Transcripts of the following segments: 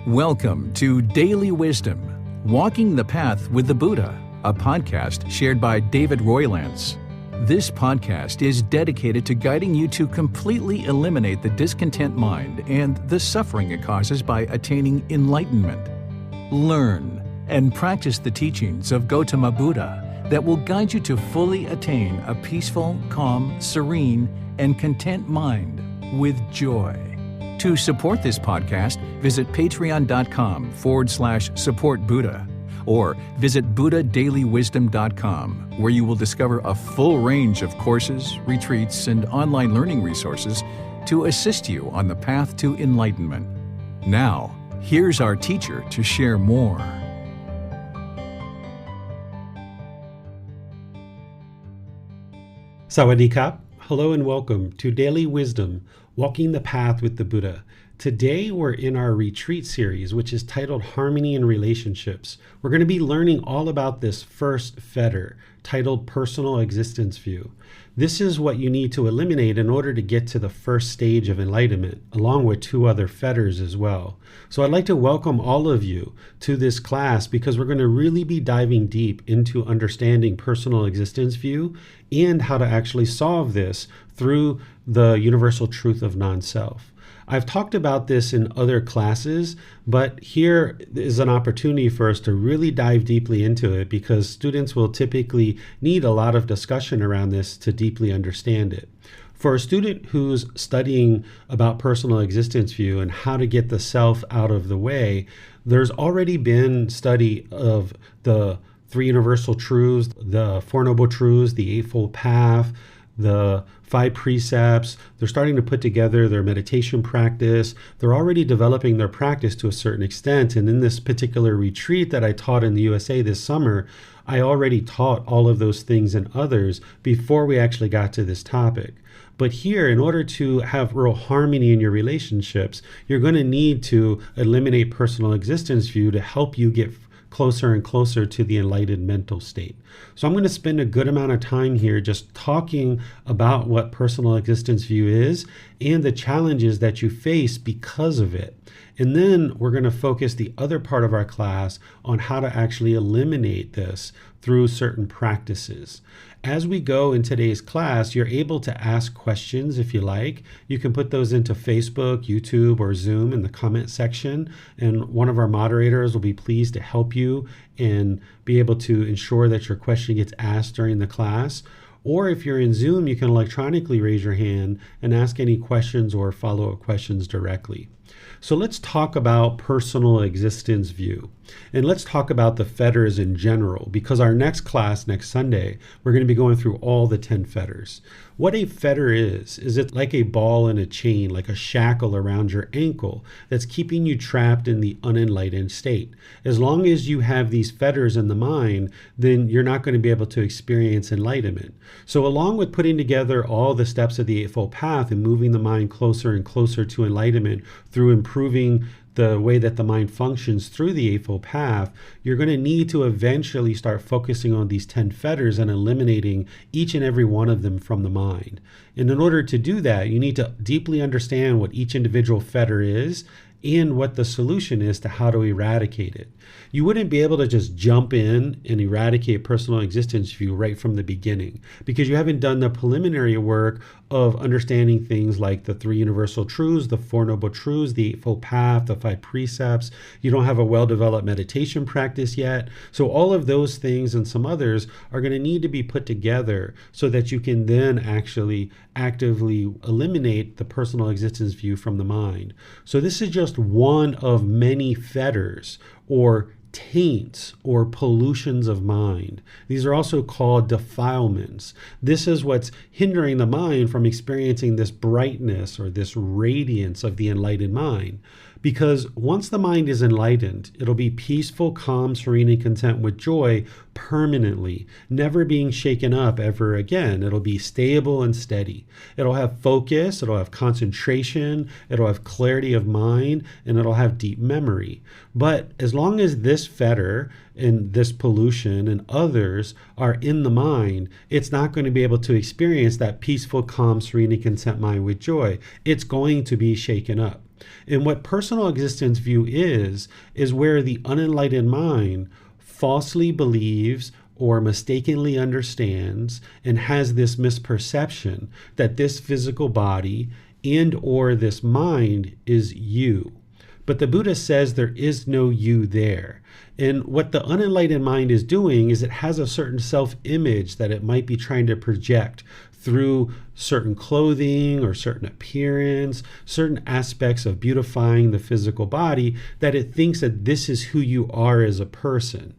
Welcome to Daily Wisdom, Walking the Path with the Buddha, a podcast shared by David Roylance. This podcast is dedicated to guiding you to completely eliminate the discontent mind and the suffering it causes by attaining enlightenment. Learn and practice the teachings of Gotama Buddha that will guide you to fully attain a peaceful, calm, serene, and content mind with joy. To support this podcast, visit patreon.com/support Buddha or visit buddhadailywisdom.com, where you will discover a full range of courses, retreats, and online learning resources to assist you on the path to enlightenment. Now, here's our teacher to share more. Sawadee Kap. Hello and welcome to Daily Wisdom, Walking the Path with the Buddha. Today we're in our retreat series, which is titled Harmony in Relationships. We're going to be learning all about this first fetter, titled Personal Existence View. This is what you need to eliminate in order to get to the first stage of enlightenment, along with two other fetters as well. So I'd like to welcome all of you to this class because we're going to really be diving deep into understanding personal existence view and how to actually solve this through the universal truth of non-self. I've talked about this in other classes, but here is an opportunity for us to really dive deeply into it because students will typically need a lot of discussion around this to deeply understand it. For a student who's studying about personal existence view and how to get the self out of the way, there's already been study of the three universal truths, the Four Noble Truths, the Eightfold Path, the 5 precepts. They're starting to put together their meditation practice. They're already developing their practice to a certain extent. And in this particular retreat that I taught in the USA this summer, I already taught all of those things and others before we actually got to this topic. But here, in order to have real harmony in your relationships, you're going to need to eliminate personal existence view to help you get closer and closer to the enlightened mental state. So I'm going to spend a good amount of time here just talking about what personal existence view is and the challenges that you face because of it. And then we're going to focus the other part of our class on how to actually eliminate this through certain practices. As we go in today's class, you're able to ask questions if you like. You can put those into Facebook, YouTube, or Zoom in the comment section, and one of our moderators will be pleased to help you and be able to ensure that your question gets asked during the class. Or if you're in Zoom, you can electronically raise your hand and ask any questions or follow-up questions directly. So let's talk about personal existence view. And let's talk about the fetters in general, because our next class, next Sunday, we're going to be going through all the 10 fetters. What a fetter is it like a ball and a chain, like a shackle around your ankle that's keeping you trapped in the unenlightened state. As long as you have these fetters in the mind, then you're not going to be able to experience enlightenment. So along with putting together all the steps of the Eightfold Path and moving the mind closer and closer to enlightenment through improving the way that the mind functions through the Eightfold Path, you're going to need to eventually start focusing on these 10 fetters and eliminating each and every one of them from the mind. And in order to do that, you need to deeply understand what each individual fetter is and what the solution is to how to eradicate it. You wouldn't be able to just jump in and eradicate personal existence view right from the beginning because you haven't done the preliminary work of understanding things like the 3 universal truths, the 4 noble truths, the Eightfold Path, the 5 precepts. You don't have a well-developed meditation practice yet. So all of those things and some others are going to need to be put together so that you can then actually actively eliminate the personal existence view from the mind. So this is just one of many fetters or taints or pollutions of mind. These are also called defilements. This is what's hindering the mind from experiencing this brightness or this radiance of the enlightened mind. Because once the mind is enlightened, it'll be peaceful, calm, serene, and content with joy permanently, never being shaken up ever again. It'll be stable and steady. It'll have focus, it'll have concentration, it'll have clarity of mind, and it'll have deep memory. But as long as this fetter and this pollution and others are in the mind, it's not going to be able to experience that peaceful, calm, serene, and content mind with joy. It's going to be shaken up. And what personal existence view is where the unenlightened mind falsely believes or mistakenly understands and has this misperception that this physical body and or this mind is you. But the Buddha says there is no you there. And what the unenlightened mind is doing is it has a certain self-image that it might be trying to project through certain clothing or certain appearance, certain aspects of beautifying the physical body, that it thinks that this is who you are as a person.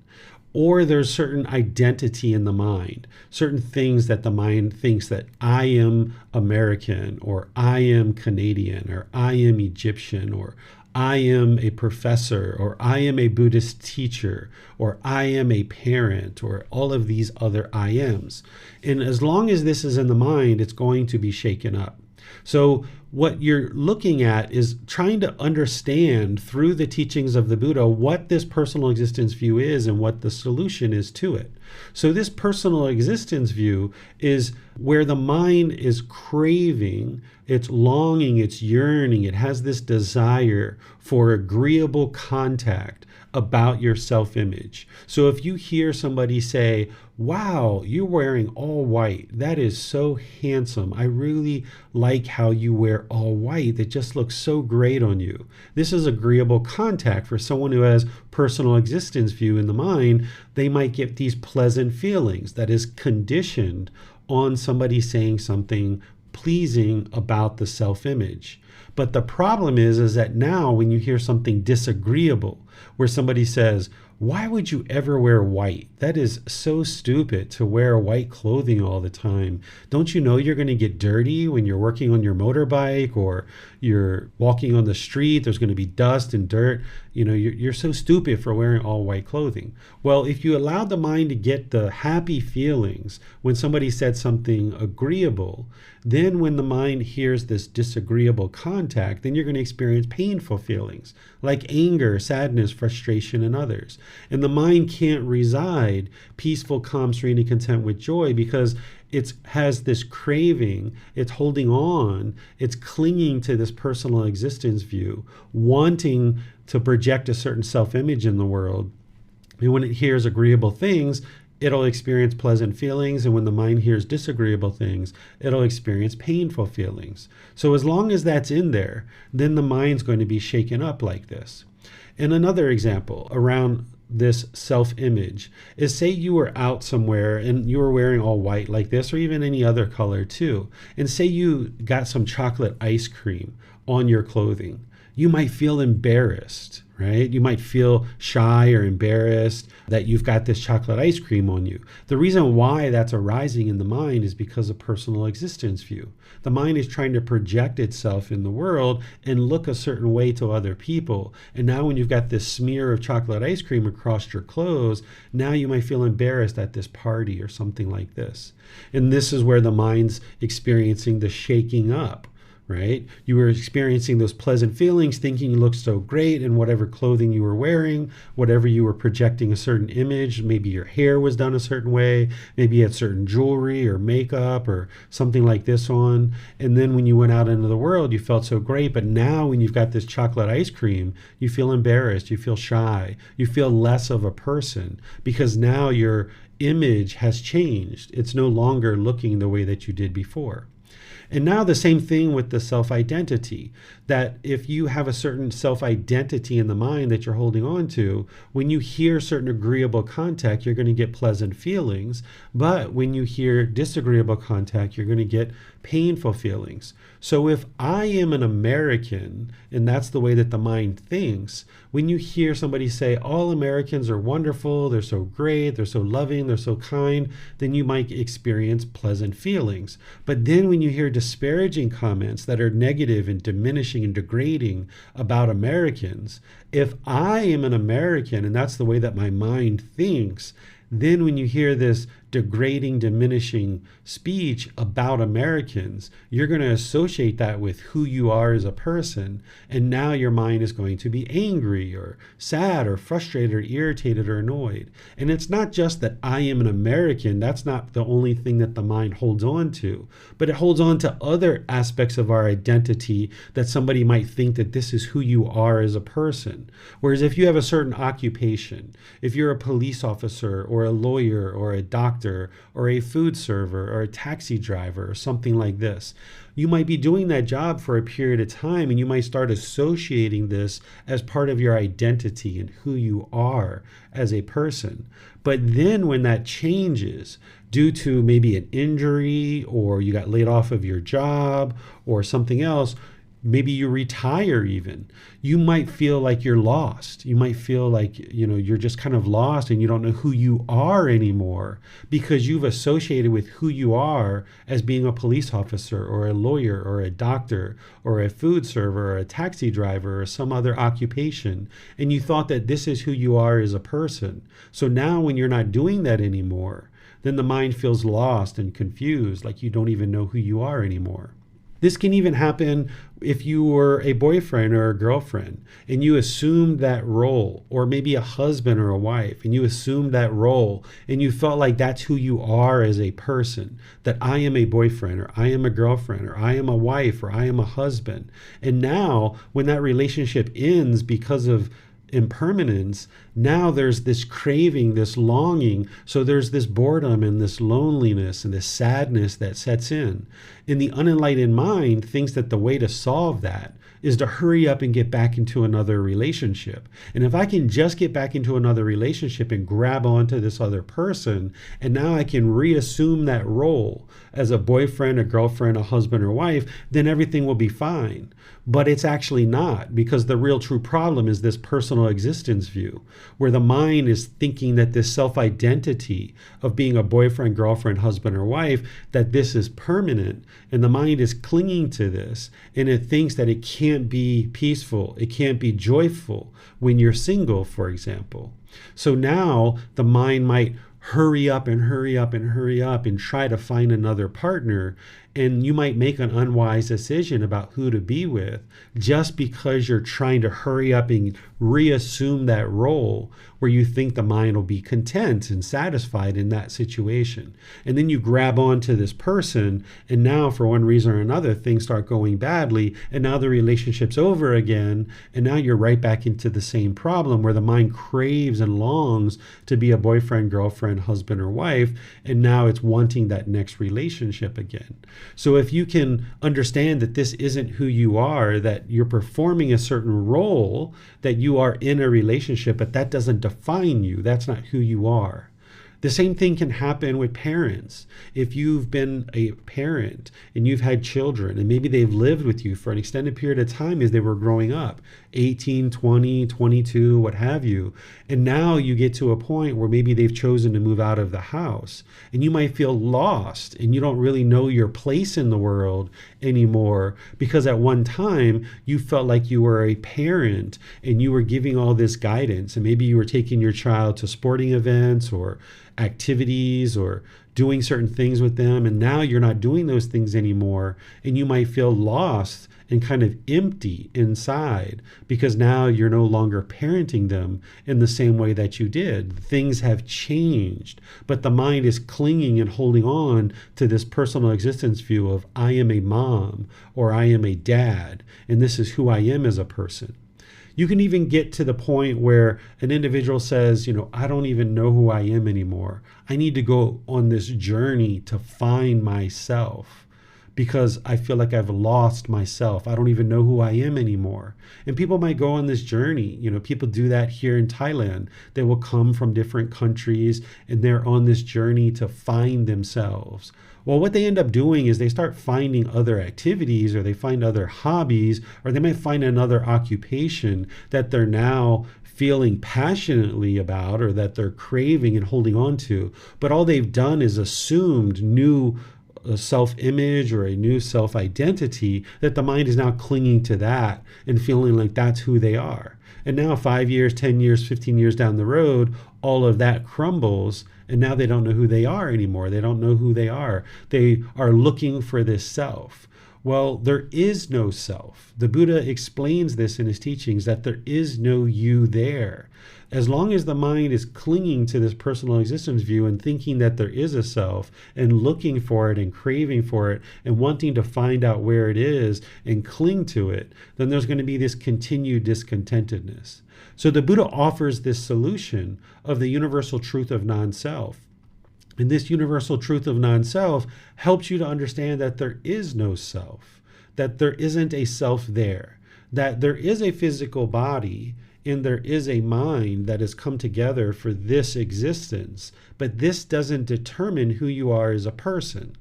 Or there's certain identity in the mind, certain things that the mind thinks that I am American, or I am Canadian, or I am Egyptian, or I am a professor, or I am a Buddhist teacher, or I am a parent, or all of these other I ams. And as long as this is in the mind, it's going to be shaken up. So what you're looking at is trying to understand through the teachings of the Buddha what this personal existence view is and what the solution is to it. So this personal existence view is where the mind is craving, it's longing, it's yearning, it has this desire for agreeable contact about your self-image. So if you hear somebody say, wow, you're wearing all white, that is so handsome, I really like how you wear all white, that just looks so great on you. This is agreeable contact for someone who has personal existence view in the mind. They might get these pleasant feelings that is conditioned on somebody saying something pleasing about the self-image. But the problem is that now when you hear something disagreeable, where somebody says, why would you ever wear white? That is so stupid to wear white clothing all the time. Don't you know you're going to get dirty when you're working on your motorbike or you're walking on the street? There's going to be dust and dirt. You know, you're so stupid for wearing all white clothing. Well, if you allow the mind to get the happy feelings when somebody said something agreeable, then when the mind hears this disagreeable contact, then you're going to experience painful feelings like anger, sadness, frustration, and others. And the mind can't reside peaceful, calm, serene, and content with joy because it has this craving, it's holding on, it's clinging to this personal existence view, wanting to project a certain self-image in the world. And when it hears agreeable things, it'll experience pleasant feelings. And when the mind hears disagreeable things, it'll experience painful feelings. So as long as that's in there, then the mind's going to be shaken up like this. And another example around this self-image is, say you were out somewhere and you were wearing all white like this, or even any other color too. And say you got some chocolate ice cream on your clothing. You might feel embarrassed, right? You might feel shy or embarrassed that you've got this chocolate ice cream on you. The reason why that's arising in the mind is because of personal existence view. The mind is trying to project itself in the world and look a certain way to other people. And now when you've got this smear of chocolate ice cream across your clothes, now you might feel embarrassed at this party or something like this. And this is where the mind's experiencing the shaking up. Right? You were experiencing those pleasant feelings, thinking you looked so great in whatever clothing you were wearing, whatever you were projecting a certain image. Maybe your hair was done a certain way. Maybe you had certain jewelry or makeup or something like this on. And then when you went out into the world, you felt so great. But now when you've got this chocolate ice cream, you feel embarrassed, you feel shy, you feel less of a person because now your image has changed. It's no longer looking the way that you did before. And now the same thing with the self-identity, that if you have a certain self-identity in the mind that you're holding on to, when you hear certain agreeable contact, you're going to get pleasant feelings. But when you hear disagreeable contact, you're going to get painful feelings. So if I am an American, and that's the way that the mind thinks, when you hear somebody say, all Americans are wonderful, they're so great, they're so loving, they're so kind, then you might experience pleasant feelings. But then when you hear disparaging comments that are negative and diminishing and degrading about Americans, if I am an American and that's the way that my mind thinks, then when you hear this degrading, diminishing speech about Americans, you're going to associate that with who you are as a person. And now your mind is going to be angry or sad or frustrated or irritated or annoyed. And it's not just that I am an American. That's not the only thing that the mind holds on to, but it holds on to other aspects of our identity that somebody might think that this is who you are as a person. Whereas if you have a certain occupation, if you're a police officer or a lawyer or a doctor or a food server or a taxi driver or something like this, you might be doing that job for a period of time and you might start associating this as part of your identity and who you are as a person. But then when that changes due to maybe an injury or you got laid off of your job or something else, maybe you retire even, you might feel like you're lost. You might feel like, you're just kind of lost and you don't know who you are anymore because you've associated with who you are as being a police officer or a lawyer or a doctor or a food server or a taxi driver or some other occupation. And you thought that this is who you are as a person. So now when you're not doing that anymore, then the mind feels lost and confused, like you don't even know who you are anymore. This can even happen if you were a boyfriend or a girlfriend and you assumed that role, or maybe a husband or a wife, and you assumed that role and you felt like that's who you are as a person, that I am a boyfriend or I am a girlfriend or I am a wife or I am a husband. And now when that relationship ends because of impermanence, now there's this craving, this longing. So there's this boredom and this loneliness and this sadness that sets in. And the unenlightened mind thinks that the way to solve that is to hurry up and get back into another relationship. And if I can just get back into another relationship and grab onto this other person, and now I can reassume that role as a boyfriend, a girlfriend, a husband or wife, then everything will be fine. But it's actually not, because the real true problem is this personal existence view, where the mind is thinking that this self-identity of being a boyfriend, girlfriend, husband, or wife, that this is permanent, and the mind is clinging to this, and it thinks that it can't be peaceful, it can't be joyful when you're single, for example. So now the mind might hurry up and hurry up and hurry up and try to find another partner. And you might make an unwise decision about who to be with just because you're trying to hurry up and reassume that role where you think the mind will be content and satisfied in that situation. And then you grab onto this person, and now for one reason or another, things start going badly, and now the relationship's over again, and now you're right back into the same problem where the mind craves and longs to be a boyfriend, girlfriend, husband, or wife, and now it's wanting that next relationship again. So if you can understand that this isn't who you are, that you're performing a certain role, that you are in a relationship, but that doesn't define you, that's not who you are. The same thing can happen with parents. If you've been a parent and you've had children and maybe they've lived with you for an extended period of time as they were growing up, 18, 20, 22, what have you, and now you get to a point where maybe they've chosen to move out of the house and you might feel lost and you don't really know your place in the world anymore because at one time you felt like you were a parent and you were giving all this guidance, and maybe you were taking your child to sporting events or activities or doing certain things with them, and now you're not doing those things anymore, and you might feel lost and kind of empty inside because now you're no longer parenting them in the same way that you did. Things have changed, but the mind is clinging and holding on to this personal existence view of I am a mom or I am a dad, and this is who I am as a person. You can even get to the point where an individual says, I don't even know who I am anymore. I need to go on this journey to find myself because I feel like I've lost myself. I don't even know who I am anymore. And people might go on this journey. People do that here in Thailand. They will come from different countries and they're on this journey to find themselves. Well, what they end up doing is they start finding other activities, or they find other hobbies, or they might find another occupation that they're now feeling passionately about, or that they're craving and holding on to. But all they've done is assumed new self-image or a new self-identity that the mind is now clinging to that and feeling like that's who they are. And now 5 years, 10 years, 15 years down the road, all of that crumbles And now they don't know who they are anymore. They don't know who they are. They are looking for this self. Well, there is no self. The Buddha explains this in his teachings, that there is no you there. As long as the mind is clinging to this personal existence view and thinking that there is a self and looking for it and craving for it and wanting to find out where it is and cling to it, then there's going to be this continued discontentedness. So the Buddha offers this solution of the universal truth of non-self. And this universal truth of non-self helps you to understand that there is no self, that there isn't a self there, that there is a physical body and there is a mind that has come together for this existence, but this doesn't determine who you are as a person.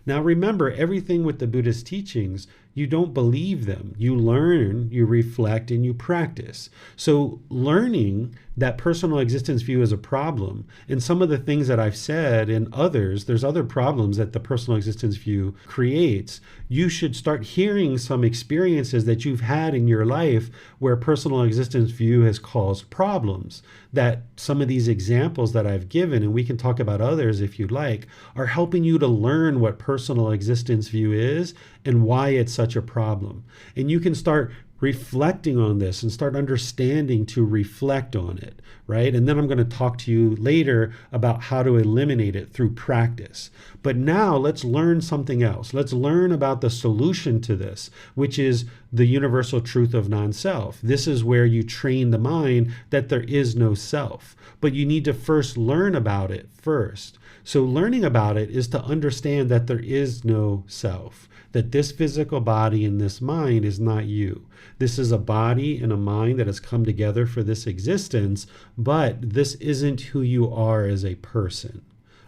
Now remember, everything with the Buddhist teachings, you don't believe them. You learn, you reflect, and you practice. So learning that personal existence view is a problem, and some of the things that I've said and others, there's other problems that the personal existence view creates. You should start hearing some experiences that you've had in your life where personal existence view has caused problems. That some of these examples that I've given, and we can talk about others if you'd like, are helping you to learn what personal existence view is and why it's such a problem. And you can start reflecting on this and start understanding to reflect on it, right? And then I'm going to talk to you later about how to eliminate it through practice. But now let's learn something else. Let's learn about the solution to this, which is the universal truth of non-self. This is where you train the mind that there is no self, but you need to first learn about it first. So learning about it is to understand that there is no self, that this physical body and this mind is not you. This is a body and a mind that has come together for this existence, but this isn't who you are as a person.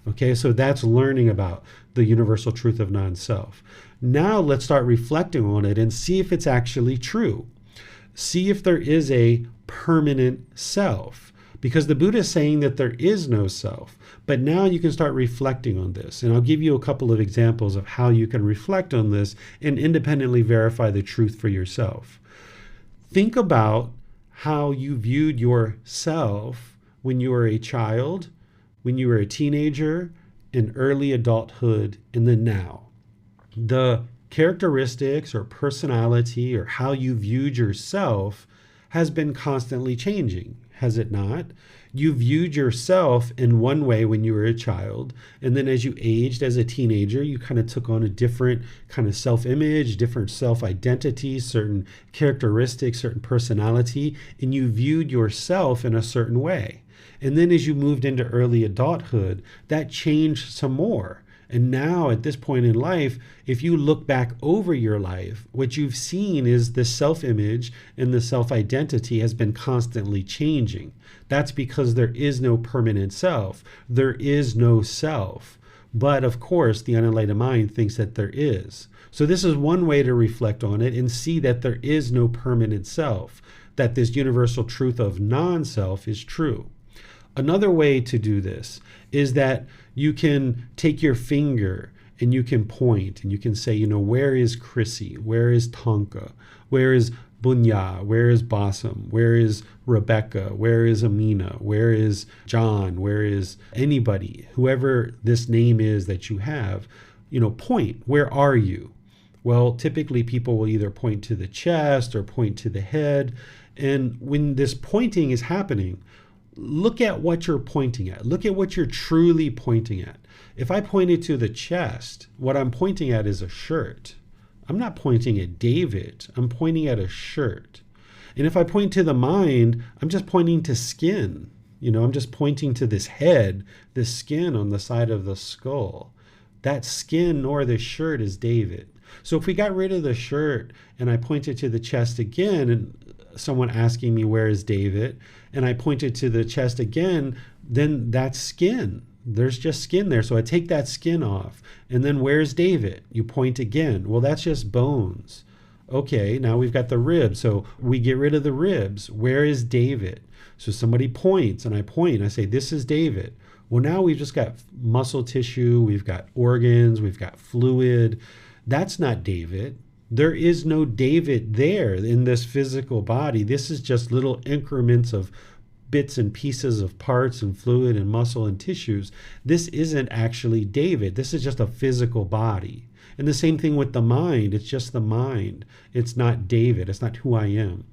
Okay, so that's learning about the universal truth of non-self. Now let's start reflecting on it and see if it's actually true. See if there is a permanent self, because the Buddha is saying that there is no self. But now you can start reflecting on this. And I'll give you a couple of examples of how you can reflect on this and independently verify the truth for yourself. Think about how you viewed yourself when you were a child, when you were a teenager, in early adulthood, and then now. The characteristics or personality or how you viewed yourself has been constantly changing, has it not? You viewed yourself in one way when you were a child, and then as you aged as a teenager, you kind of took on a different kind of self-image, different self-identity, certain characteristics, certain personality, and you viewed yourself in a certain way. And then as you moved into early adulthood, that changed some more. And now at this point in life, if you look back over your life, what you've seen is the self-image and the self-identity has been constantly changing. That's because there is no permanent self. There is no self. But of course, the unenlightened mind thinks that there is. So this is one way to reflect on it and see that there is no permanent self, that this universal truth of non-self is true. Another way to do this is that you can take your finger and you can point and you can say, where is Chrissy? Where is Tonka? Where is Bunya? Where is Bassam? Where is Rebecca? Where is Amina? Where is John? Where is anybody? Whoever this name is that you have, point. Where are you? Well, typically people will either point to the chest or point to the head. And when this pointing is happening, look at what you're pointing at. Look at what you're truly pointing at. If I pointed to the chest, what I'm pointing at is a shirt. I'm not pointing at David. I'm pointing at a shirt. And if I point to the mind, I'm just pointing to skin. I'm just pointing to this head, this skin on the side of the skull. That skin or the shirt is David. So if we got rid of the shirt and I pointed to the chest again, and someone asking me, where is David? And I pointed to the chest again, then that's skin. There's just skin there. So I take that skin off. And then where's David? You point again. Well, that's just bones. Okay, now we've got the ribs. So we get rid of the ribs. Where is David? So somebody points and I point. I say, this is David. Well, now we've just got muscle tissue. We've got organs. We've got fluid. That's not David. There is no David there in this physical body. This is just little increments of bits and pieces of parts and fluid and muscle and tissues. This isn't actually David. This is just a physical body. And the same thing with the mind. It's just the mind. It's not David. It's not who I am.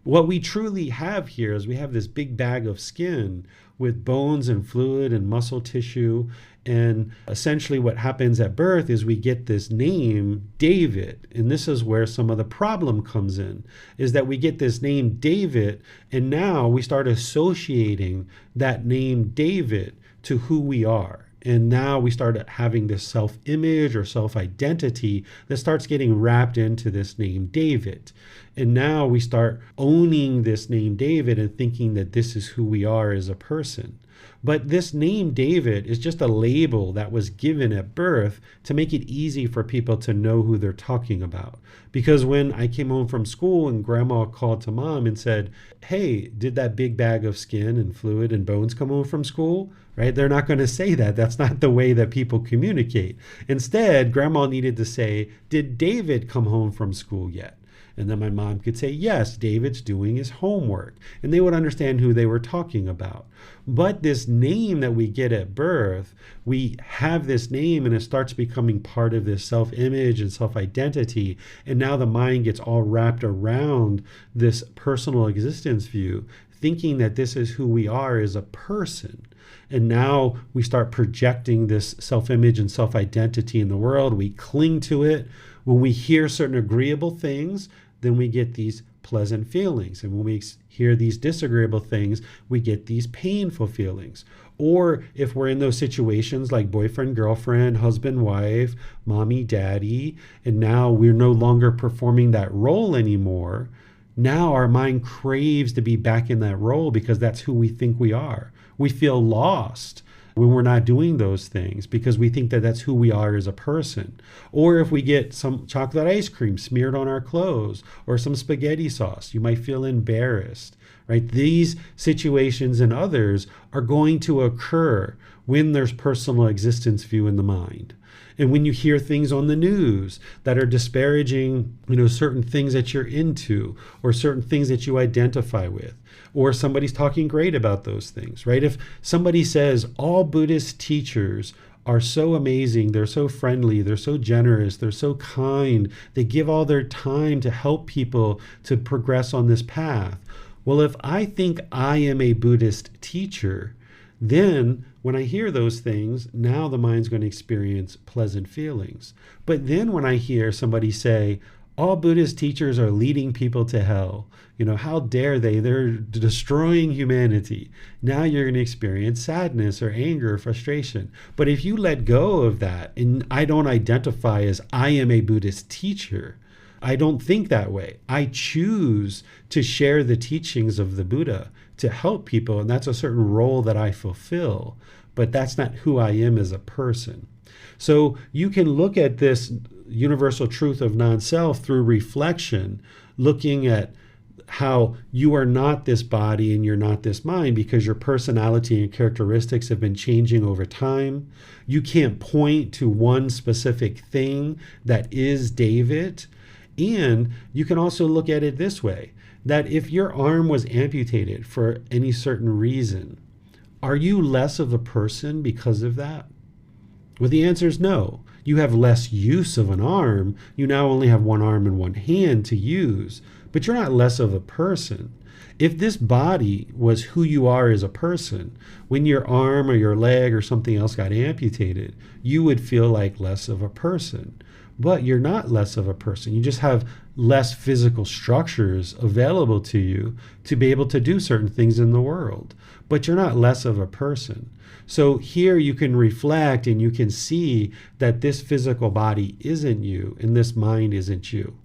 What we truly have here is we have this big bag of skin with bones and fluid and muscle tissue. And essentially what happens at birth is we get this name, David. And this is where some of the problem comes in, is that we get this name, David, and now we start associating that name, David, to who we are. And now we start having this self-image or self-identity that starts getting wrapped into this name, David. And now we start owning this name, David, and thinking that this is who we are as a person. But this name, David, is just a label that was given at birth to make it easy for people to know who they're talking about. Because when I came home from school and grandma called to mom and said, hey, did that big bag of skin and fluid and bones come home from school? Right? They're not going to say that. That's not the way that people communicate. Instead, grandma needed to say, did David come home from school yet? And then my mom could say, yes, David's doing his homework. And they would understand who they were talking about. But this name that we get at birth, we have this name and it starts becoming part of this self-image and self-identity. And now the mind gets all wrapped around this personal existence view, thinking that this is who we are as a person. And now we start projecting this self-image and self-identity in the world. We cling to it. When we hear certain agreeable things, then we get these pleasant feelings. And when we hear these disagreeable things, we get these painful feelings. Or if we're in those situations like boyfriend, girlfriend, husband, wife, mommy, daddy, and now we're no longer performing that role anymore, now our mind craves to be back in that role because that's who we think we are. We feel lost when we're not doing those things because we think that that's who we are as a person. Or if we get some chocolate ice cream smeared on our clothes or some spaghetti sauce, you might feel embarrassed, right? These situations and others are going to occur when there's personal existence view in the mind. And when you hear things on the news that are disparaging, certain things that you're into or certain things that you identify with, or somebody's talking great about those things, right? If somebody says all Buddhist teachers are so amazing, they're so friendly, they're so generous, they're so kind, they give all their time to help people to progress on this path. Well, if I think I am a Buddhist teacher, then when I hear those things, now the mind's going to experience pleasant feelings. But then when I hear somebody say, all Buddhist teachers are leading people to hell, how dare they? They're destroying humanity. Now you're going to experience sadness or anger or frustration. But if you let go of that, and I don't identify as I am a Buddhist teacher, I don't think that way. I choose to share the teachings of the Buddha to help people, and that's a certain role that I fulfill, but that's not who I am as a person. So you can look at this universal truth of non-self through reflection, looking at how you are not this body and you're not this mind because your personality and characteristics have been changing over time. You can't point to one specific thing that is David. And you can also look at it this way, that if your arm was amputated for any certain reason, are you less of a person because of that? Well, the answer is no. You have less use of an arm. You now only have one arm and one hand to use, but you're not less of a person. If this body was who you are as a person, when your arm or your leg or something else got amputated, you would feel like less of a person. But you're not less of a person. You just have less physical structures available to you to be able to do certain things in the world. But you're not less of a person. So here you can reflect and you can see that this physical body isn't you and this mind isn't you.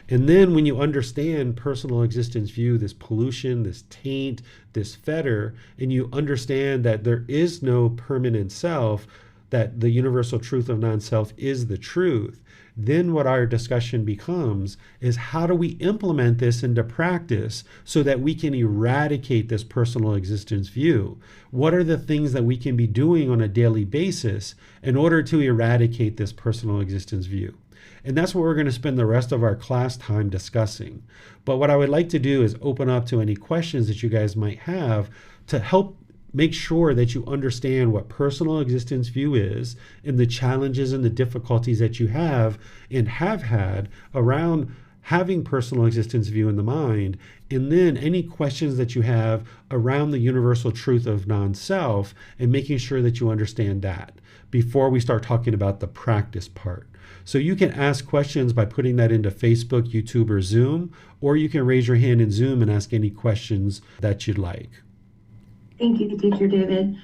And then when you understand personal existence view, this pollution, this taint, this fetter, and you understand that there is no permanent self, that the universal truth of non-self is the truth, then what our discussion becomes is how do we implement this into practice so that we can eradicate this personal existence view? What are the things that we can be doing on a daily basis in order to eradicate this personal existence view? And that's what we're going to spend the rest of our class time discussing. But what I would like to do is open up to any questions that you guys might have to help make sure that you understand what personal existence view is and the challenges and the difficulties that you have and have had around having personal existence view in the mind, and then any questions that you have around the universal truth of non-self, and making sure that you understand that before we start talking about the practice part. So you can ask questions by putting that into Facebook, YouTube, or Zoom, or you can raise your hand in Zoom and ask any questions that you'd like. Thank you, Teacher David.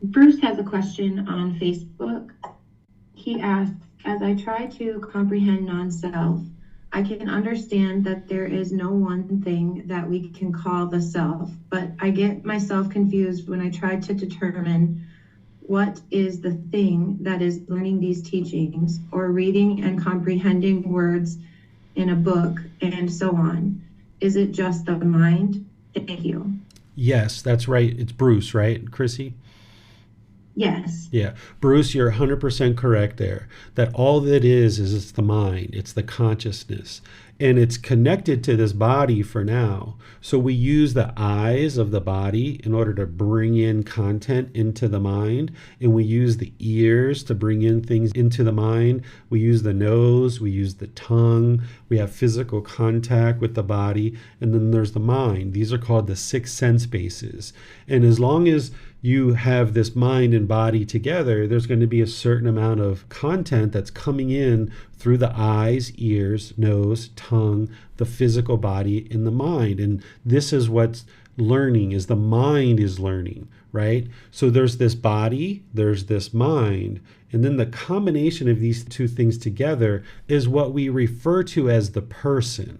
Bruce has a question on Facebook. He asks, as I try to comprehend non-self, I can understand that there is no one thing that we can call the self, but I get myself confused when I try to determine what is the thing that is learning these teachings or reading and comprehending words in a book and so on. Is it just the mind? Thank you. Yes, that's right. It's Bruce, right, Chrissy? Yes. Yeah. Bruce, you're 100% correct there. That all that is it's the mind, it's the consciousness, and it's connected to this body for now. So we use the eyes of the body in order to bring in content into the mind, and we use the ears to bring in things into the mind. We use the nose, we use the tongue, we have physical contact with the body, and then there's the mind. These are called the six sense bases. And as long as you have this mind and body together, there's going to be a certain amount of content that's coming in through the eyes, ears, nose, tongue, the physical body, and the mind. And this is what's learning, is the mind is learning, right? So there's this body, there's this mind, and then the combination of these two things together is what we refer to as the person.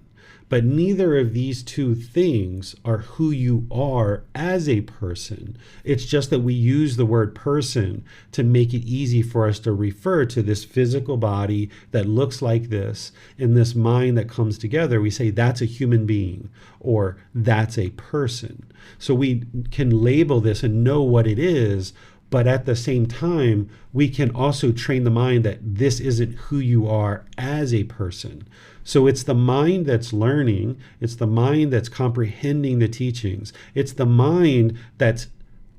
But neither of these two things are who you are as a person. It's just that we use the word person to make it easy for us to refer to this physical body that looks like this and this mind that comes together. We say that's a human being or that's a person. So we can label this and know what it is, but at the same time, we can also train the mind that this isn't who you are as a person. So it's the mind that's learning, it's the mind that's comprehending the teachings, it's the mind that's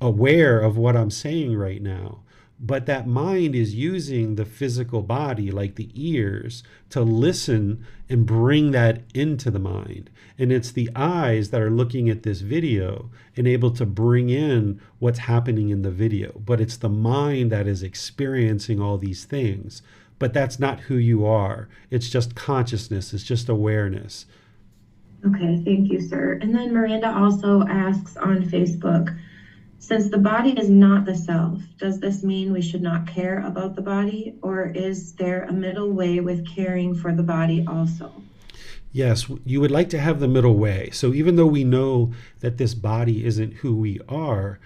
aware of what I'm saying right now. But that mind is using the physical body, like the ears, to listen and bring that into the mind. And it's the eyes that are looking at this video and able to bring in what's happening in the video. But it's the mind that is experiencing all these things. But that's not who you are. It's just consciousness. It's just awareness. Okay, thank you, sir. And then Miranda also asks on Facebook, since the body is not the self, does this mean we should not care about the body, or is there a middle way with caring for the body also? Yes, you would like to have the middle way. So even though we know that this body isn't who we are,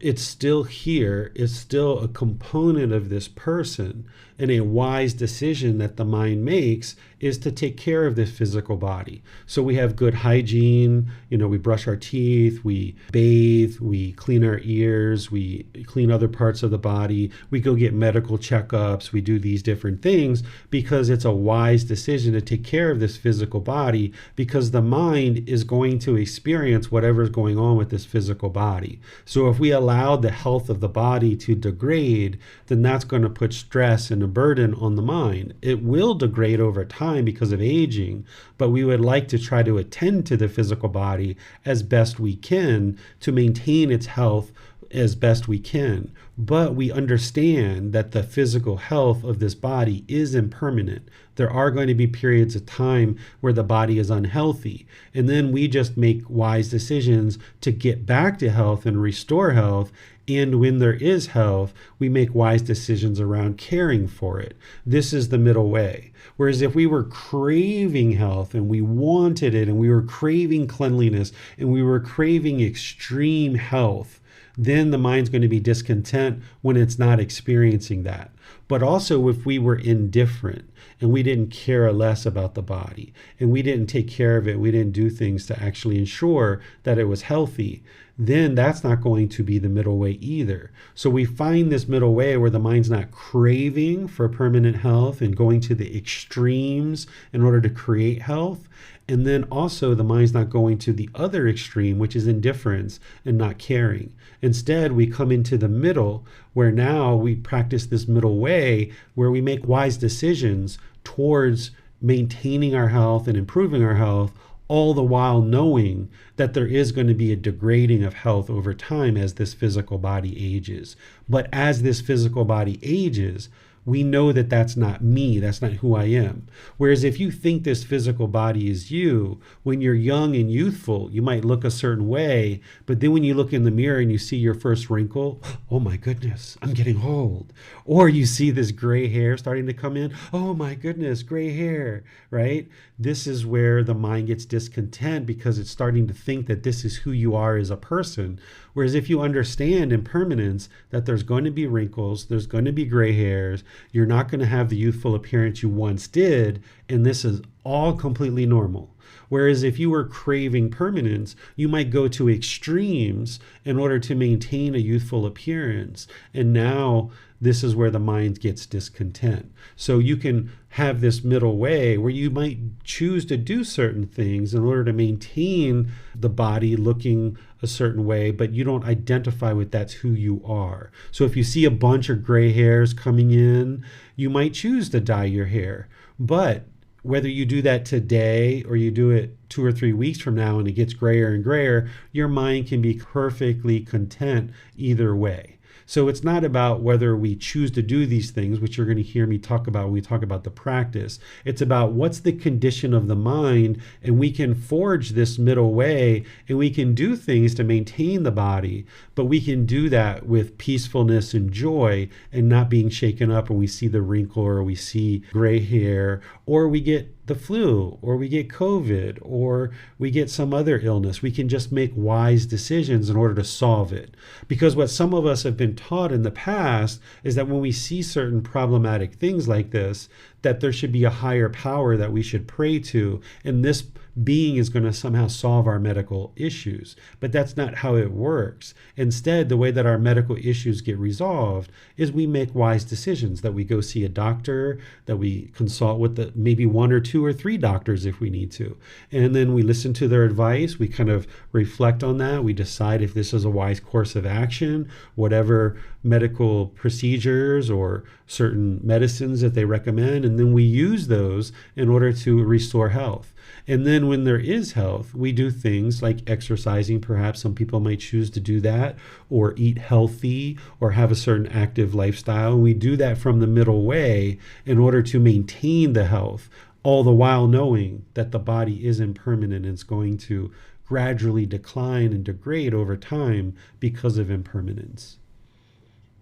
it's still here, it's still a component of this person, and a wise decision that the mind makes is to take care of this physical body. So we have good hygiene, we brush our teeth, we bathe, we clean our ears, we clean other parts of the body, we go get medical checkups, we do these different things because it's a wise decision to take care of this physical body, because the mind is going to experience whatever's going on with this physical body. So if we allow the health of the body to degrade, then that's going to put stress and a burden on the mind. It will degrade over time because of aging, but we would like to try to attend to the physical body as best we can to maintain its health as best we can. But we understand that the physical health of this body is impermanent. There are going to be periods of time where the body is unhealthy, and then we just make wise decisions to get back to health and restore health. And when there is health, we make wise decisions around caring for it. This is the middle way. Whereas if we were craving health and we wanted it, and we were craving cleanliness and we were craving extreme health, then the mind's going to be discontent content when it's not experiencing that. But also if we were indifferent and we didn't care less about the body and we didn't take care of it, we didn't do things to actually ensure that it was healthy, then that's not going to be the middle way either. So we find this middle way where the mind's not craving for permanent health and going to the extremes in order to create health. And then also the mind's not going to the other extreme, which is indifference and not caring. Instead, we come into the middle where now we practice this middle way where we make wise decisions towards maintaining our health and improving our health, all the while knowing that there is going to be a degrading of health over time as this physical body ages. But as this physical body ages, we know that that's not me, that's not who I am. Whereas if you think this physical body is you, when you're young and youthful, you might look a certain way, but then when you look in the mirror and you see your first wrinkle, oh my goodness, I'm getting old. Or you see this gray hair starting to come in, oh my goodness, gray hair, right? This is where the mind gets discontent because it's starting to think that this is who you are as a person. Whereas if you understand impermanence, that there's going to be wrinkles, there's going to be gray hairs, you're not going to have the youthful appearance you once did, and this is all completely normal. Whereas if you were craving permanence, you might go to extremes in order to maintain a youthful appearance. And now this is where the mind gets discontent. So you can have this middle way where you might choose to do certain things in order to maintain the body looking a certain way, but you don't identify with that's who you are. So if you see a bunch of gray hairs coming in, you might choose to dye your hair. But whether you do that today or you do it 2 or 3 weeks from now and it gets grayer and grayer, your mind can be perfectly content either way. So it's not about whether we choose to do these things, which you're going to hear me talk about when we talk about the practice. It's about what's the condition of the mind, and we can forge this middle way, and we can do things to maintain the body, but we can do that with peacefulness and joy and not being shaken up when we see the wrinkle or we see gray hair or we get the flu or we get COVID or we get some other illness. We can just make wise decisions in order to solve it. Because what some of us have been taught in the past is that when we see certain problematic things like this, that there should be a higher power that we should pray to, and this being is going to somehow solve our medical issues. But that's not how it works. Instead, the way that our medical issues get resolved is we make wise decisions, that we go see a doctor, that we consult with maybe 1 or 2 or 3 doctors if we need to. And then we listen to their advice, we kind of reflect on that, we decide if this is a wise course of action, whatever medical procedures or certain medicines that they recommend, and then we use those in order to restore health. And then when there is health, we do things like exercising. Perhaps some people might choose to do that, or eat healthy, or have a certain active lifestyle. And we do that from the middle way in order to maintain the health, all the while knowing that the body is impermanent and it's going to gradually decline and degrade over time because of impermanence.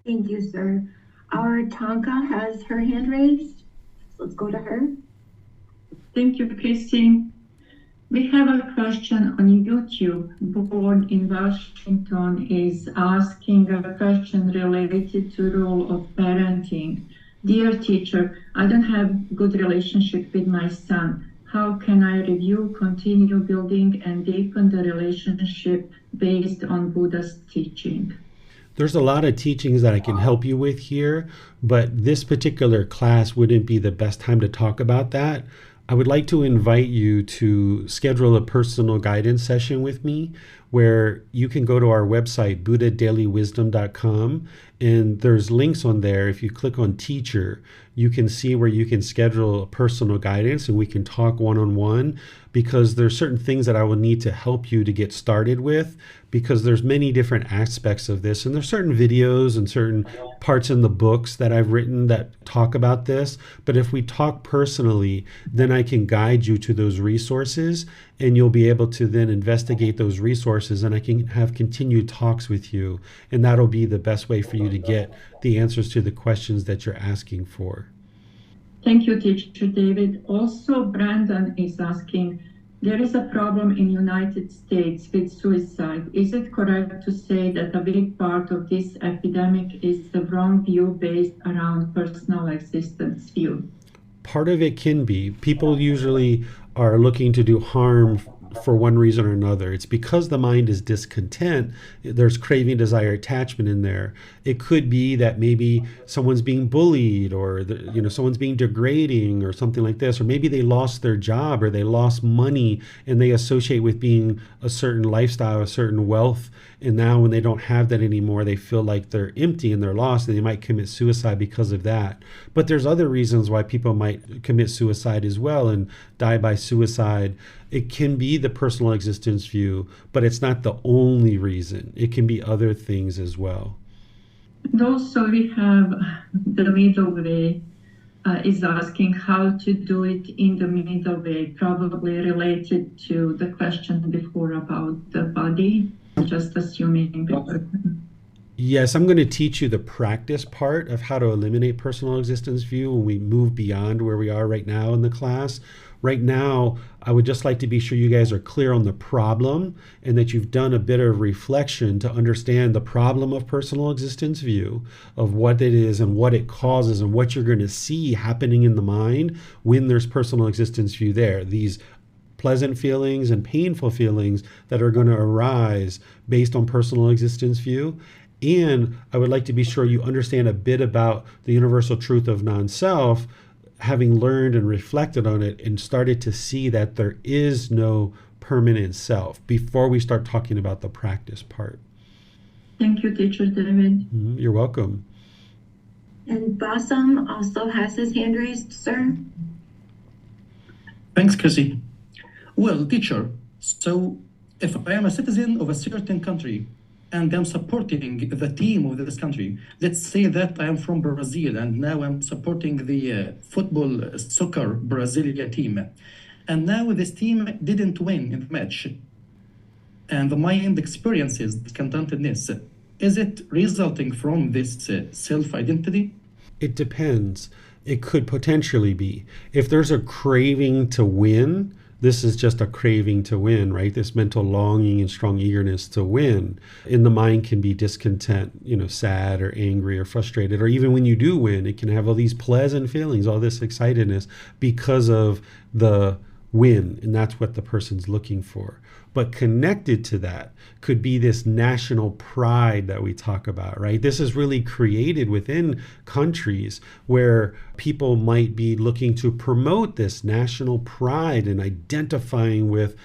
Thank you, sir. Our Tonka has her hand raised. Let's go to her. Thank you, Christine. We have a question on YouTube. Born in Washington is asking a question related to role of parenting. Dear teacher, I don't have good relationship with my son. How can I review, continue building, and deepen the relationship based on Buddha's teaching? There's a lot of teachings that I can help you with here, but this particular class wouldn't be the best time to talk about that. I would like to invite you to schedule a personal guidance session with me where you can go to our website, buddhadailywisdom.com, and there's links on there. If you click on teacher, you can see where you can schedule a personal guidance and we can talk one-on-one, because there's certain things that I will need to help you to get started with, because there's many different aspects of this, and there's certain videos and certain parts in the books that I've written that talk about this. But if we talk personally, then I can guide you to those resources, and you'll be able to then investigate those resources, and I can have continued talks with you, and that'll be the best way for you to get the answers to the questions that you're asking for. Thank you, Teacher David. Also, Brandon is asking, There is a problem in United States with suicide. Is it correct to say that a big part of this epidemic is the wrong view based around personal existence view? Part of it can be. People usually are looking to do harm for one reason or another. It's because the mind is discontent. There's craving, desire, attachment in there. It could be that maybe someone's being bullied, or someone's being degrading, or something like this. Or maybe they lost their job, or they lost money, and they associate with being a certain lifestyle, a certain wealth. And now when they don't have that anymore, they feel like they're empty and they're lost, and they might commit suicide because of that. But there's other reasons why people might commit suicide as well and die by suicide. It can be the personal existence view, but it's not the only reason. It can be other things as well. And also we have the middle way is asking how to do it in the middle way, probably related to the question before about the body, just assuming. Yes, I'm going to teach you the practice part of how to eliminate personal existence view when we move beyond where we are right now in the class. Right now, I would just like to be sure you guys are clear on the problem and that you've done a bit of reflection to understand the problem of personal existence view, of what it is and what it causes and what you're going to see happening in the mind when there's personal existence view there. These pleasant feelings and painful feelings that are going to arise based on personal existence view. And I would like to be sure you understand a bit about the universal truth of non-self, having learned and reflected on it and started to see that there is no permanent self before we start talking about the practice part. Thank you, Teacher David. You're welcome. And Bassam also has his hand raised, sir. Thanks, Chrissy. Well, teacher, so if I am a citizen of a certain country and I'm supporting the team of this country, let's say that I am from Brazil and now I'm supporting the soccer Brazilian team. And now this team didn't win in the match. And the mind experiences discontentedness. Is it resulting from this self-identity? It depends. It could potentially be. If there's a craving to win, this is just a craving to win, right? This mental longing and strong eagerness to win. In the mind can be discontent, sad or angry or frustrated. Or even when you do win, it can have all these pleasant feelings, all this excitedness because of the win. And that's what the person's looking for. But connected to that could be this national pride that we talk about, right? This is really created within countries where people might be looking to promote this national pride and identifying with,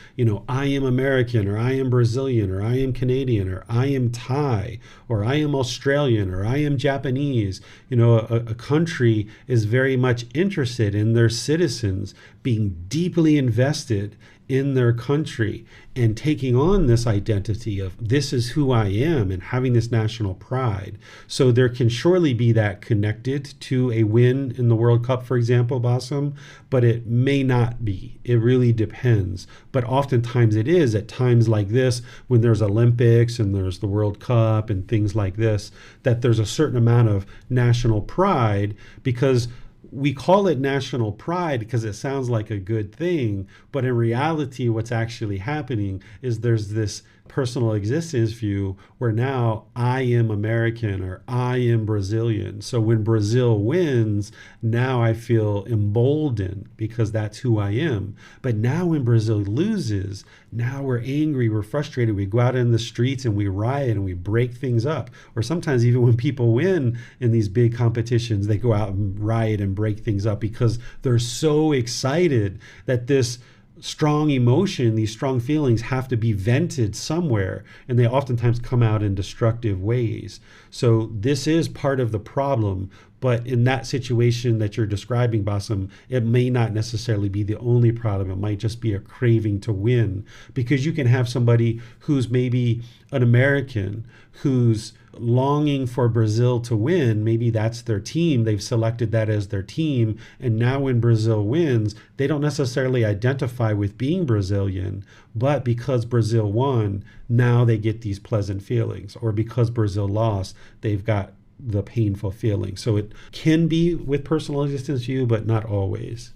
I am American, or I am Brazilian, or I am Canadian, or I am Thai, or I am Australian, or I am Japanese. A country is very much interested in their citizens being deeply invested in their country and taking on this identity of this is who I am and having this national pride. So there can surely be that connected to a win in the World Cup, for example, Bassam, but it may not be. It really depends. But oftentimes it is at times like this, when there's Olympics and there's the World Cup and things like this, that there's a certain amount of national pride, because we call it national pride because it sounds like a good thing, but in reality, what's actually happening is there's this personal existence view where now I am American or I am Brazilian. So when Brazil wins, now I feel emboldened because that's who I am. But now when Brazil loses, now we're angry, we're frustrated, we go out in the streets and we riot and we break things up. Or sometimes even when people win in these big competitions, they go out and riot and break things up because they're so excited that this strong emotion, these strong feelings have to be vented somewhere, and they oftentimes come out in destructive ways. So this is part of the problem, but in that situation that you're describing, Bassam, it may not necessarily be the only problem. It might just be a craving to win, because you can have somebody who's maybe an American who's longing for Brazil to win. Maybe that's their team. They've selected that as their team. And now when Brazil wins, they don't necessarily identify with being Brazilian, but because Brazil won, now they get these pleasant feelings. Or because Brazil lost, they've got the painful feeling. So it can be with personal existence view, but not always.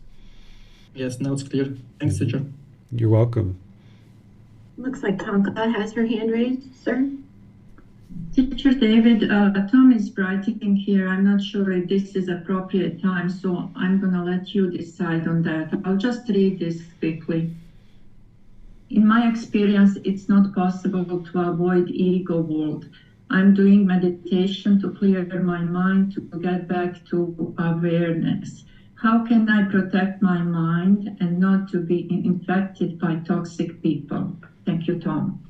Yes, now it's clear. Thanks, teacher. You're welcome. Looks like Tonka has her hand raised, sir. Teacher David, Tom is writing here. I'm not sure if this is appropriate time, so I'm going to let you decide on that. I'll just read this quickly. In my experience, it's not possible to avoid ego world. I'm doing meditation to clear my mind, to get back to awareness. How can I protect my mind and not to be infected by toxic people? Thank you, Tom.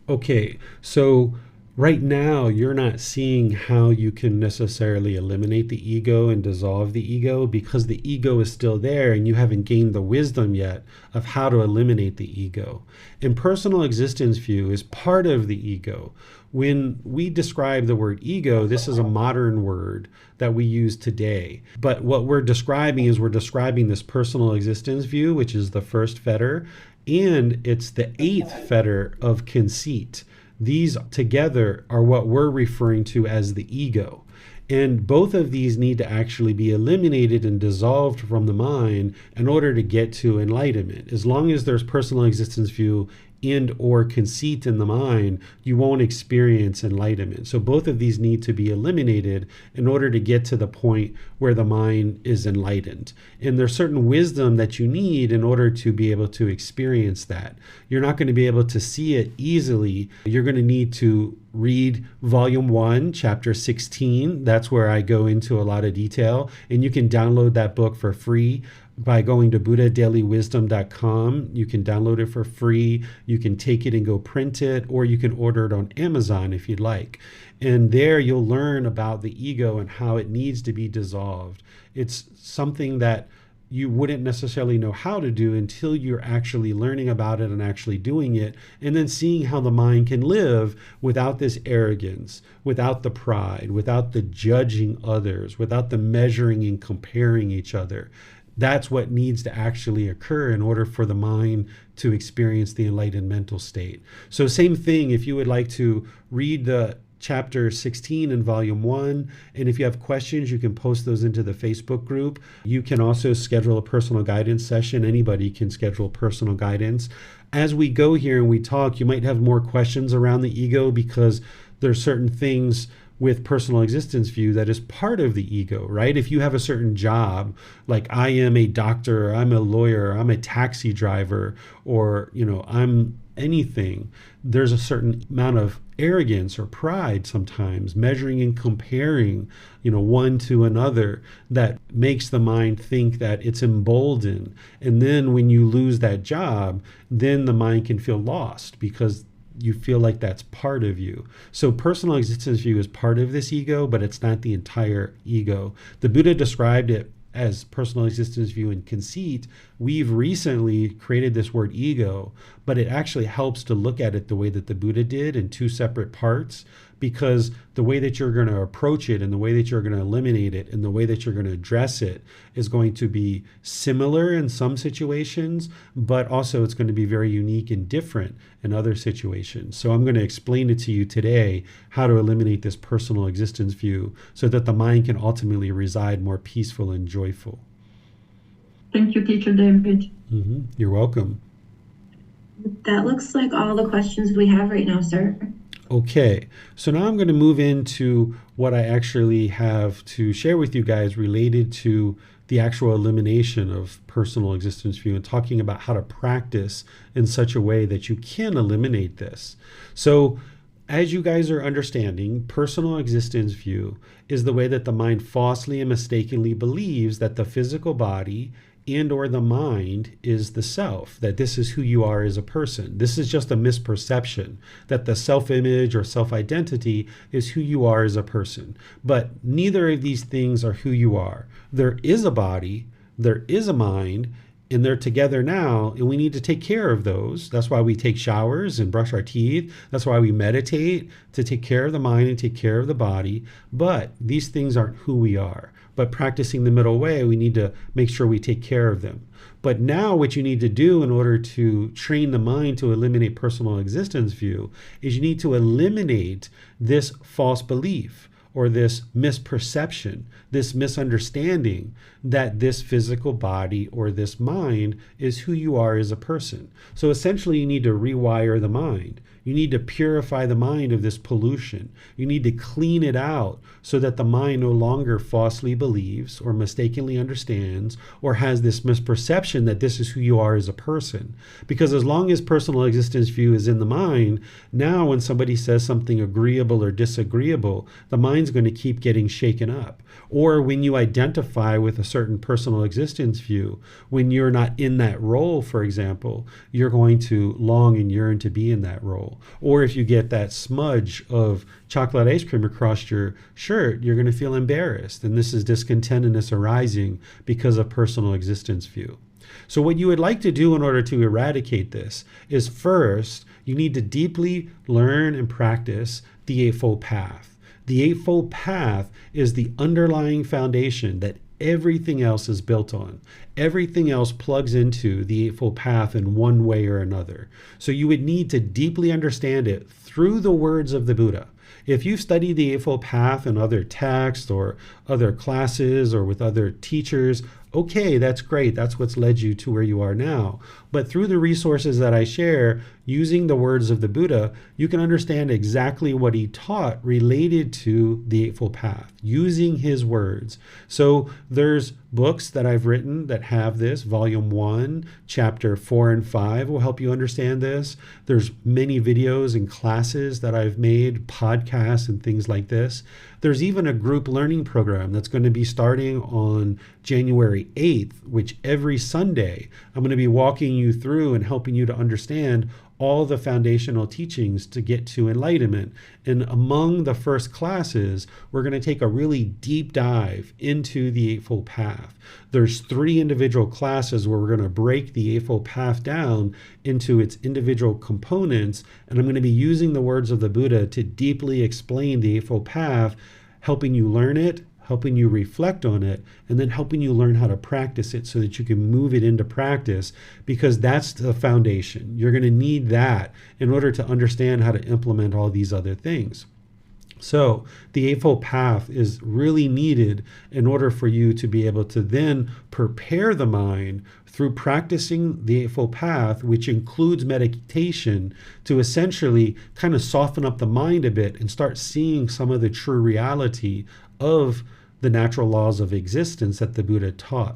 Okay, so right now you're not seeing how you can necessarily eliminate the ego and dissolve the ego because the ego is still there and you haven't gained the wisdom yet of how to eliminate the ego. And personal existence view is part of the ego. When we describe the word ego, this is a modern word that we use today. But what we're describing is we're describing this personal existence view, which is the first fetter, and it's the eighth fetter of conceit. These together are what we're referring to as the ego. And both of these need to actually be eliminated and dissolved from the mind in order to get to enlightenment. As long as there's personal existence view and or conceit in the mind, you won't experience enlightenment. So both of these need to be eliminated in order to get to the point where the mind is enlightened. And there's certain wisdom that you need in order to be able to experience that. You're not going to be able to see it easily. You're going to need to read volume 1, chapter 16. That's where I go into a lot of detail. And you can download that book for free by going to buddhadailywisdom.com. You can download it for free. You can take it and go print it, or you can order it on Amazon if you'd like. And there you'll learn about the ego and how it needs to be dissolved. It's something that you wouldn't necessarily know how to do until you're actually learning about it and actually doing it, and then seeing how the mind can live without this arrogance, without the pride, without the judging others, without the measuring and comparing each other. That's what needs to actually occur in order for the mind to experience the enlightened mental state. So same thing, if you would like to read the chapter 16 in volume 1, and if you have questions, you can post those into the Facebook group. You can also schedule a personal guidance session. Anybody can schedule personal guidance. As we go here and we talk, you might have more questions around the ego because there's certain things with personal existence view that is part of the ego, right? If you have a certain job, like I am a doctor, I'm a lawyer, I'm a taxi driver, or I'm anything, there's a certain amount of arrogance or pride sometimes, measuring and comparing, one to another, that makes the mind think that it's emboldened. And then when you lose that job, then the mind can feel lost because you feel like that's part of you. So personal existence view is part of this ego, but it's not the entire ego. The Buddha described it as personal existence view and conceit. We've recently created this word ego, but it actually helps to look at it the way that the Buddha did in two separate parts, because the way that you're going to approach it and the way that you're going to eliminate it and the way that you're going to address it is going to be similar in some situations, but also it's going to be very unique and different in other situations. So I'm going to explain it to you today, how to eliminate this personal existence view so that the mind can ultimately reside more peaceful and joyful. Thank you, Teacher David. You're welcome. That looks like all the questions we have right now, sir. Okay, so now I'm going to move into what I actually have to share with you guys related to the actual elimination of personal existence view and talking about how to practice in such a way that you can eliminate this. So as you guys are understanding, personal existence view is the way that the mind falsely and mistakenly believes that the physical body and or the mind is the self, that this is who you are as a person. This is just a misperception that the self-image or self-identity is who you are as a person. But neither of these things are who you are. There is a body, there is a mind, and they're together now, and we need to take care of those. That's why we take showers and brush our teeth. That's why we meditate, to take care of the mind and take care of the body. But these things aren't who we are. But practicing the middle way, we need to make sure we take care of them. But now what you need to do in order to train the mind to eliminate personal existence view is you need to eliminate this false belief or this misperception, this misunderstanding that this physical body or this mind is who you are as a person. So essentially, you need to rewire the mind. You need to purify the mind of this pollution. You need to clean it out so that the mind no longer falsely believes or mistakenly understands or has this misperception that this is who you are as a person. Because as long as personal existence view is in the mind, now when somebody says something agreeable or disagreeable, the mind's going to keep getting shaken up. Or when you identify with a certain personal existence view, when you're not in that role, for example, you're going to long and yearn to be in that role. Or if you get that smudge of chocolate ice cream across your shirt, you're going to feel embarrassed. And this is discontentedness arising because of personal existence view. So what you would like to do in order to eradicate this is first, you need to deeply learn and practice the Eightfold Path. The Eightfold Path is the underlying foundation that everything else is built on. Everything else plugs into the Eightfold Path in one way or another. So you would need to deeply understand it through the words of the Buddha. If you've studied the Eightfold Path in other texts or other classes or with other teachers, okay, that's great. That's what's led you to where you are now. But through the resources that I share, using the words of the Buddha, you can understand exactly what he taught related to the Eightfold Path, using his words. So there's books that I've written that have this. Volume 1, chapter 4 and 5 will help you understand this. There's many videos and classes that I've made, podcasts and things like this. There's even a group learning program that's going to be starting on January 8th, which every Sunday I'm going to be walking you through and helping you to understand all the foundational teachings to get to enlightenment. And among the first classes, we're going to take a really deep dive into the Eightfold Path. There's 3 individual classes where we're going to break the Eightfold Path down into its individual components. And I'm going to be using the words of the Buddha to deeply explain the Eightfold Path, helping you learn it, helping you reflect on it, and then helping you learn how to practice it so that you can move it into practice, because that's the foundation. You're going to need that in order to understand how to implement all these other things. So the Eightfold Path is really needed in order for you to be able to then prepare the mind through practicing the Eightfold Path, which includes meditation, to essentially kind of soften up the mind a bit and start seeing some of the true reality of the natural laws of existence that the Buddha taught.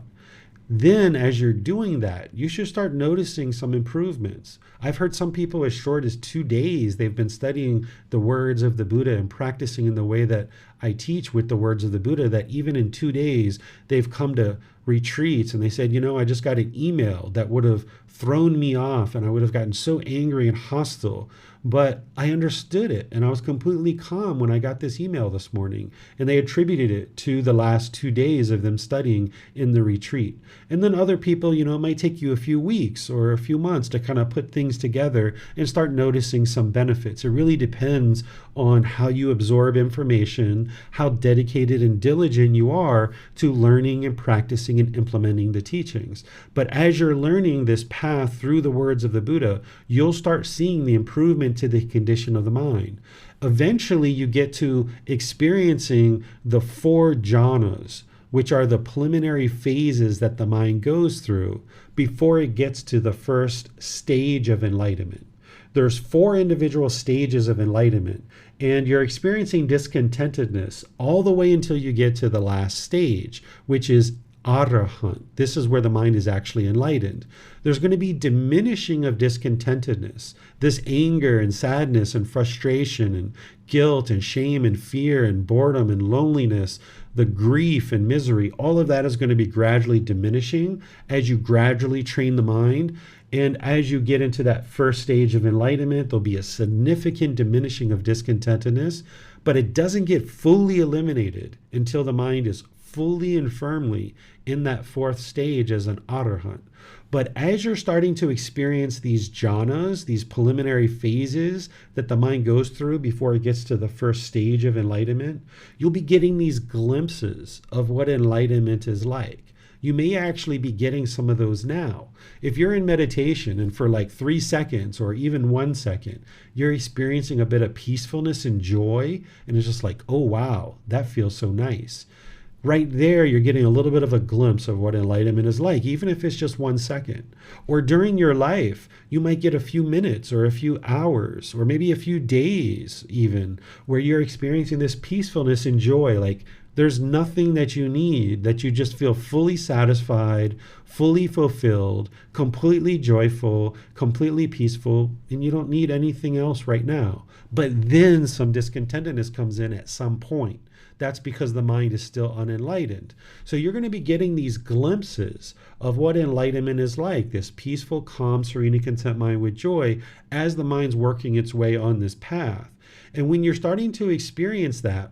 Then as you're doing that, you should start noticing some improvements. I've heard some people as short as 2 days, they've been studying the words of the Buddha and practicing in the way that I teach with the words of the Buddha, that even in 2 days, they've come to retreats and they said, you know, I just got an email that would have thrown me off and I would have gotten so angry and hostile, but I understood it and I was completely calm when I got this email this morning. And they attributed it to the last 2 days of them studying in the retreat. And then other people, you know, it might take you a few weeks or a few months to kind of put things together and start noticing some benefits. It really depends on how you absorb information, how dedicated and diligent you are to learning and practicing and implementing the teachings. But as you're learning this path through the words of the Buddha, you'll start seeing the improvement to the condition of the mind. Eventually, you get to experiencing the 4 jhanas, which are the preliminary phases that the mind goes through before it gets to the first stage of enlightenment. There's 4 individual stages of enlightenment, and you're experiencing discontentedness all the way until you get to the last stage, which is arahant. This is where the mind is actually enlightened. There's going to be diminishing of discontentedness, this anger and sadness and frustration and guilt and shame and fear and boredom and loneliness, the grief and misery. All of that is going to be gradually diminishing as you gradually train the mind. And as you get into that first stage of enlightenment, there'll be a significant diminishing of discontentedness, but it doesn't get fully eliminated until the mind is fully and firmly in that 4th stage as an arahant. But as you're starting to experience these jhanas, these preliminary phases that the mind goes through before it gets to the first stage of enlightenment, you'll be getting these glimpses of what enlightenment is like. you may actually be getting some of those now. If you're in meditation and for like 3 seconds or even 1 second, you're experiencing a bit of peacefulness and joy, and it's just like, oh wow, that feels so nice. Right there, you're getting a little bit of a glimpse of what enlightenment is like, even if it's just 1 second. Or during your life, you might get a few minutes or a few hours or maybe a few days even where you're experiencing this peacefulness and joy. Like there's nothing that you need, that you just feel fully satisfied, fully fulfilled, completely joyful, completely peaceful, and you don't need anything else right now. But then some discontentedness comes in at some point. That's because the mind is still unenlightened. So you're going to be getting these glimpses of what enlightenment is like, this peaceful, calm, serene, and content mind with joy as the mind's working its way on this path. And when you're starting to experience that,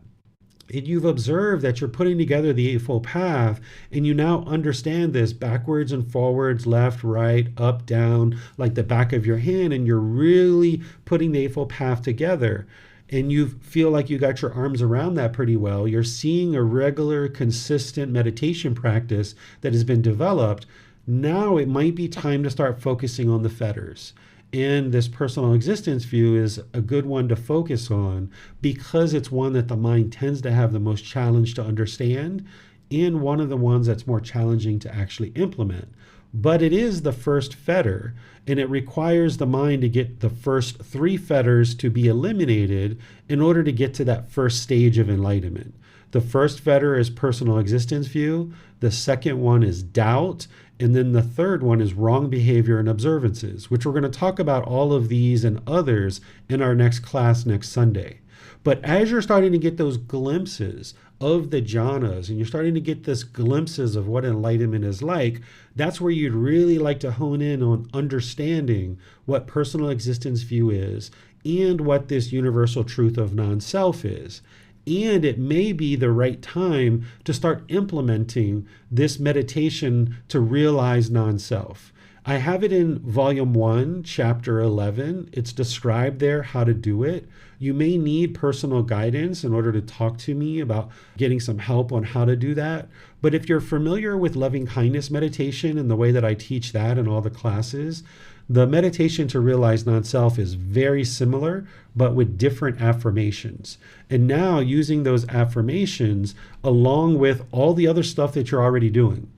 and you've observed that you're putting together the Eightfold Path, and you now understand this backwards and forwards, left, right, up, down, like the back of your hand, and you're really putting the Eightfold Path together, and you feel like you got your arms around that pretty well, you're seeing a regular, consistent meditation practice that has been developed. Now it might be time to start focusing on the fetters. And this personal existence view is a good one to focus on because it's one that the mind tends to have the most challenge to understand, and one of the ones that's more challenging to actually implement. But it is the first fetter, and it requires the mind to get the first 3 fetters to be eliminated in order to get to that first stage of enlightenment. The first fetter is personal existence view, the second one is doubt, and then the third one is wrong behavior and observances, which we're going to talk about all of these and others in our next class next Sunday. But as you're starting to get those glimpses of the jhanas, and you're starting to get this glimpses of what enlightenment is like, that's where you'd really like to hone in on understanding what personal existence view is and what this universal truth of non-self is. And it may be the right time to start implementing this meditation to realize non-self. I have it in volume 1, chapter 11. It's described there how to do it. You may need personal guidance in order to talk to me about getting some help on how to do that. But if you're familiar with loving kindness meditation and the way that I teach that in all the classes, the meditation to realize non-self is very similar, but with different affirmations. And now using those affirmations along with all the other stuff that you're already doing.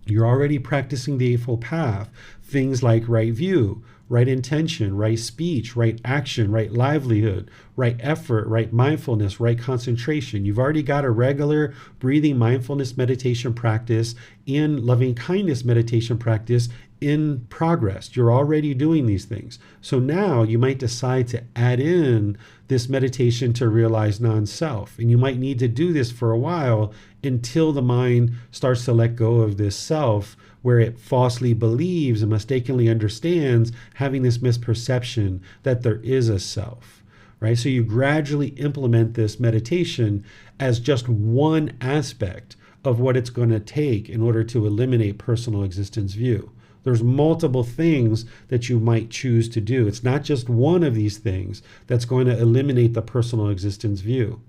You're already practicing the Eightfold Path, things like right view, right intention, right speech, right action, right livelihood, right effort, right mindfulness, right concentration. You've already got a regular breathing mindfulness meditation practice and loving kindness meditation practice in progress. You're already doing these things. So now you might decide to add in this meditation to realize non-self. And you might need to do this for a while until the mind starts to let go of this self where it falsely believes and mistakenly understands, having this misperception that there is a self, right? So you gradually implement this meditation as just one aspect of what it's going to take in order to eliminate personal existence view. There's multiple things that you might choose to do. It's not just one of these things that's going to eliminate the personal existence view.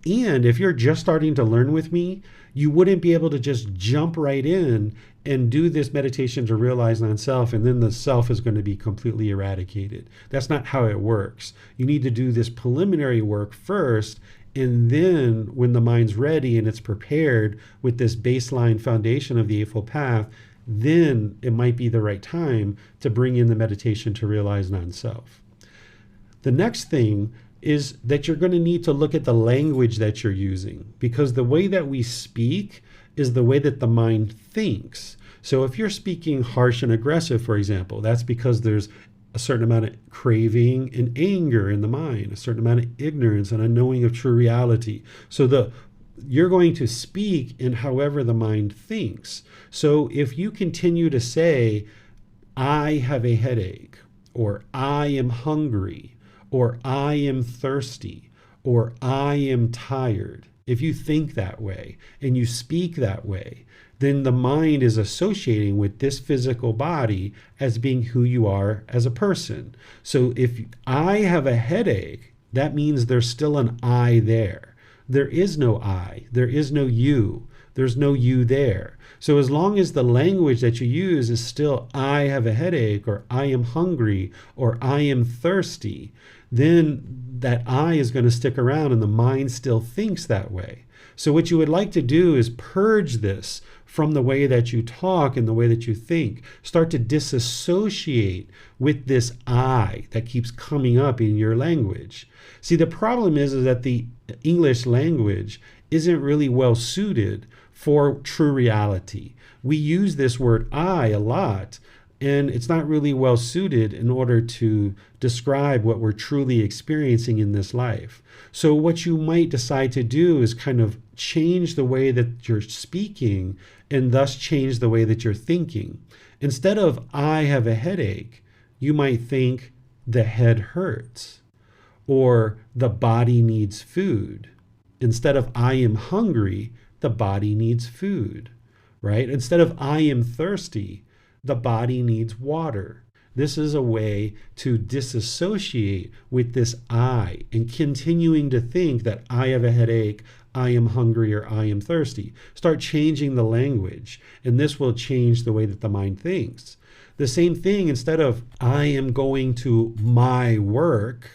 And if you're just starting to learn with me, you wouldn't be able to just jump right in and do this meditation to realize non-self, and then the self is going to be completely eradicated. That's not how it works. You need to do this preliminary work first, and then when the mind's ready and it's prepared with this baseline foundation of the Eightfold Path, then it might be the right time to bring in the meditation to realize non-self. The next thing is that you're going to need to look at the language that you're using, because the way that we speak is the way that the mind thinks. So if you're speaking harsh and aggressive, for example, that's because there's a certain amount of craving and anger in the mind, a certain amount of ignorance and unknowing of true reality. So you're going to speak in however the mind thinks. So if you continue to say, I have a headache, or I am hungry, or I am thirsty, or I am tired, if you think that way and you speak that way, then the mind is associating with this physical body as being who you are as a person. So if I have a headache, that means there's still an I there. There is no I, there is no you, There's no you there. So as long as the language that you use is still I have a headache, or I am hungry, or I am thirsty, then that I is going to stick around and the mind still thinks that way. So what you would like to do is purge this from the way that you talk and the way that you think. Start to disassociate with this I that keeps coming up in your language. See, the problem is that the English language isn't really well suited for true reality. We use this word I a lot, and it's not really well suited in order to describe what we're truly experiencing in this life. So what you might decide to do is kind of change the way that you're speaking and thus change the way that you're thinking. Instead of I have a headache, you might think the head hurts, or the body needs food. Instead of I am hungry, the body needs food, right? Instead of I am thirsty, the body needs water. This is a way to disassociate with this I and continuing to think that I have a headache, I am hungry, or I am thirsty. Start changing the language, and this will change the way that the mind thinks. The same thing, instead of I am going to my work,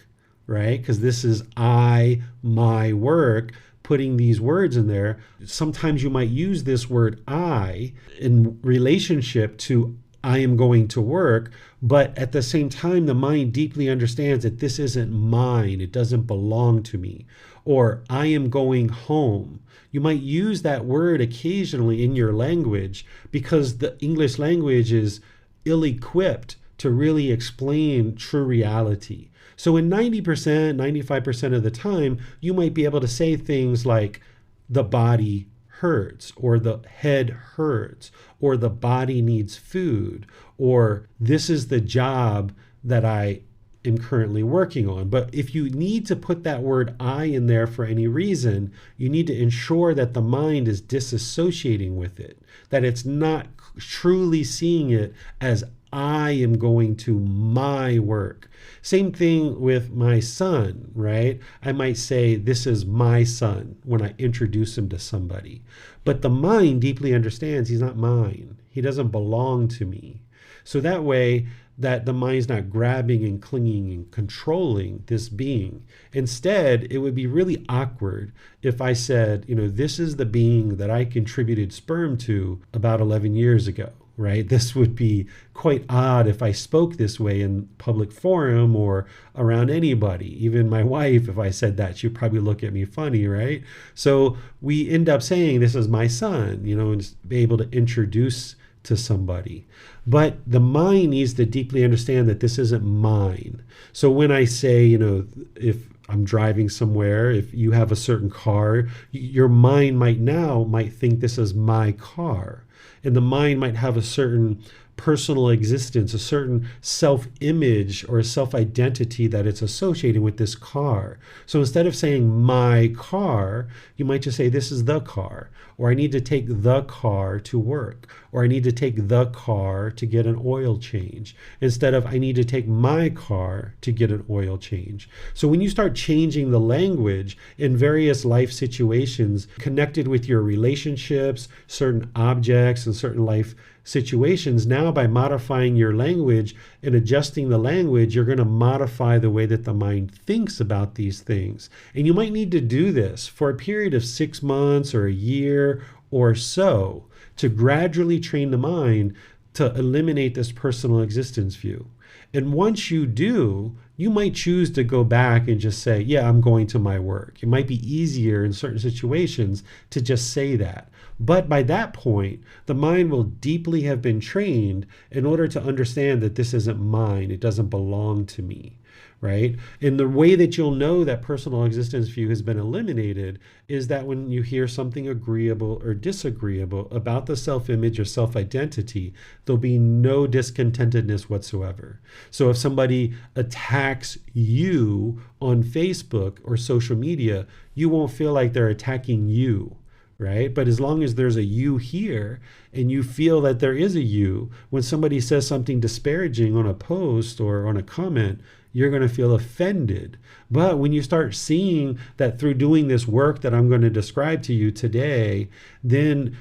right? Because this is I, my work, putting these words in there. Sometimes you might use this word I in relationship to I am going to work, but at the same time, the mind deeply understands that this isn't mine. It doesn't belong to me. Or I am going home. You might use that word occasionally in your language because the English language is ill-equipped to really explain true reality. So in 90%, 95% of the time, you might be able to say things like the body hurts, or the head hurts, or the body needs food, or this is the job that I am currently working on. But if you need to put that word I in there for any reason, you need to ensure that the mind is disassociating with it, that it's not truly seeing it as I am going to my work. Same thing with my son, right? I might say, this is my son when I introduce him to somebody. But the mind deeply understands he's not mine. He doesn't belong to me. So that way, that the mind's not grabbing and clinging and controlling this being. Instead, it would be really awkward if I said, this is the being that I contributed sperm to about 11 years ago. Right? This would be quite odd if I spoke this way in public forum or around anybody. Even my wife, if I said that, she'd probably look at me funny, right? So we end up saying, this is my son, and be able to introduce to somebody. But the mind needs to deeply understand that this isn't mine. So when I say, if I'm driving somewhere, if you have a certain car, your mind might think this is my car. And the mind might have a certain personal existence, a certain self-image or self-identity that it's associating with this car. So instead of saying my car, you might just say, this is the car, or I need to take the car to work, or I need to take the car to get an oil change, instead of I need to take my car to get an oil change. So when you start changing the language in various life situations connected with your relationships, certain objects, and certain life situations, now by modifying your language and adjusting the language, you're going to modify the way that the mind thinks about these things. And you might need to do this for a period of 6 months or a year or so to gradually train the mind to eliminate this personal existence view. And once you do, you might choose to go back and just say, yeah, I'm going to my work. It might be easier in certain situations to just say that. But by that point, the mind will deeply have been trained in order to understand that this isn't mine. It doesn't belong to me, right? And the way that you'll know that personal existence view has been eliminated is that when you hear something agreeable or disagreeable about the self-image or self-identity, there'll be no discontentedness whatsoever. So if somebody attacks you on Facebook or social media, you won't feel like they're attacking you. Right? But as long as there's a you here and you feel that there is a you, when somebody says something disparaging on a post or on a comment, you're going to feel offended. But when you start seeing that through doing this work that I'm going to describe to you today, then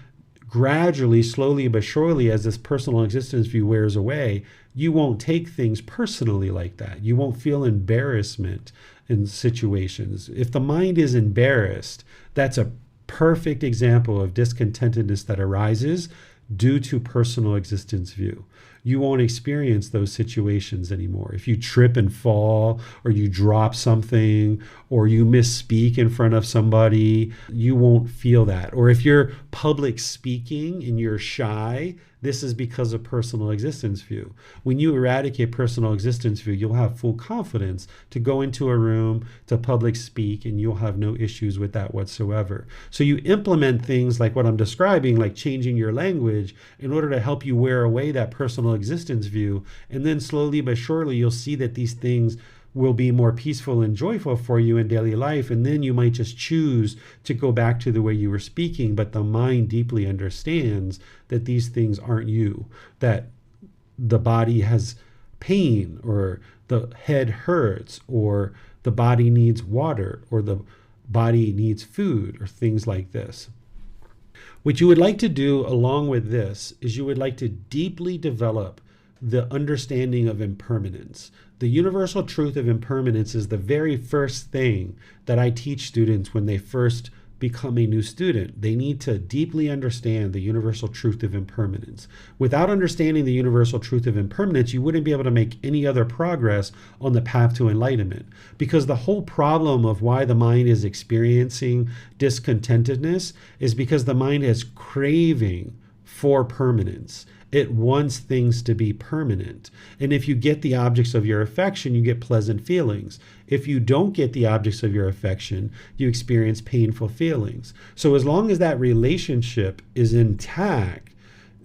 gradually, slowly but surely, as this personal existence view wears away, you won't take things personally like that. You won't feel embarrassment in situations. If the mind is embarrassed, that's a perfect example of discontentedness that arises due to personal existence view. You won't experience those situations anymore. If you trip and fall, or you drop something, or you misspeak in front of somebody, you won't feel that. Or if you're public speaking and you're shy, this is because of personal existence view. When you eradicate personal existence view, you'll have full confidence to go into a room, to public speak, and you'll have no issues with that whatsoever. So you implement things like what I'm describing, like changing your language, in order to help you wear away that personal existence view. And then slowly but surely, you'll see that these things will be more peaceful and joyful for you in daily life. And then you might just choose to go back to the way you were speaking, but the mind deeply understands that these things aren't you, that the body has pain, or the head hurts, or the body needs water, or the body needs food, or things like this. What you would like to do along with this is you would like to deeply develop the understanding of impermanence. The universal truth of impermanence is the very first thing that I teach students when they first become a new student. They need to deeply understand the universal truth of impermanence. Without understanding the universal truth of impermanence, you wouldn't be able to make any other progress on the path to enlightenment. Because the whole problem of why the mind is experiencing discontentedness is because the mind is craving for permanence. It wants things to be permanent. And if you get the objects of your affection, you get pleasant feelings. If you don't get the objects of your affection, you experience painful feelings. So as long as that relationship is intact,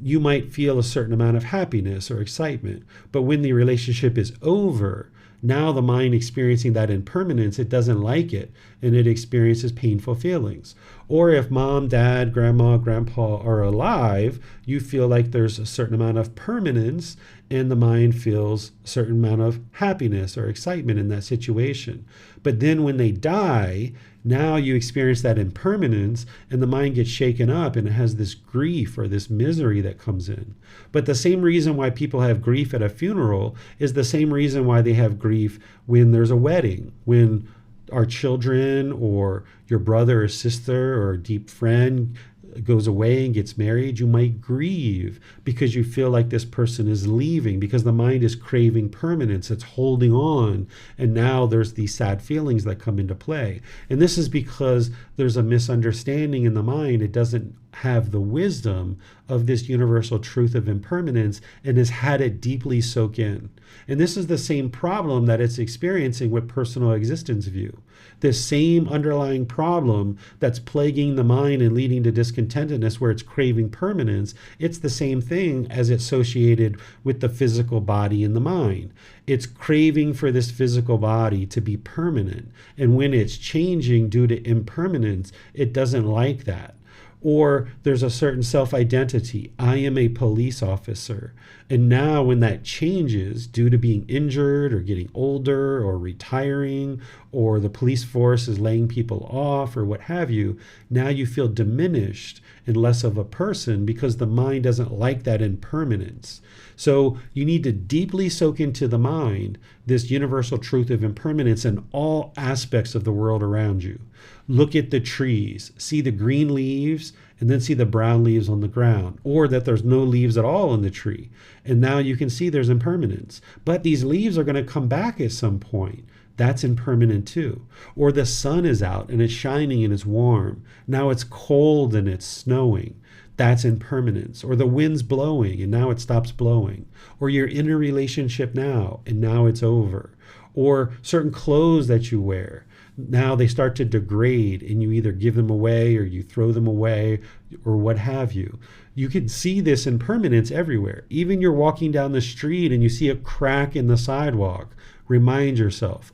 you might feel a certain amount of happiness or excitement. But when the relationship is over, now the mind experiencing that impermanence, it doesn't like it, and it experiences painful feelings. Or if mom, dad, grandma, grandpa are alive, you feel like there's a certain amount of permanence, and the mind feels a certain amount of happiness or excitement in that situation. But then when they die, now you experience that impermanence, and the mind gets shaken up, and it has this grief or this misery that comes in. But the same reason why people have grief at a funeral is the same reason why they have grief when there's a wedding, when our children or your brother or sister or a deep friend goes away and gets married. You might grieve because you feel like this person is leaving, because the mind is craving permanence. It's holding on. And now there's these sad feelings that come into play. And this is because there's a misunderstanding in the mind. It doesn't have the wisdom of this universal truth of impermanence and has had it deeply soak in. And this is the same problem that it's experiencing with personal existence view. This same underlying problem that's plaguing the mind and leading to discontentedness, where it's craving permanence, it's the same thing as associated with the physical body and the mind. It's craving for this physical body to be permanent. And when it's changing due to impermanence, it doesn't like that. Or there's a certain self-identity. I am a police officer. And now when that changes due to being injured or getting older or retiring, or the police force is laying people off or what have you, now you feel diminished and less of a person because the mind doesn't like that impermanence. So you need to deeply soak into the mind this universal truth of impermanence in all aspects of the world around you. Look at the trees, see the green leaves, and then see the brown leaves on the ground, or that there's no leaves at all on the tree. And now you can see there's impermanence. But these leaves are going to come back at some point. That's impermanent too. Or the sun is out and it's shining and it's warm. Now it's cold and it's snowing. That's impermanence. Or the wind's blowing and now it stops blowing. Or you're in a relationship now and now it's over. Or certain clothes that you wear, now they start to degrade and you either give them away or you throw them away or what have you. You can see this impermanence everywhere. Even you're walking down the street and you see a crack in the sidewalk. Remind yourself,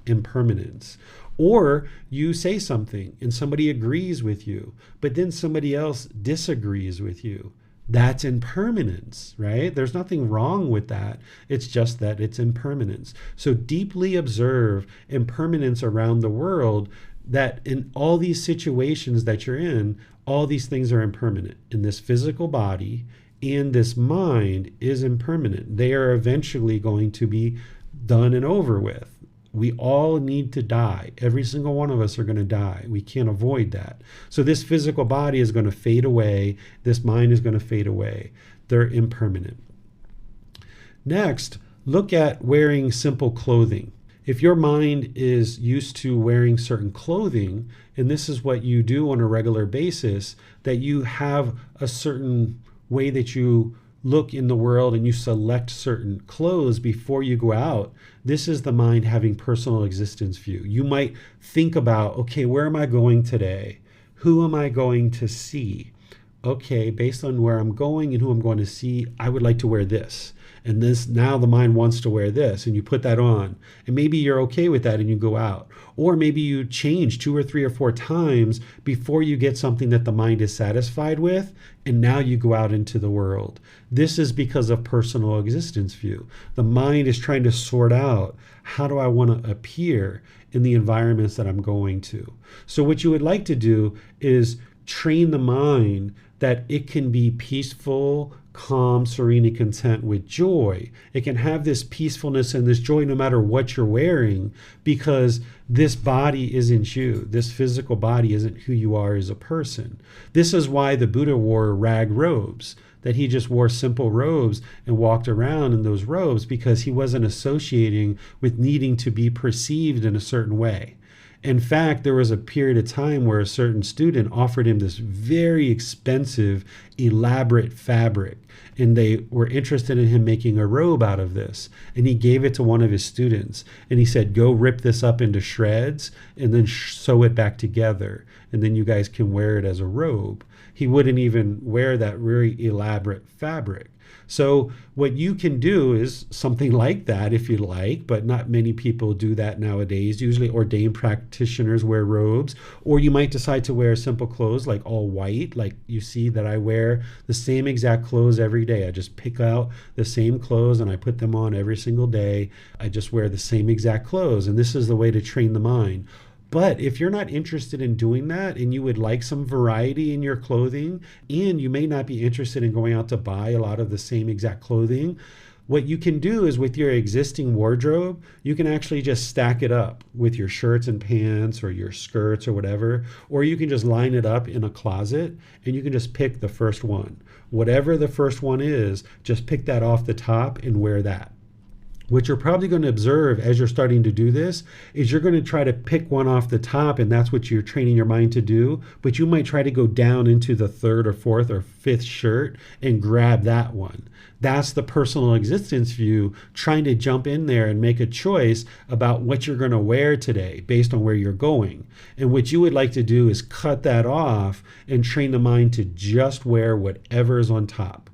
impermanence. Or you say something and somebody agrees with you, but then somebody else disagrees with you. That's impermanence, right? There's nothing wrong with that. It's just that it's impermanence. So deeply observe impermanence around the world, that in all these situations that you're in, all these things are impermanent. In this physical body and this mind is impermanent. They are eventually going to be done and over with. We all need to die. Every single one of us are going to die. We can't avoid that. So this physical body is going to fade away. This mind is going to fade away. They're impermanent. Next, look at wearing simple clothing. If your mind is used to wearing certain clothing, and this is what you do on a regular basis, that you have a certain way that you look in the world and you select certain clothes before you go out, this is the mind having personal existence view. You might think about, okay, where am I going today? Who am I going to see? Okay, based on where I'm going and who I'm going to see, I would like to wear this. And this, now the mind wants to wear this, and you put that on. And maybe you're okay with that and you go out. Or maybe you change 2 or 3 or 4 times before you get something that the mind is satisfied with, and now you go out into the world. This is because of personal existence view. The mind is trying to sort out, how do I want to appear in the environments that I'm going to? So what you would like to do is train the mind that it can be peaceful, calm, serene, and content with joy. It can have this peacefulness and this joy no matter what you're wearing, because this body isn't you. This physical body isn't who you are as a person. This is why the Buddha wore rag robes, that he just wore simple robes and walked around in those robes, because he wasn't associating with needing to be perceived in a certain way. In fact, there was a period of time where a certain student offered him this very expensive, elaborate fabric, and they were interested in him making a robe out of this. And he gave it to one of his students, and he said, go rip this up into shreds and then sew it back together, and then you guys can wear it as a robe. He wouldn't even wear that very elaborate fabric. So what you can do is something like that if you like, but not many people do that nowadays. Usually ordained practitioners wear robes, or you might decide to wear simple clothes like all white. Like you see that I wear the same exact clothes every day. I just pick out the same clothes and I put them on every single day. I just wear the same exact clothes, and this is the way to train the mind. But if you're not interested in doing that, and you would like some variety in your clothing, and you may not be interested in going out to buy a lot of the same exact clothing, what you can do is with your existing wardrobe, you can actually just stack it up with your shirts and pants or your skirts or whatever, or you can just line it up in a closet and you can just pick the first one. Whatever the first one is, just pick that off the top and wear that. What you're probably going to observe as you're starting to do this is you're going to try to pick one off the top, and that's what you're training your mind to do. But you might try to go down into the 3rd or 4th or 5th shirt and grab that one. That's the personal existence view trying to jump in there and make a choice about what you're going to wear today based on where you're going. And what you would like to do is cut that off and train the mind to just wear whatever is on top.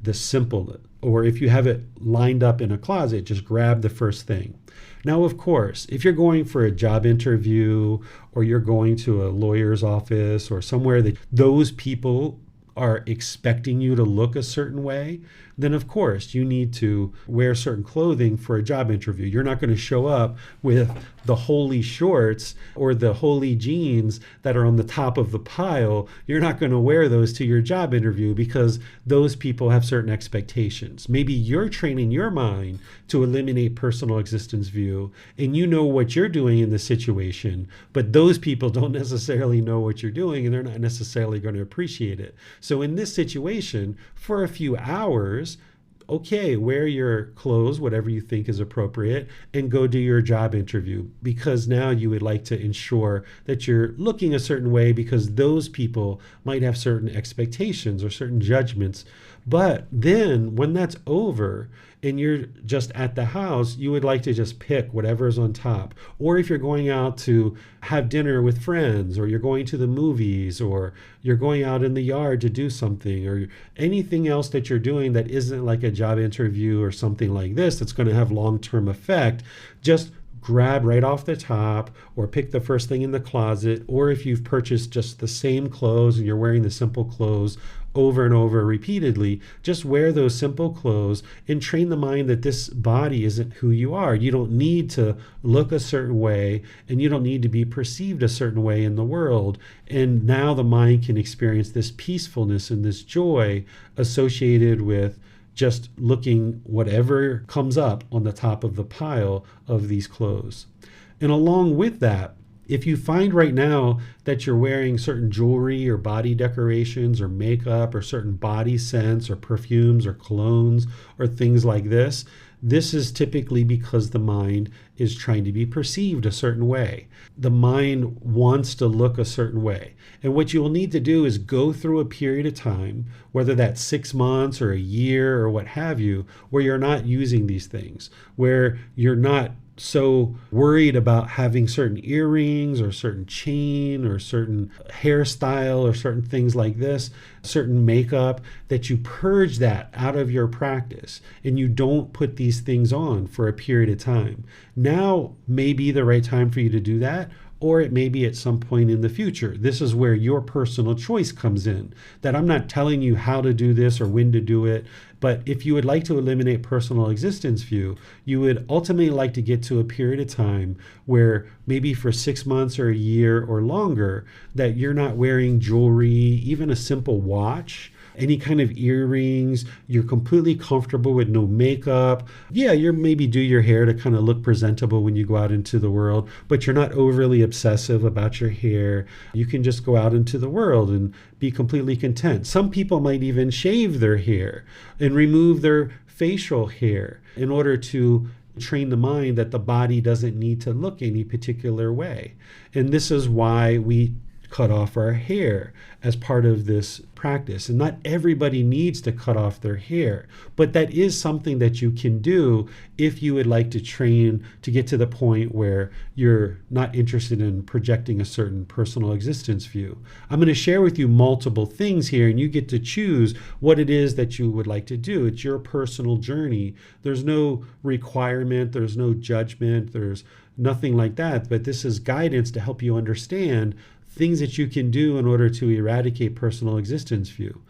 The simple, or if you have it lined up in a closet, just grab the first thing. Now, of course, if you're going for a job interview or you're going to a lawyer's office or somewhere that those people are expecting you to look a certain way, then of course you need to wear certain clothing for a job interview. You're not going to show up with the holey shorts or the holey jeans that are on the top of the pile. You're not going to wear those to your job interview because those people have certain expectations. Maybe you're training your mind to eliminate personal existence view, and you know what you're doing in the situation, but those people don't necessarily know what you're doing, and they're not necessarily going to appreciate it. So in this situation, for a few hours, okay, wear your clothes, whatever you think is appropriate, and go do your job interview, because now you would like to ensure that you're looking a certain way because those people might have certain expectations or certain judgments. But then when that's over and you're just at the house, you would like to just pick whatever is on top. Or if you're going out to have dinner with friends, or you're going to the movies, or you're going out in the yard to do something, or anything else that you're doing that isn't like a job interview or something like this that's going to have long-term effect, just grab right off the top or pick the first thing in the closet, or if you've purchased just the same clothes and you're wearing the simple clothes over and over repeatedly, just wear those simple clothes and train the mind that this body isn't who you are. You don't need to look a certain way, and you don't need to be perceived a certain way in the world. And now the mind can experience this peacefulness and this joy associated with just looking whatever comes up on the top of the pile of these clothes. And along with that, if you find right now that you're wearing certain jewelry or body decorations or makeup or certain body scents or perfumes or colognes or things like this, this is typically because the mind is trying to be perceived a certain way. The mind wants to look a certain way. And what you will need to do is go through a period of time, whether that's 6 months or a year or what have you, where you're not using these things, where you're not so worried about having certain earrings or certain chain or certain hairstyle or certain things like this, certain makeup, that you purge that out of your practice and you don't put these things on for a period of time. Now may be the right time for you to do that, or it may be at some point in the future. This is where your personal choice comes in, that I'm not telling you how to do this or when to do it. But if you would like to eliminate personal existence view, you would ultimately like to get to a period of time where maybe for 6 months or a year or longer, that you're not wearing jewelry, even a simple watch, any kind of earrings, you're completely comfortable with no makeup. Yeah, you maybe do your hair to kind of look presentable when you go out into the world, but you're not overly obsessive about your hair. You can just go out into the world and be completely content. Some people might even shave their hair and remove their facial hair in order to train the mind that the body doesn't need to look any particular way. And this is why we cut off our hair as part of this practice. And not everybody needs to cut off their hair, but that is something that you can do if you would like to train to get to the point where you're not interested in projecting a certain personal existence view. I'm going to share with you multiple things here, and you get to choose what it is that you would like to do. It's your personal journey. There's no requirement, there's no judgment, there's nothing like that, but this is guidance to help you understand things that you can do in order to eradicate personal existence view.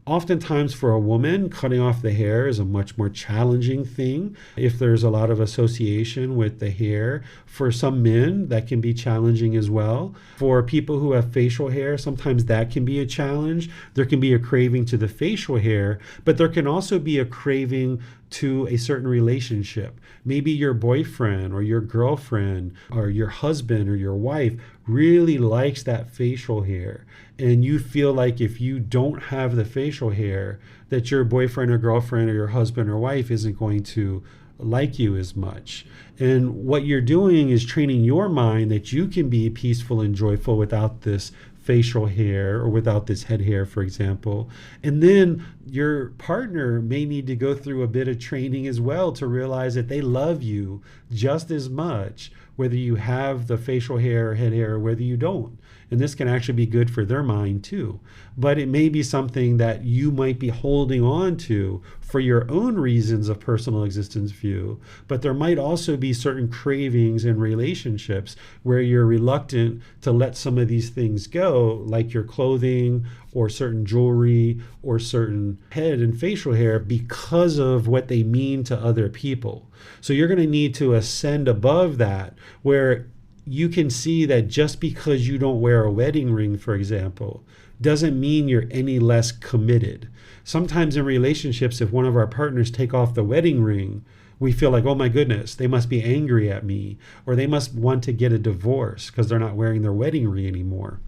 Oftentimes for a woman, cutting off the hair is a much more challenging thing if there's a lot of association with the hair. For some men, that can be challenging as well. For people who have facial hair, sometimes that can be a challenge. There can be a craving to the facial hair, but there can also be a craving to a certain relationship. Maybe your boyfriend or your girlfriend or your husband or your wife really likes that facial hair, and you feel like if you don't have the facial hair, that your boyfriend or girlfriend or your husband or wife isn't going to like you as much. And what you're doing is training your mind that you can be peaceful and joyful without this facial hair or without this head hair, for example. And then your partner may need to go through a bit of training as well to realize that they love you just as much, whether you have the facial hair or head hair or whether you don't. And this can actually be good for their mind too. But it may be something that you might be holding on to for your own reasons of personal existence view. But there might also be certain cravings in relationships where you're reluctant to let some of these things go, like your clothing or certain jewelry or certain head and facial hair, because of what they mean to other people. So you're going to need to ascend above that, where you can see that just because you don't wear a wedding ring, for example, doesn't mean you're any less committed. Sometimes in relationships, if one of our partners take off the wedding ring, we feel like, oh my goodness, they must be angry at me, or they must want to get a divorce because they're not wearing their wedding ring anymore.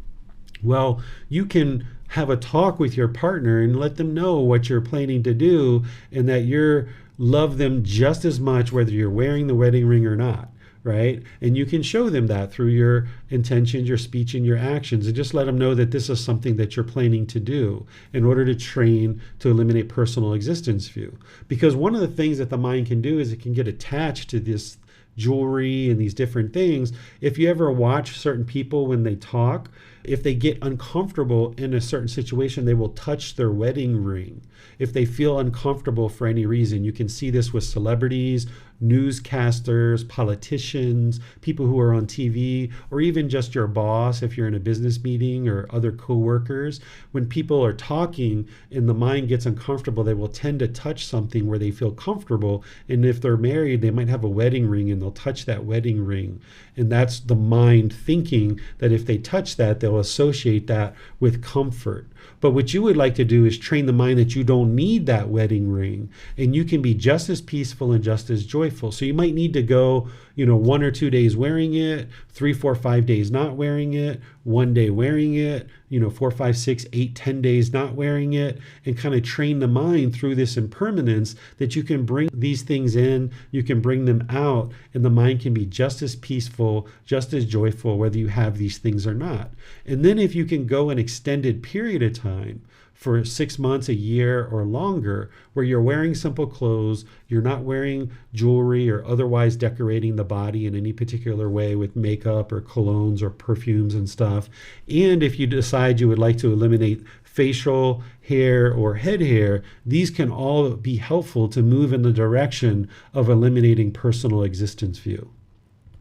Well, you can have a talk with your partner and let them know what you're planning to do, and that you love them just as much whether you're wearing the wedding ring or not. Right? And you can show them that through your intentions, your speech, and your actions, and just let them know that this is something that you're planning to do in order to train to eliminate personal existence view. Because one of the things that the mind can do is it can get attached to this jewelry and these different things. If you ever watch certain people when they talk, if they get uncomfortable in a certain situation, they will touch their wedding ring. If they feel uncomfortable for any reason, you can see this with celebrities, newscasters, politicians, people who are on TV, or even just your boss if you're in a business meeting, or other coworkers. When people are talking and the mind gets uncomfortable, they will tend to touch something where they feel comfortable. And if they're married, they might have a wedding ring and they'll touch that wedding ring. And that's the mind thinking that if they touch that, they'll associate that with comfort. But what you would like to do is train the mind that you don't need that wedding ring, and you can be just as peaceful and just as joyful. So you might need to go, 1 or 2 days wearing it, 3, 4, 5 days not wearing it, 1 day wearing it, 4, 5, 6, 8, 10 days not wearing it, and kind of train the mind through this impermanence that you can bring these things in, you can bring them out, and the mind can be just as peaceful, just as joyful, whether you have these things or not. And then if you can go an extended period of time, for 6 months, a year, or longer, where you're wearing simple clothes, you're not wearing jewelry or otherwise decorating the body in any particular way with makeup or colognes or perfumes and stuff. And if you decide you would like to eliminate facial hair or head hair, these can all be helpful to move in the direction of eliminating personal existence view.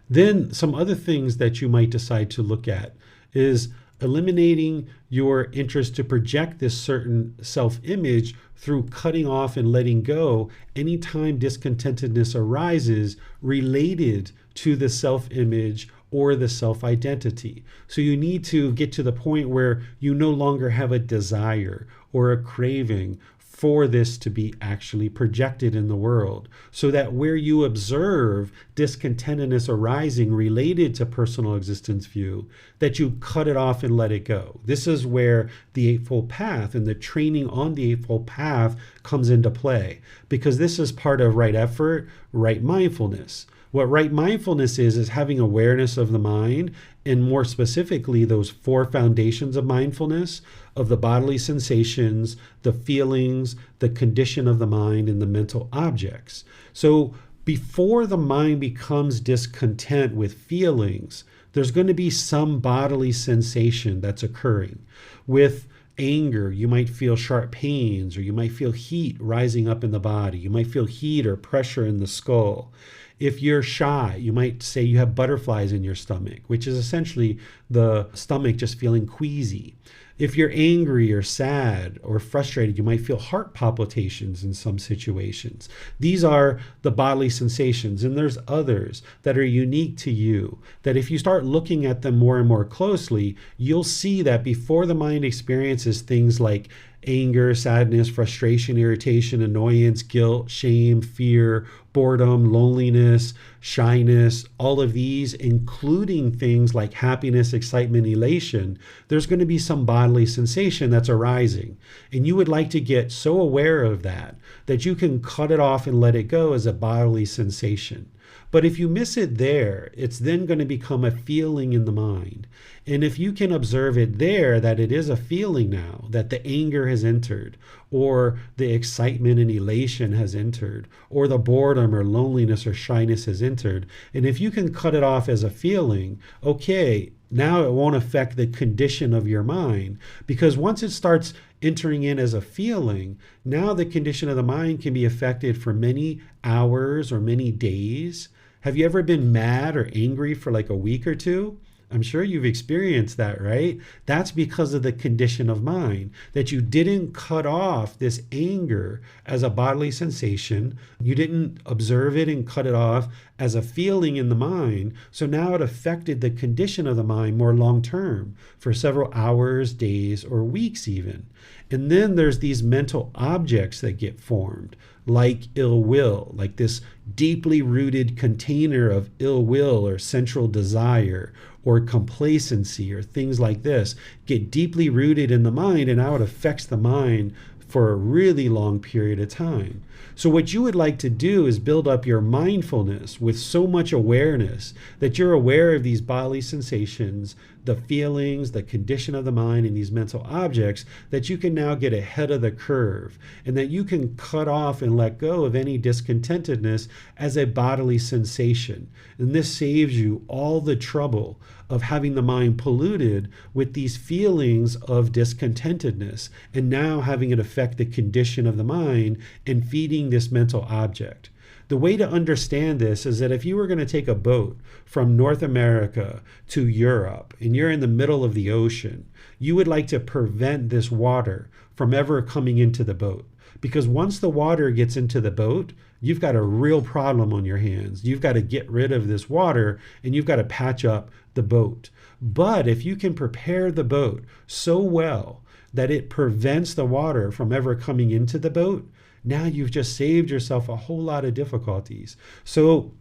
Then some other things that you might decide to look at is eliminating your interest to project this certain self-image through cutting off and letting go anytime discontentedness arises related to the self-image or the self-identity. So you need to get to the point where you no longer have a desire or a craving for this to be actually projected in the world, so that where you observe discontentedness arising related to personal existence view, that you cut it off and let it go. This is where the Eightfold Path and the training on the Eightfold Path comes into play, because this is part of right effort, right mindfulness. What right mindfulness is having awareness of the mind, and more specifically, those 4 foundations of mindfulness, of the bodily sensations, the feelings, the condition of the mind, and the mental objects. So before the mind becomes discontent with feelings, there's going to be some bodily sensation that's occurring. With anger, you might feel sharp pains, or you might feel heat rising up in the body. You might feel heat or pressure in the skull. If you're shy, you might say you have butterflies in your stomach, which is essentially the stomach just feeling queasy. If you're angry or sad or frustrated, you might feel heart palpitations in some situations. These are the bodily sensations, and there's others that are unique to you, that if you start looking at them more and more closely, you'll see that before the mind experiences things like anger, sadness, frustration, irritation, annoyance, guilt, shame, fear, boredom, loneliness, shyness, all of these, including things like happiness, excitement, elation, there's going to be some bodily sensation that's arising. And you would like to get so aware of that you can cut it off and let it go as a bodily sensation. But if you miss it there, it's then going to become a feeling in the mind. And if you can observe it there, that it is a feeling now, that the anger has entered, or the excitement and elation has entered, or the boredom or loneliness or shyness has entered, and if you can cut it off as a feeling, okay, now it won't affect the condition of your mind, because once it starts entering in as a feeling, now the condition of the mind can be affected for many hours or many days. Have you ever been mad or angry for like a week or two? I'm sure you've experienced that, right? That's because of the condition of mind, that you didn't cut off this anger as a bodily sensation. You didn't observe it and cut it off as a feeling in the mind. So now it affected the condition of the mind more long term for several hours, days, or weeks even. And then there's these mental objects that get formed, like ill will, like this deeply rooted container of ill will or central desire, or complacency, or things like this get deeply rooted in the mind, and now it affects the mind for a really long period of time. So what you would like to do is build up your mindfulness with so much awareness that you're aware of these bodily sensations, the feelings, the condition of the mind, and these mental objects, that you can now get ahead of the curve, and that you can cut off and let go of any discontentedness as a bodily sensation. And this saves you all the trouble of having the mind polluted with these feelings of discontentedness, and now having it affect the condition of the mind and feeding this mental object. The way to understand this is that if you were going to take a boat from North America to Europe and you're in the middle of the ocean, you would like to prevent this water from ever coming into the boat. Because once the water gets into the boat, you've got a real problem on your hands. You've got to get rid of this water and you've got to patch up the boat. But if you can prepare the boat so well that it prevents the water from ever coming into the boat, now you've just saved yourself a whole lot of difficulties. So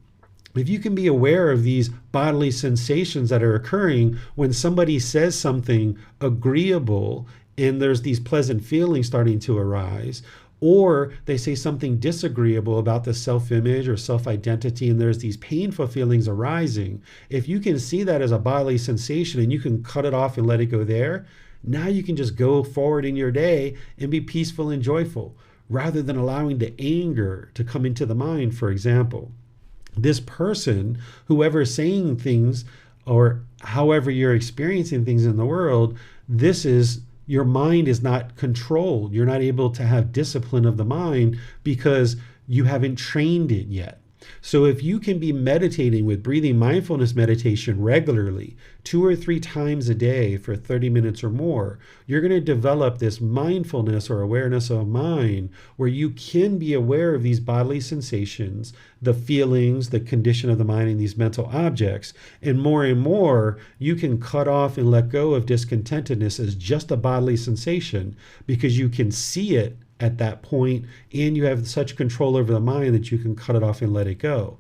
if you can be aware of these bodily sensations that are occurring when somebody says something agreeable and there's these pleasant feelings starting to arise, or they say something disagreeable about the self-image or self-identity and there's these painful feelings arising, if you can see that as a bodily sensation and you can cut it off and let it go there, now you can just go forward in your day and be peaceful and joyful, rather than allowing the anger to come into the mind. For example, this person, whoever is saying things or however you're experiencing things in the world, your mind is not controlled. You're not able to have discipline of the mind because you haven't trained it yet. So if you can be meditating with breathing mindfulness meditation regularly, 2 or 3 times a day for 30 minutes or more, you're going to develop this mindfulness or awareness of mind where you can be aware of these bodily sensations, the feelings, the condition of the mind, and these mental objects. And more, you can cut off and let go of discontentedness as just a bodily sensation because you can see it at that point, and you have such control over the mind that you can cut it off and let it go.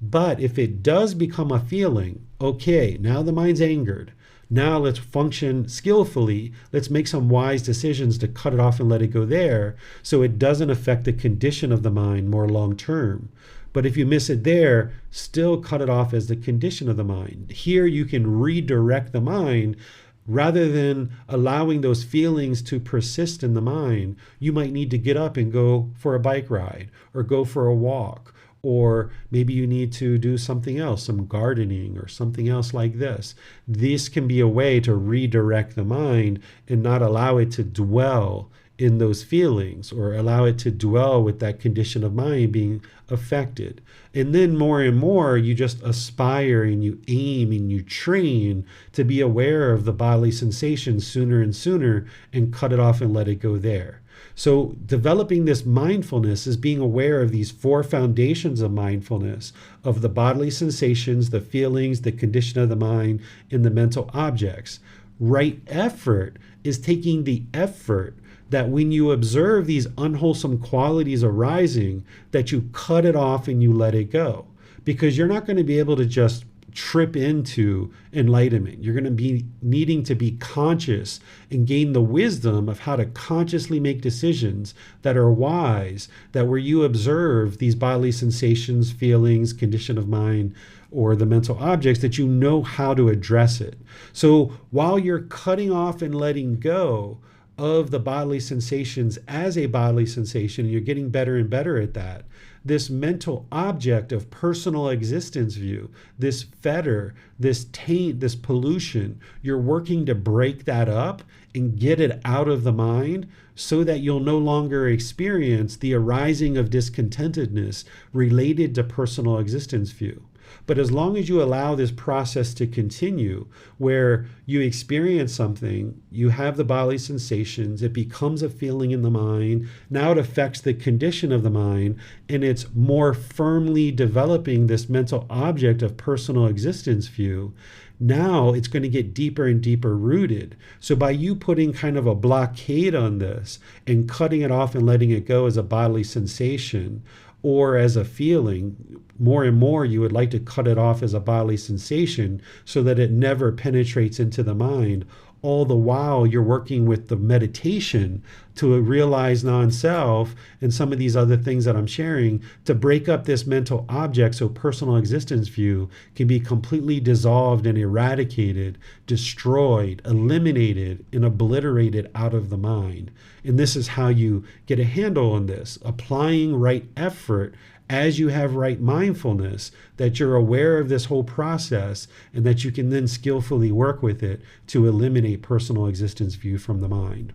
But if it does become a feeling, okay, now the mind's angered. Now let's function skillfully. Let's make some wise decisions to cut it off and let it go there so it doesn't affect the condition of the mind more long term. But if you miss it there, still cut it off as the condition of the mind. Here you can redirect the mind. Rather than allowing those feelings to persist in the mind, you might need to get up and go for a bike ride or go for a walk, or maybe you need to do something else, some gardening or something else like this. This can be a way to redirect the mind and not allow it to dwell in those feelings or allow it to dwell with that condition of mind being affected. And then more and more, you just aspire and you aim and you train to be aware of the bodily sensations sooner and sooner and cut it off and let it go there. So developing this mindfulness is being aware of these 4 foundations of mindfulness, of the bodily sensations, the feelings, the condition of the mind, and the mental objects. Right effort is taking the effort that when you observe these unwholesome qualities arising, that you cut it off and you let it go. Because you're not going to be able to just trip into enlightenment. You're going to be needing to be conscious and gain the wisdom of how to consciously make decisions that are wise, that where you observe these bodily sensations, feelings, condition of mind, or the mental objects, that you know how to address it. So while you're cutting off and letting go of the bodily sensations as a bodily sensation, and you're getting better and better at that, this mental object of personal existence view, this fetter, this taint, this pollution, you're working to break that up and get it out of the mind so that you'll no longer experience the arising of discontentedness related to personal existence view. But as long as you allow this process to continue, where you experience something, you have the bodily sensations, it becomes a feeling in the mind, now it affects the condition of the mind, and it's more firmly developing this mental object of personal existence view, now it's going to get deeper and deeper rooted. So by you putting kind of a blockade on this and cutting it off and letting it go as a bodily sensation, or as a feeling, more and more you would like to cut it off as a bodily sensation so that it never penetrates into the mind. All the while you're working with the meditation to realize non-self and some of these other things that I'm sharing to break up this mental object so personal existence view can be completely dissolved and eradicated, destroyed, eliminated, and obliterated out of the mind. And this is how you get a handle on this, applying right effort as you have right mindfulness, that you're aware of this whole process and that you can then skillfully work with it to eliminate personal existence view from the mind.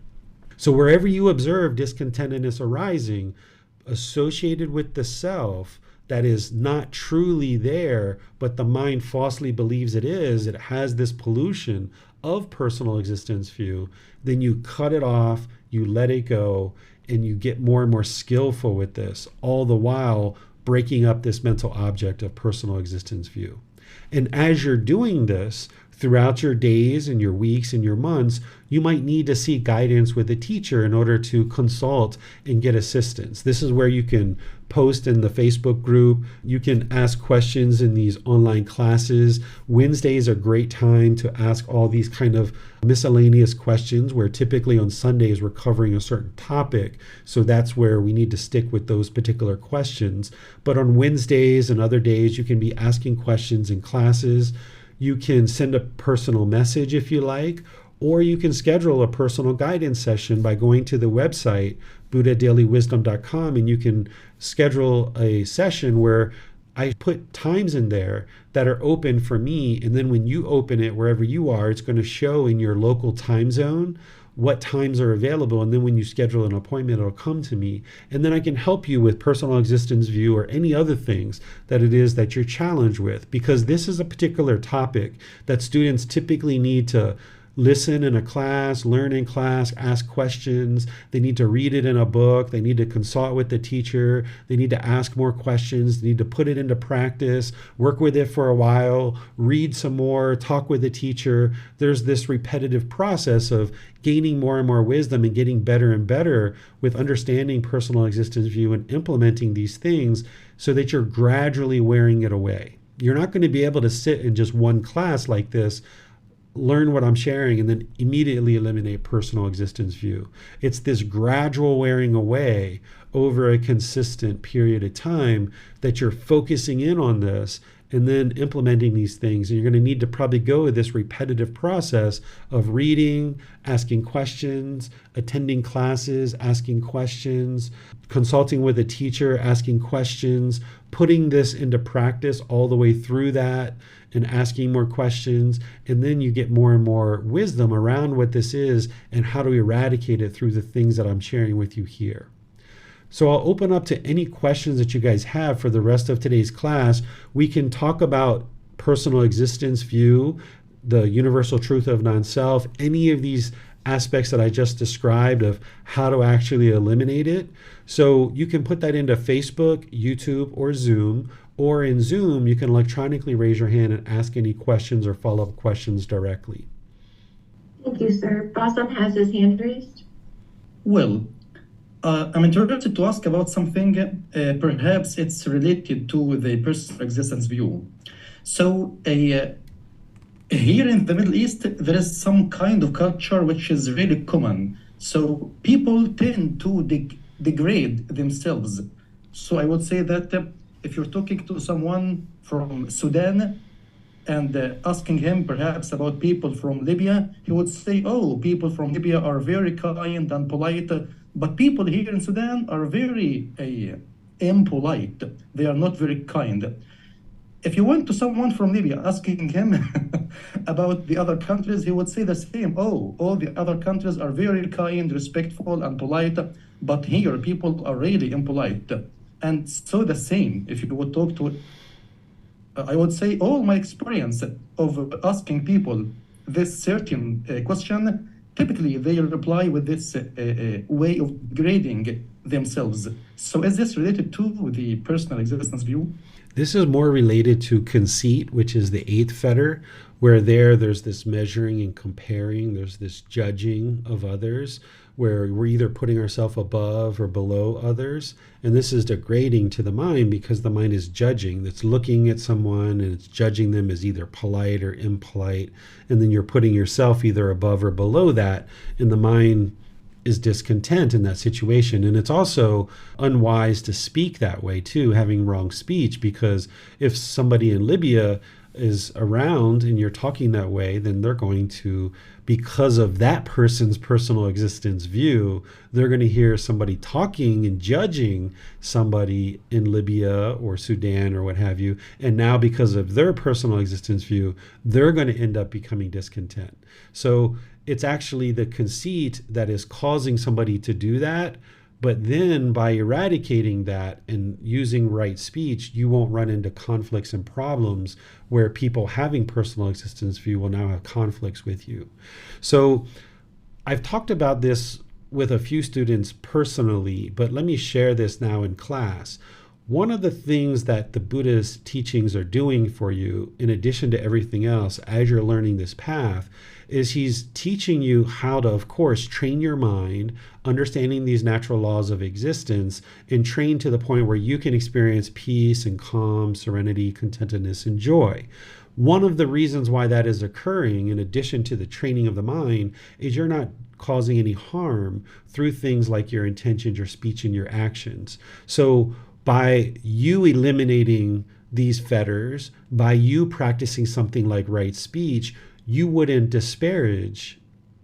So wherever you observe discontentedness arising associated with the self, that is not truly there, but the mind falsely believes it is, it has this pollution of personal existence view, then you cut it off, you let it go, and you get more and more skillful with this, all the while breaking up this mental object of personal existence view. And as you're doing this throughout your days and your weeks and your months, you might need to seek guidance with a teacher in order to consult and get assistance. This is where you can post in the Facebook group. You can ask questions in these online classes. Wednesdays are a great time to ask all these kind of miscellaneous questions, where typically on Sundays we're covering a certain topic. So that's where we need to stick with those particular questions. But on Wednesdays and other days, you can be asking questions in classes. You can send a personal message if you like, or you can schedule a personal guidance session by going to the website, buddhadailywisdom.com, and you can schedule a session where I put times in there that are open for me. And then when you open it, wherever you are, it's going to show in your local time zone what times are available. And then when you schedule an appointment, it'll come to me. And then I can help you with personal existence view or any other things that it is that you're challenged with, because this is a particular topic that students typically need to listen in a class, learn in class, ask questions. They need to read it in a book. They need to consult with the teacher. They need to ask more questions. They need to put it into practice, work with it for a while, read some more, talk with the teacher. There's this repetitive process of gaining more and more wisdom and getting better and better with understanding personal existence view and implementing these things so that you're gradually wearing it away. You're not going to be able to sit in just one class like this, learn what I'm sharing, and then immediately eliminate personal existence view. It's this gradual wearing away over a consistent period of time that you're focusing in on this and then implementing these things. And you're going to need to probably go with this repetitive process of reading, asking questions, attending classes, asking questions, consulting with a teacher, asking questions, putting this into practice all the way through that, and asking more questions. And then you get more and more wisdom around what this is and how to eradicate it through the things that I'm sharing with you here. So I'll open up to any questions that you guys have for the rest of today's class. We can talk about personal existence view, the universal truth of non-self, any of these aspects that I just described of how to actually eliminate it. So you can put that into Facebook, YouTube, or Zoom. Or in Zoom, you can electronically raise your hand and ask any questions or follow-up questions directly. Thank you, sir. Bassam has his hand raised. Well, I'm interested to ask about something. Perhaps it's related to the personal existence view. So here in the Middle East, there is some kind of culture which is really common. So people tend to degrade themselves. So I would say that if you're talking to someone from Sudan and asking him perhaps about people from Libya, he would say, oh, people from Libya are very kind and polite, but people here in Sudan are very impolite. They are not very kind. If you went to someone from Libya asking him about the other countries, he would say the same. Oh, all the other countries are very kind, respectful, and polite, but here people are really impolite. And so the same, if you would talk to, I would say all my experience of asking people this certain question, typically they reply with this way of grading themselves. So is this related to the personal existence view? This is more related to conceit, which is the eighth fetter, where there's this measuring and comparing, there's this judging of others, where we're either putting ourselves above or below others. And this is degrading to the mind because the mind is judging. It's looking at someone and it's judging them as either polite or impolite. And then you're putting yourself either above or below that. And the mind is discontent in that situation. And it's also unwise to speak that way too, having wrong speech, because if somebody in Libya is around and you're talking that way, then they're going to, because of that person's personal existence view, they're going to hear somebody talking and judging somebody in Libya or Sudan or what have you. And now because of their personal existence view, they're going to end up becoming discontent. So it's actually the conceit that is causing somebody to do that But then by eradicating that and using right speech, you won't run into conflicts and problems where people having personal existence view will now have conflicts with you. So I've talked about this with a few students personally, but let me share this now in class. One of the things that the Buddha's teachings are doing for you, in addition to everything else, as you're learning this path, is he's teaching you how to, of course, train your mind, understanding these natural laws of existence, and train to the point where you can experience peace and calm, serenity, contentedness, and joy. One of the reasons why that is occurring, in addition to the training of the mind, is you're not causing any harm through things like your intentions, your speech, and your actions. So by you eliminating these fetters, by you practicing something like right speech, you wouldn't disparage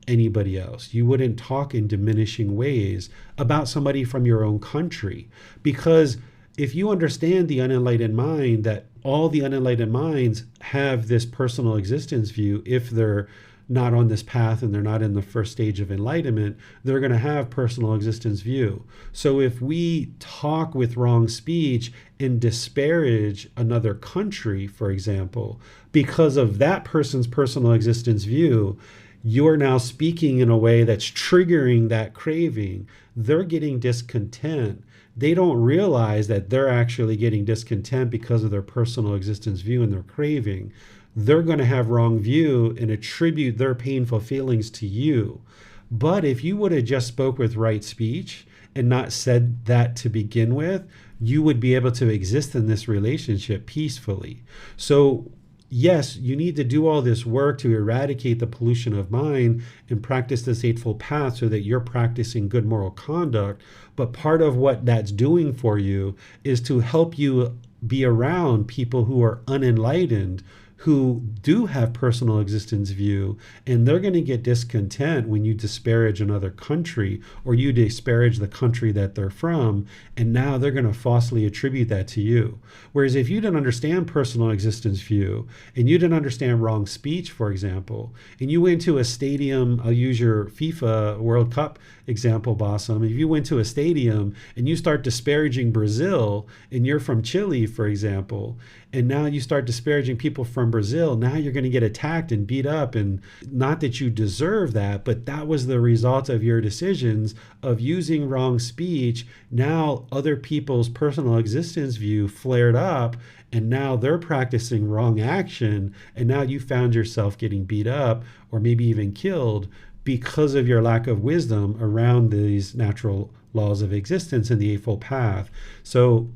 anybody else. You wouldn't talk in diminishing ways about somebody from your own country. Because if you understand the unenlightened mind, that all the unenlightened minds have this personal existence view, if they're not on this path and they're not in the first stage of enlightenment, they're going to have personal existence view. So if we talk with wrong speech and disparage another country, for example, because of that person's personal existence view, you're now speaking in a way that's triggering that craving. They're getting discontent. They don't realize that they're actually getting discontent because of their personal existence view and their craving. They're going to have wrong view and attribute their painful feelings to you. But if you would have just spoke with right speech and not said that to begin with, you would be able to exist in this relationship peacefully. So yes, you need to do all this work to eradicate the pollution of mind and practice this Eightfold Path so that you're practicing good moral conduct. But part of what that's doing for you is to help you be around people who are unenlightened, who do have personal existence view, and they're going to get discontent when you disparage another country or you disparage the country that they're from, and now they're going to falsely attribute that to you. Whereas if you didn't understand personal existence view and you didn't understand wrong speech, for example, and you went to a stadium, I'll use your FIFA World Cup example, Bassam. If you went to a stadium and you start disparaging Brazil and you're from Chile, for example, and now you start disparaging people from Brazil, now you're going to get attacked and beat up. And not that you deserve that, but that was the result of your decisions of using wrong speech. Now other people's personal existence view flared up, and now they're practicing wrong action. And now you found yourself getting beat up or maybe even killed because of your lack of wisdom around these natural laws of existence in the Eightfold Path. So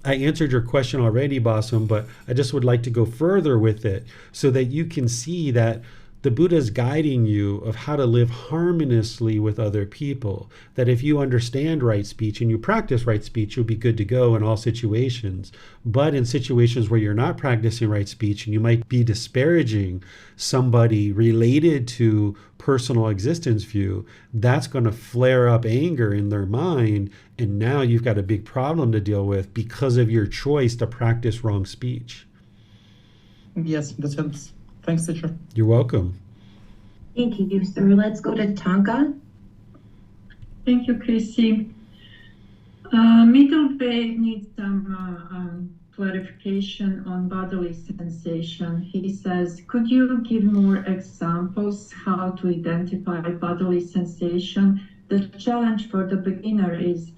I answered your question already, Bassam, but I just would like to go further with it so that you can see that the Buddha is guiding you of how to live harmoniously with other people. That if you understand right speech and you practice right speech, you'll be good to go in all situations. But in situations where you're not practicing right speech and you might be disparaging somebody related to personal existence view, that's going to flare up anger in their mind. And now you've got a big problem to deal with because of your choice to practice wrong speech. Yes, that helps. Thanks, teacher. You're welcome. Thank you, sir. Let's go to Tonka. Thank you, Chrissy. Middle way needs some clarification on bodily sensation. He says, could you give more examples how to identify bodily sensation? The challenge for the beginner is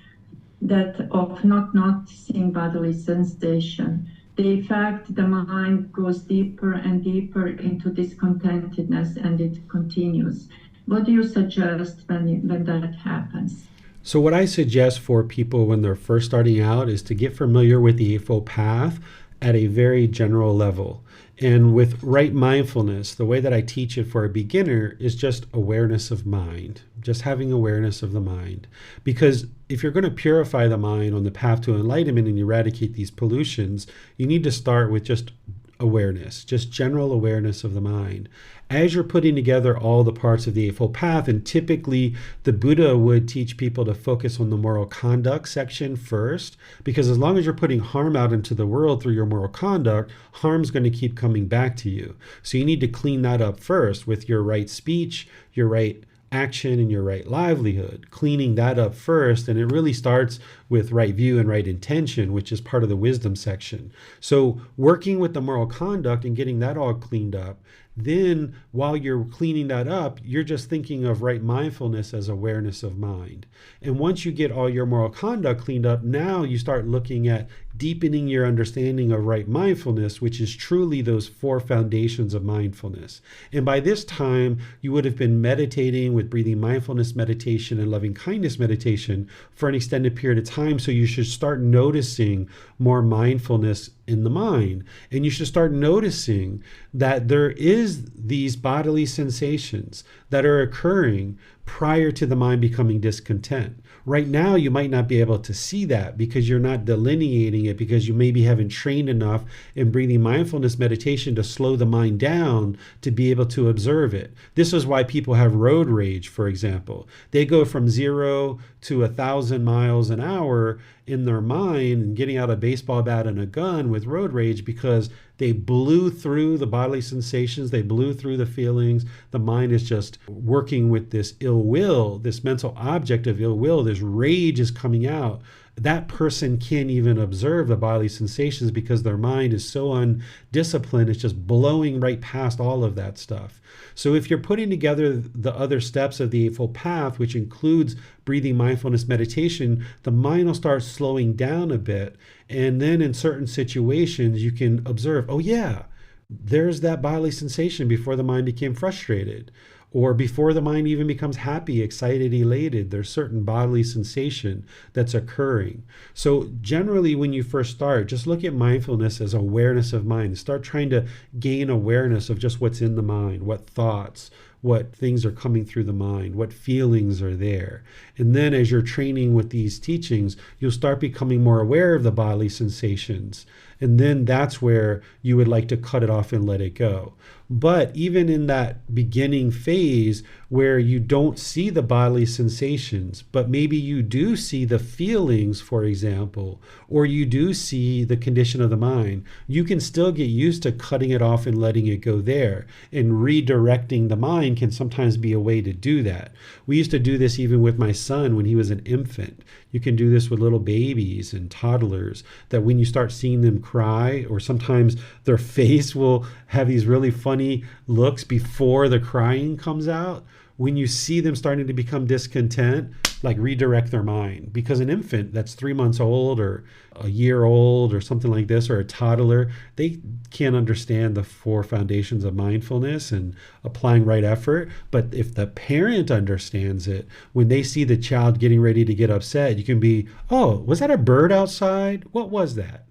that of not noticing bodily sensation. The fact the mind goes deeper and deeper into discontentedness and it continues. What do you suggest when that happens? So what I suggest for people when they're first starting out is to get familiar with the Eightfold Path at a very general level. And with right mindfulness, the way that I teach it for a beginner is just awareness of mind, just having awareness of the mind. Because if you're going to purify the mind on the path to enlightenment and eradicate these pollutions, you need to start with just awareness, just general awareness of the mind. As you're putting together all the parts of the Eightfold Path, and typically the Buddha would teach people to focus on the moral conduct section first, because as long as you're putting harm out into the world through your moral conduct, harm's going to keep coming back to you. So you need to clean that up first with your right speech, your right action and your right livelihood, cleaning that up first. And it really starts with right view and right intention, which is part of the wisdom section. So working with the moral conduct and getting that all cleaned up, then while you're cleaning that up, you're just thinking of right mindfulness as awareness of mind. And once you get all your moral conduct cleaned up, now you start looking at deepening your understanding of right mindfulness, which is truly those 4 foundations of mindfulness. And by this time, you would have been meditating with breathing mindfulness meditation and loving kindness meditation for an extended period of time. So you should start noticing more mindfulness in the mind. And you should start noticing that there is these bodily sensations that are occurring prior to the mind becoming discontent. Right now, you might not be able to see that because you're not delineating it, because you maybe haven't trained enough in breathing mindfulness meditation to slow the mind down to be able to observe it. This is why people have road rage, for example. They go from 0 to 1,000 miles an hour in their mind and getting out a baseball bat and a gun with road rage because they blew through the bodily sensations, they blew through the feelings. The mind is just working with this ill will, this mental object of ill will, this rage is coming out. That person can't even observe the bodily sensations because their mind is so undisciplined, it's just blowing right past all of that stuff. So if you're putting together the other steps of the Eightfold Path, which includes breathing mindfulness meditation, the mind will start slowing down a bit. And then in certain situations, you can observe, oh yeah, there's that bodily sensation before the mind became frustrated. Or before the mind even becomes happy, excited, elated, there's certain bodily sensation that's occurring. So generally when you first start, just look at mindfulness as awareness of mind. Start trying to gain awareness of just what's in the mind, what thoughts, what things are coming through the mind, what feelings are there. And then as you're training with these teachings, you'll start becoming more aware of the bodily sensations. And then that's where you would like to cut it off and let it go. But even in that beginning phase where you don't see the bodily sensations, but maybe you do see the feelings, for example, or you do see the condition of the mind, you can still get used to cutting it off and letting it go there. And redirecting the mind can sometimes be a way to do that. We used to do this even with my son when he was an infant. You can do this with little babies and toddlers, that when you start seeing them cry, or sometimes their face will have these really funny looks before the crying comes out, when you see them starting to become discontent, like redirect their mind. Because an infant that's 3 months old or a year old or something like this, or a toddler, they can't understand the 4 foundations of mindfulness and applying right effort. But if the parent understands it, when they see the child getting ready to get upset, you can be, oh, was that a bird outside? What was that?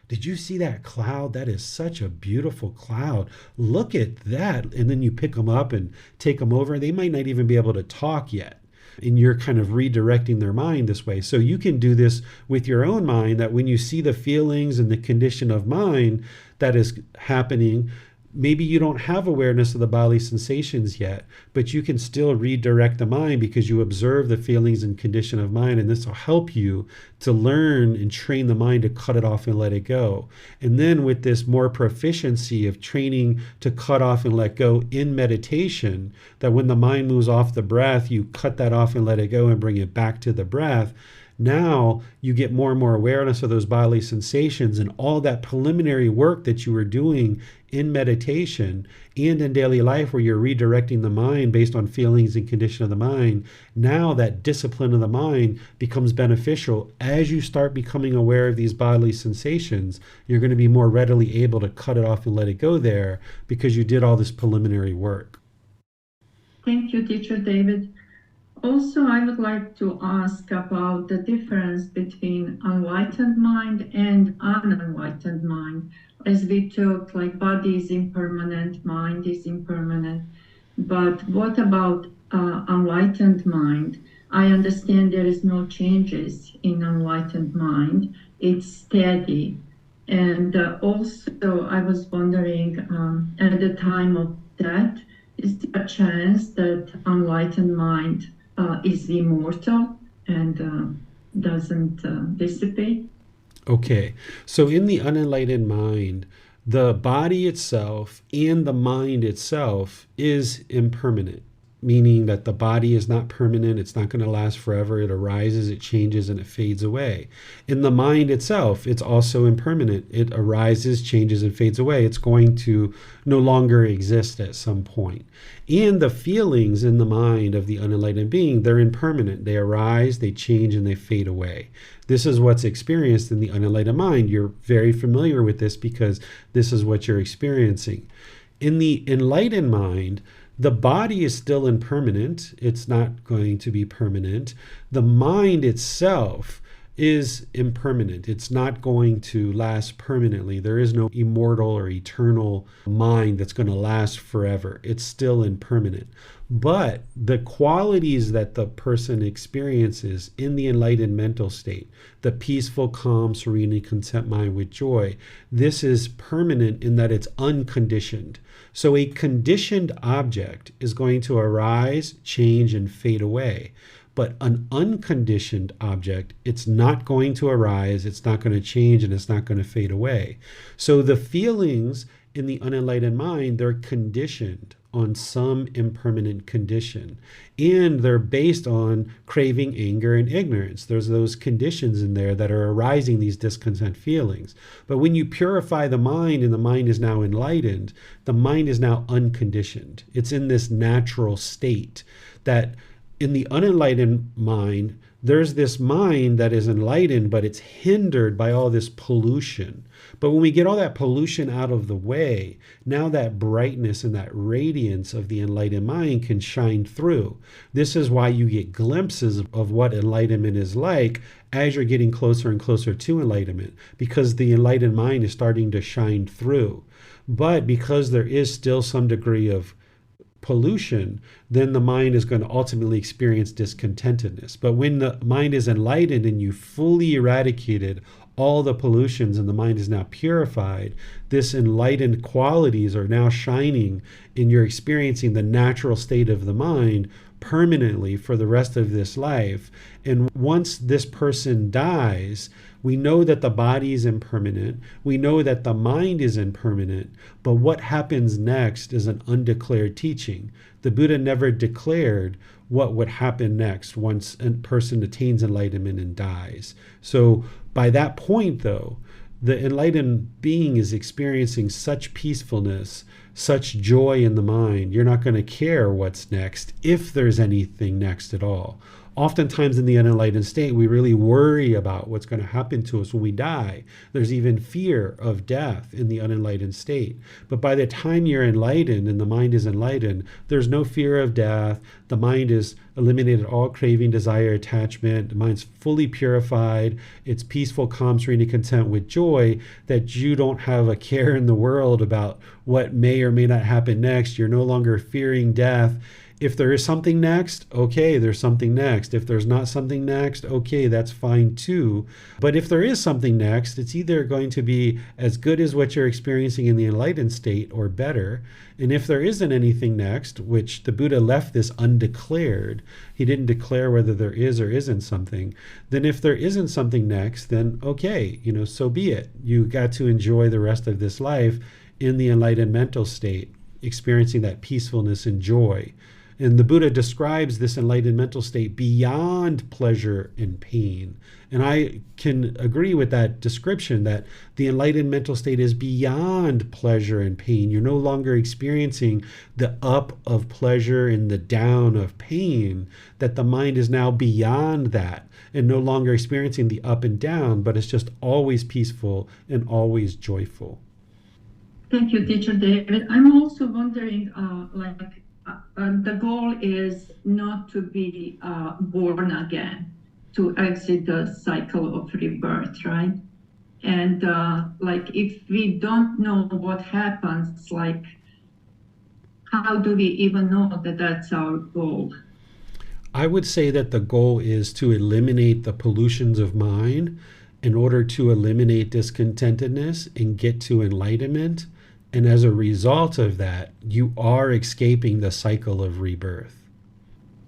Did you see that cloud? That is such a beautiful cloud. Look at that. And then you pick them up and take them over. They might not even be able to talk yet. And you're kind of redirecting their mind this way. So you can do this with your own mind, that when you see the feelings and the condition of mind that is happening, maybe you don't have awareness of the bodily sensations yet, but you can still redirect the mind because you observe the feelings and condition of mind, and this will help you to learn and train the mind to cut it off and let it go. And then with this more proficiency of training to cut off and let go in meditation, that when the mind moves off the breath, you cut that off and let it go and bring it back to the breath. Now you get more and more awareness of those bodily sensations, and all that preliminary work that you were doing in meditation and in daily life, where you're redirecting the mind based on feelings and condition of the mind. Now that discipline of the mind becomes beneficial. As you start becoming aware of these bodily sensations, you're going to be more readily able to cut it off and let it go there because you did all this preliminary work. Thank you, Teacher David. Also, I would like to ask about the difference between enlightened mind and unenlightened mind. As we talked, like body is impermanent, mind is impermanent. But what about enlightened mind? I understand there is no changes in enlightened mind. It's steady. And also, I was wondering, at the time of death, is there a chance that enlightened mind is immortal and doesn't dissipate? Okay, so in the unenlightened mind, the body itself and the mind itself is impermanent. meaning that the body is not permanent, it's not going to last forever, it arises, it changes, and it fades away. In the mind itself, it's also impermanent. It arises, changes, and fades away. It's going to no longer exist at some point. And the feelings in the mind of the unenlightened being, they're impermanent. They arise, they change, and they fade away. This is what's experienced in the unenlightened mind. You're very familiar with this because this is what you're experiencing. In the enlightened mind, the body is still impermanent. It's not going to be permanent. The mind itself is impermanent. It's not going to last permanently. There is no immortal or eternal mind that's going to last forever. It's still impermanent. But the qualities that the person experiences in the enlightened mental state, the peaceful, calm, serene, and content mind with joy, this is permanent in that it's unconditioned. So a conditioned object is going to arise, change, and fade away. But an unconditioned object, it's not going to arise, it's not going to change, and it's not going to fade away. So the feelings in the unenlightened mind, they're conditioned on some impermanent condition. And they're based on craving, anger, and ignorance. There's those conditions in there that are arising these discontent feelings. But when you purify the mind and the mind is now enlightened, the mind is now unconditioned. It's in this natural state that in the unenlightened mind, there's this mind that is enlightened, but it's hindered by all this pollution. But when we get all that pollution out of the way, now that brightness and that radiance of the enlightened mind can shine through. This is why you get glimpses of what enlightenment is like as you're getting closer and closer to enlightenment, because the enlightened mind is starting to shine through. But because there is still some degree of pollution, then the mind is going to ultimately experience discontentedness. But when the mind is enlightened and you fully eradicated all the pollutions and the mind is now purified, this enlightened qualities are now shining and you're experiencing the natural state of the mind permanently for the rest of this life. And once this person dies, we know that the body is impermanent. We know that the mind is impermanent. But what happens next is an undeclared teaching. The Buddha never declared what would happen next once a person attains enlightenment and dies. So by that point, though, the enlightened being is experiencing such peacefulness, such joy in the mind, you're not going to care what's next, if there's anything next at all. Oftentimes in the unenlightened state, we really worry about what's going to happen to us when we die. There's even fear of death in the unenlightened state. But by the time you're enlightened and the mind is enlightened, there's no fear of death. The mind is eliminated all craving, desire, attachment. The mind's fully purified. It's peaceful, calm, serene, and content with joy, that you don't have a care in the world about what may or may not happen next. You're no longer fearing death. If there is something next, okay, there's something next. If there's not something next, okay, that's fine too. But if there is something next, it's either going to be as good as what you're experiencing in the enlightened state or better. And if there isn't anything next, which the Buddha left this undeclared, he didn't declare whether there is or isn't something, then if there isn't something next, then okay, so be it. You got to enjoy the rest of this life in the enlightened mental state, experiencing that peacefulness and joy. And the Buddha describes this enlightened mental state beyond pleasure and pain. And I can agree with that description, that the enlightened mental state is beyond pleasure and pain. You're no longer experiencing the up of pleasure and the down of pain, that the mind is now beyond that and no longer experiencing the up and down, but it's just always peaceful and always joyful. Thank you, Teacher David. I'm also wondering, the goal is not to be born again, to exit the cycle of rebirth, right? And if we don't know what happens, how do we even know that that's our goal? I would say that the goal is to eliminate the pollutions of mind in order to eliminate discontentedness and get to enlightenment. And as a result of that, you are escaping the cycle of rebirth.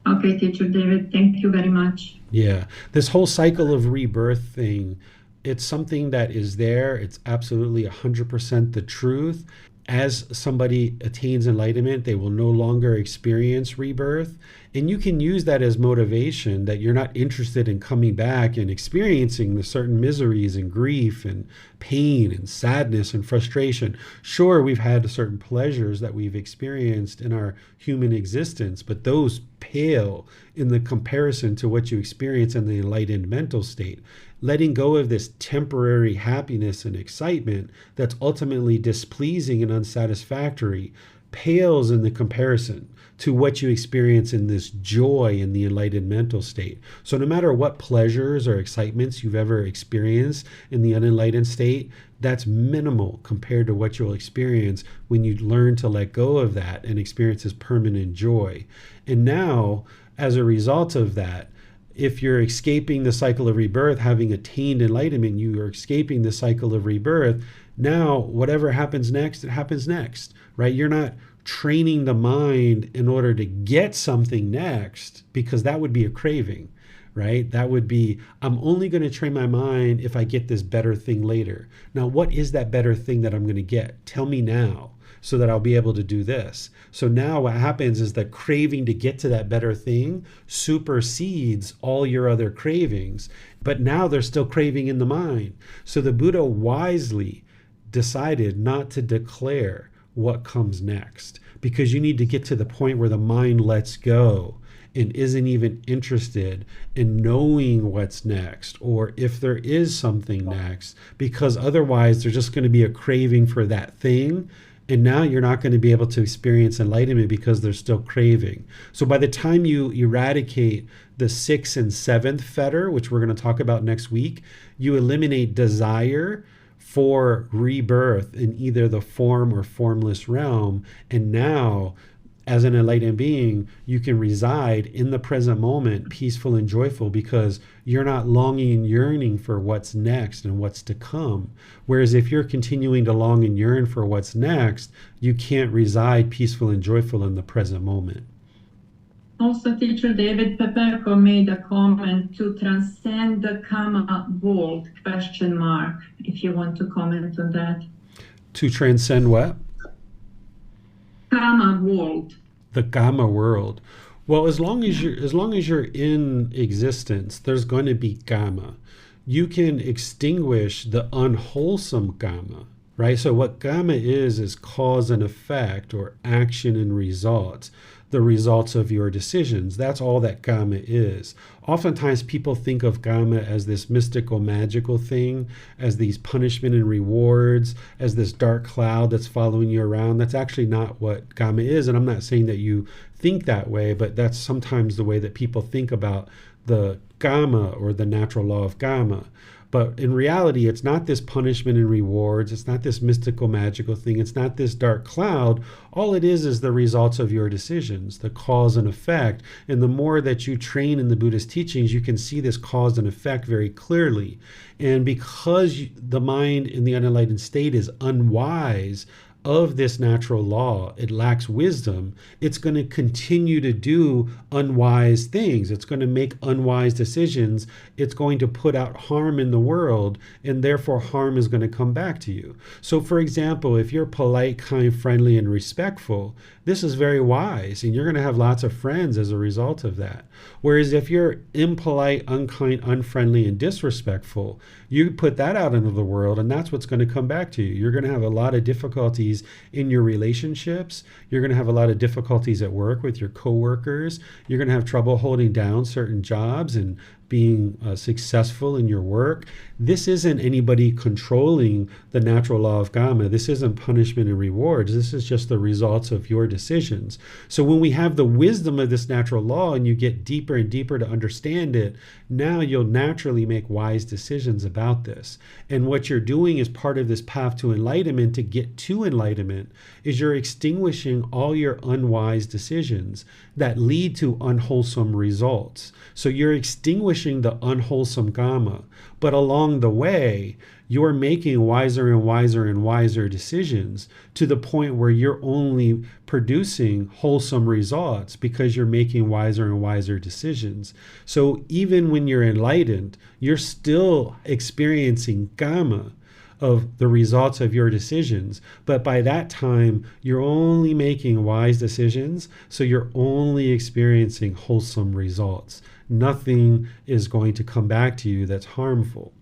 Okay, Teacher David, thank you very much. Yeah, this whole cycle of rebirth thing, it's something that is there. It's absolutely 100% the truth. as somebody attains enlightenment, they will no longer experience rebirth. And you can use that as motivation, that you're not interested in coming back and experiencing the certain miseries and grief and pain and sadness and frustration. Sure, we've had certain pleasures that we've experienced in our human existence, but those pale in the comparison to what you experience in the enlightened mental state. Letting go of this temporary happiness and excitement that's ultimately displeasing and unsatisfactory pales in the comparison to what you experience in this joy in the enlightened mental state. So no matter what pleasures or excitements you've ever experienced in the unenlightened state, that's minimal compared to what you'll experience when you learn to let go of that and experience this permanent joy. And now, as a result of that, if you're escaping the cycle of rebirth, having attained enlightenment, you are escaping the cycle of rebirth. Now, whatever happens next, it happens next, right? You're not training the mind in order to get something next, because that would be a craving, right? That would be, I'm only going to train my mind if I get this better thing later. Now, what is that better thing that I'm going to get? Tell me now, so that I'll be able to do this. So now what happens is that craving to get to that better thing supersedes all your other cravings, but now there's still craving in the mind. So the Buddha wisely decided not to declare what comes next, because you need to get to the point where the mind lets go and isn't even interested in knowing what's next, or if there is something next, because otherwise there's just going to be a craving for that thing. And now you're not going to be able to experience enlightenment because there's still craving. So by the time you eradicate the 6th and 7th fetter, which we're going to talk about next week, you eliminate desire for rebirth in either the form or formless realm. And now, as an enlightened being, you can reside in the present moment, peaceful and joyful, because you're not longing and yearning for what's next and what's to come. Whereas if you're continuing to long and yearn for what's next, you can't reside peaceful and joyful in the present moment. Also, teacher David Pepperco made a comment to transcend the karma world, ? If you want to comment on that. To transcend what? Karma world. The Gama world. Well, as long as you're in existence, there's going to be Gama. You can extinguish the unwholesome Gama, right? So what Gama is cause and effect, or action and results, the results of your decisions. That's all that Gama is. Oftentimes people think of Gama as this mystical, magical thing, as these punishment and rewards, as this dark cloud that's following you around. That's actually not what Gama is. And I'm not saying that you think that way, but that's sometimes the way that people think about the Gama, or the natural law of Gama. But in reality, it's not this punishment and rewards. It's not this mystical, magical thing. It's not this dark cloud. All it is the results of your decisions, the cause and effect. And the more that you train in the Buddhist teachings, you can see this cause and effect very clearly. And because the mind in the unenlightened state is unwise of this natural law, it lacks wisdom, it's going to continue to do unwise things. It's going to make unwise decisions. It's going to put out harm in the world, and therefore harm is going to come back to you. So for example, if you're polite, kind, friendly, and respectful, this is very wise, and you're going to have lots of friends as a result of that. Whereas if you're impolite, unkind, unfriendly, and disrespectful, you put that out into the world, and that's what's going to come back to you. You're going to have a lot of difficulties in your relationships. You're going to have a lot of difficulties at work with your coworkers. You're going to have trouble holding down certain jobs and being successful in your work. This isn't anybody controlling the natural law of Gama. This isn't punishment and rewards. This is just the results of your decisions. So when we have the wisdom of this natural law and you get deeper and deeper to understand it, now you'll naturally make wise decisions about this. And what you're doing as part of this path to enlightenment, to get to enlightenment, is you're extinguishing all your unwise decisions that lead to unwholesome results. So you're extinguishing the unwholesome Gama, but along the way, you're making wiser and wiser and wiser decisions to the point where you're only producing wholesome results because you're making wiser and wiser decisions. So even when you're enlightened, you're still experiencing Gama of the results of your decisions. But by that time, you're only making wise decisions, so you're only experiencing wholesome results. Nothing is going to come back to you that's harmful.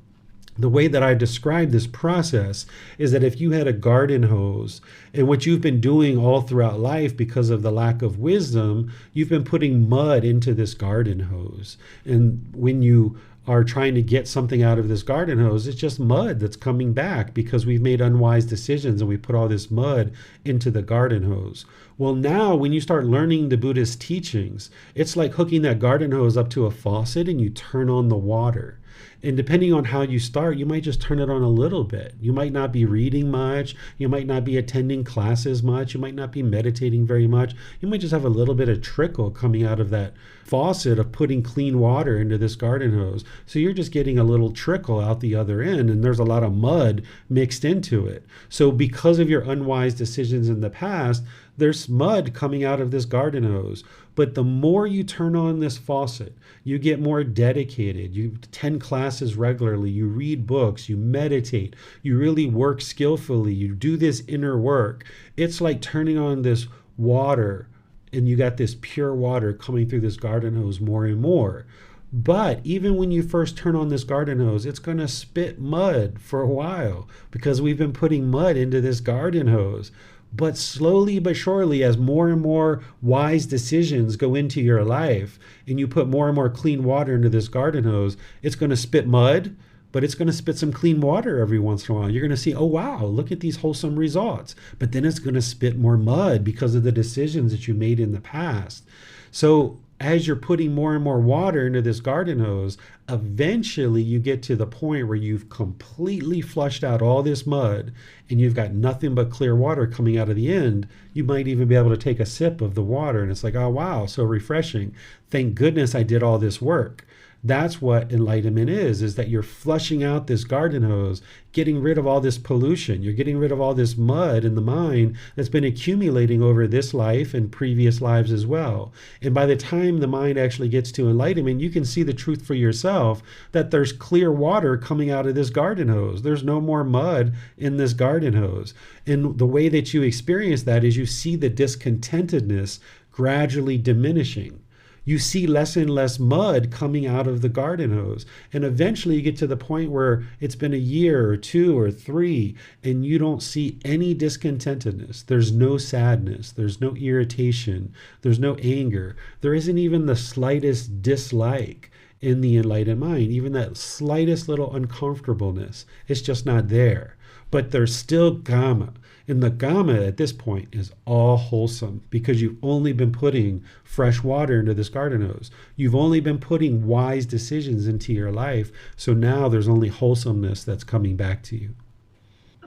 The way that I describe this process is that if you had a garden hose, and what you've been doing all throughout life because of the lack of wisdom, you've been putting mud into this garden hose. And when you are trying to get something out of this garden hose, it's just mud that's coming back because we've made unwise decisions and we put all this mud into the garden hose. Well, now when you start learning the Buddhist teachings, it's like hooking that garden hose up to a faucet and you turn on the water. And depending on how you start, you might just turn it on a little bit. You might not be reading much. You might not be attending classes much. You might not be meditating very much. You might just have a little bit of trickle coming out of that faucet of putting clean water into this garden hose. So you're just getting a little trickle out the other end, and there's a lot of mud mixed into it. So because of your unwise decisions in the past, there's mud coming out of this garden hose. But the more you turn on this faucet, you get more dedicated. You attend classes regularly, you read books, you meditate, you really work skillfully, you do this inner work. It's like turning on this water, and you got this pure water coming through this garden hose more and more. But even when you first turn on this garden hose, it's going to spit mud for a while because we've been putting mud into this garden hose. But slowly but surely, as more and more wise decisions go into your life and you put more and more clean water into this garden hose, it's going to spit mud, but it's going to spit some clean water every once in a while. You're going to see, oh, wow, look at these wholesome results. But then it's going to spit more mud because of the decisions that you made in the past. So as you're putting more and more water into this garden hose, eventually you get to the point where you've completely flushed out all this mud and you've got nothing but clear water coming out of the end. You might even be able to take a sip of the water and it's like, oh, wow, so refreshing. Thank goodness I did all this work. That's what enlightenment is that you're flushing out this garden hose, getting rid of all this pollution. You're getting rid of all this mud in the mind that's been accumulating over this life and previous lives as well. And by the time the mind actually gets to enlightenment, you can see the truth for yourself that there's clear water coming out of this garden hose. There's no more mud in this garden hose. And the way that you experience that is you see the discontentedness gradually diminishing. You see less and less mud coming out of the garden hose. And eventually you get to the point where it's been a year or 2 or 3 and you don't see any discontentedness. There's no sadness. There's no irritation. There's no anger. There isn't even the slightest dislike in the enlightened mind, even that slightest little uncomfortableness. It's just not there. But there's still Gama. And the Gama at this point is all wholesome because you've only been putting fresh water into this garden hose. You've only been putting wise decisions into your life. So now there's only wholesomeness that's coming back to you.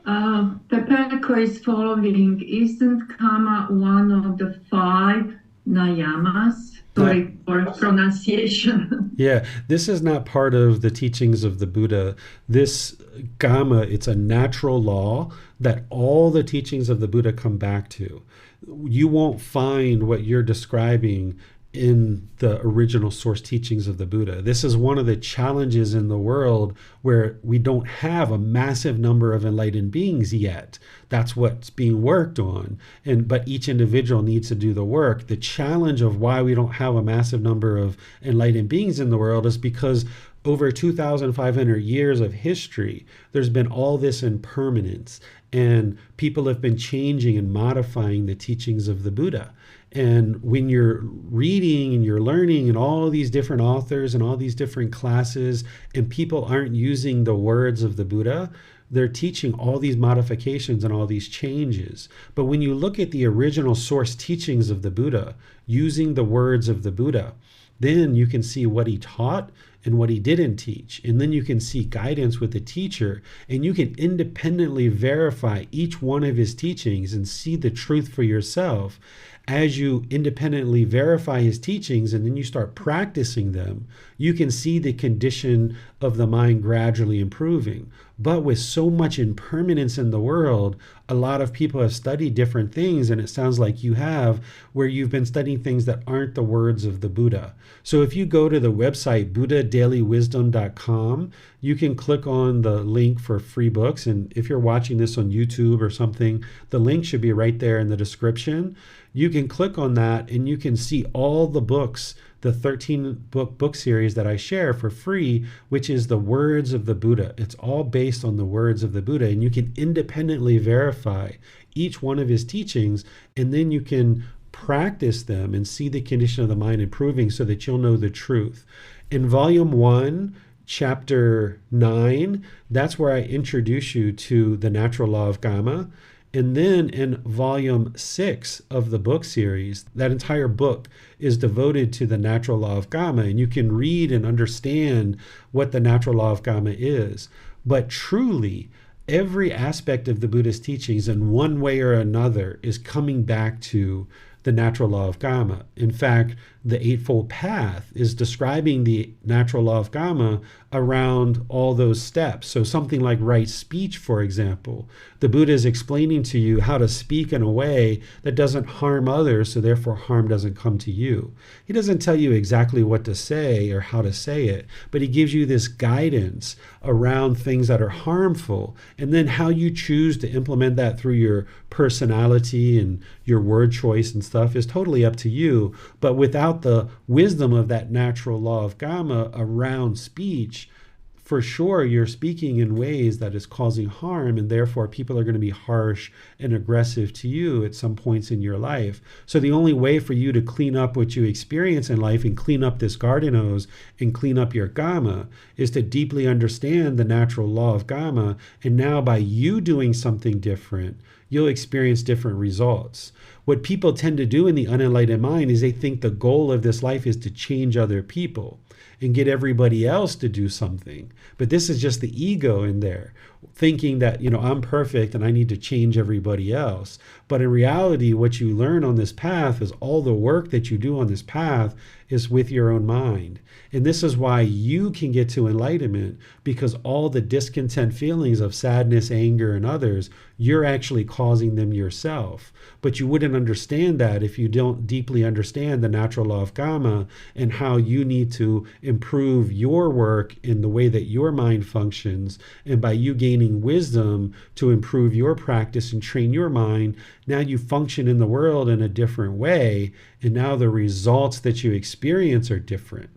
Pepeko is following. Isn't Kama one of the 5 Nayamas? Sorry for pronunciation. Yeah, this is not part of the teachings of the Buddha. This Gama, it's a natural law that all the teachings of the Buddha come back to. You won't find what you're describing in the original source teachings of the Buddha. This is one of the challenges in the world where we don't have a massive number of enlightened beings yet. That's what's being worked on. But each individual needs to do the work. The challenge of why we don't have a massive number of enlightened beings in the world is because over 2,500 years of history, there's been all this impermanence, and people have been changing and modifying the teachings of the Buddha. And when you're reading and you're learning and all these different authors and all these different classes, and people aren't using the words of the Buddha, they're teaching all these modifications and all these changes. But when you look at the original source teachings of the Buddha, using the words of the Buddha, then you can see what he taught and what he didn't teach. And then you can see guidance with the teacher, and you can independently verify each one of his teachings and see the truth for yourself. as you independently verify his teachings and then you start practicing them, you can see the condition of the mind gradually improving. But with so much impermanence in the world, a lot of people have studied different things, and it sounds like you have, where you've been studying things that aren't the words of the Buddha. So if you go to the website buddhadailywisdom.com, you can click on the link for free books. And if you're watching this on YouTube or something, the link should be right there in the description. You can click on that and you can see all the books, the 13 book series that I share for free, which is the words of the Buddha. It's all based on the words of the Buddha, and you can independently verify each one of his teachings, and then you can practice them and see the condition of the mind improving so that you'll know the truth. In volume 1, chapter 9, that's where I introduce you to the natural law of karma. And then in volume 6 of the book series, that entire book is devoted to the natural law of karma, and you can read and understand what the natural law of karma is. But truly, every aspect of the Buddha's teachings in one way or another is coming back to the natural law of karma. In fact, the Eightfold Path is describing the natural law of karma around all those steps. So something like right speech, for example, the Buddha is explaining to you how to speak in a way that doesn't harm others, so therefore harm doesn't come to you. He doesn't tell you exactly what to say or how to say it, but he gives you this guidance around things that are harmful, and then how you choose to implement that through your personality and your word choice and stuff is totally up to you. But without the wisdom of that natural law of karma around speech, for sure you're speaking in ways that is causing harm, and therefore people are going to be harsh and aggressive to you at some points in your life. So the only way for you to clean up what you experience in life and clean up this garden hose and clean up your karma is to deeply understand the natural law of karma. And now by you doing something different, you'll experience different results. What people tend to do in the unenlightened mind is they think the goal of this life is to change other people and get everybody else to do something. But this is just the ego in there, thinking that, I'm perfect and I need to change everybody else. But in reality, what you learn on this path is all the work that you do on this path is with your own mind. And this is why you can get to enlightenment, because all the discontent feelings of sadness, anger, and others, you're actually causing them yourself. But you wouldn't understand that if you don't deeply understand the natural law of karma and how you need to improve your work in the way that your mind functions. And by you gaining wisdom to improve your practice and train your mind, now you function in the world in a different way. And now the results that you experience are different.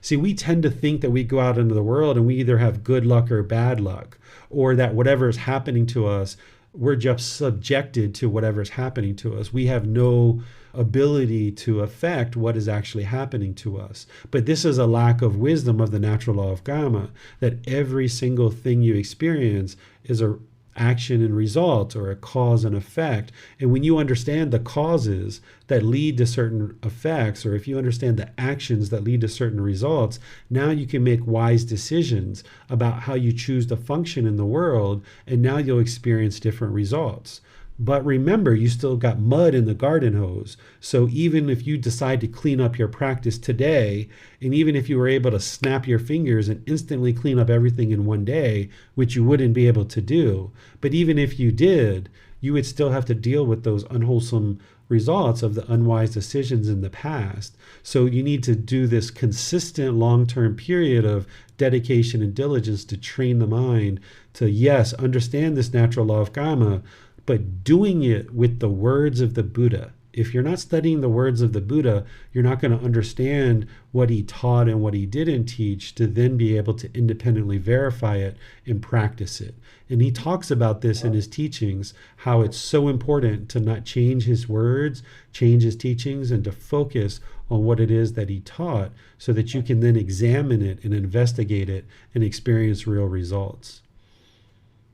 See, we tend to think that we go out into the world and we either have good luck or bad luck, or that whatever is happening to us, we're just subjected to whatever's happening to us. We have no ability to affect what is actually happening to us. But this is a lack of wisdom of the natural law of karma, that every single thing you experience is a action and result, or a cause and effect. And when you understand the causes that lead to certain effects, or if you understand the actions that lead to certain results, now you can make wise decisions about how you choose to function in the world, and now you'll experience different results. But remember, you still got mud in the garden hose. So even if you decide to clean up your practice today, and even if you were able to snap your fingers and instantly clean up everything in one day, which you wouldn't be able to do, but even if you did, you would still have to deal with those unwholesome results of the unwise decisions in the past. So you need to do this consistent long-term period of dedication and diligence to train the mind to, yes, understand this natural law of karma, but doing it with the words of the Buddha. If you're not studying the words of the Buddha, you're not going to understand what he taught and what he didn't teach to then be able to independently verify it and practice it. And he talks about this in his teachings, how it's so important to not change his words, change his teachings, and to focus on what it is that he taught so that you can then examine it and investigate it and experience real results.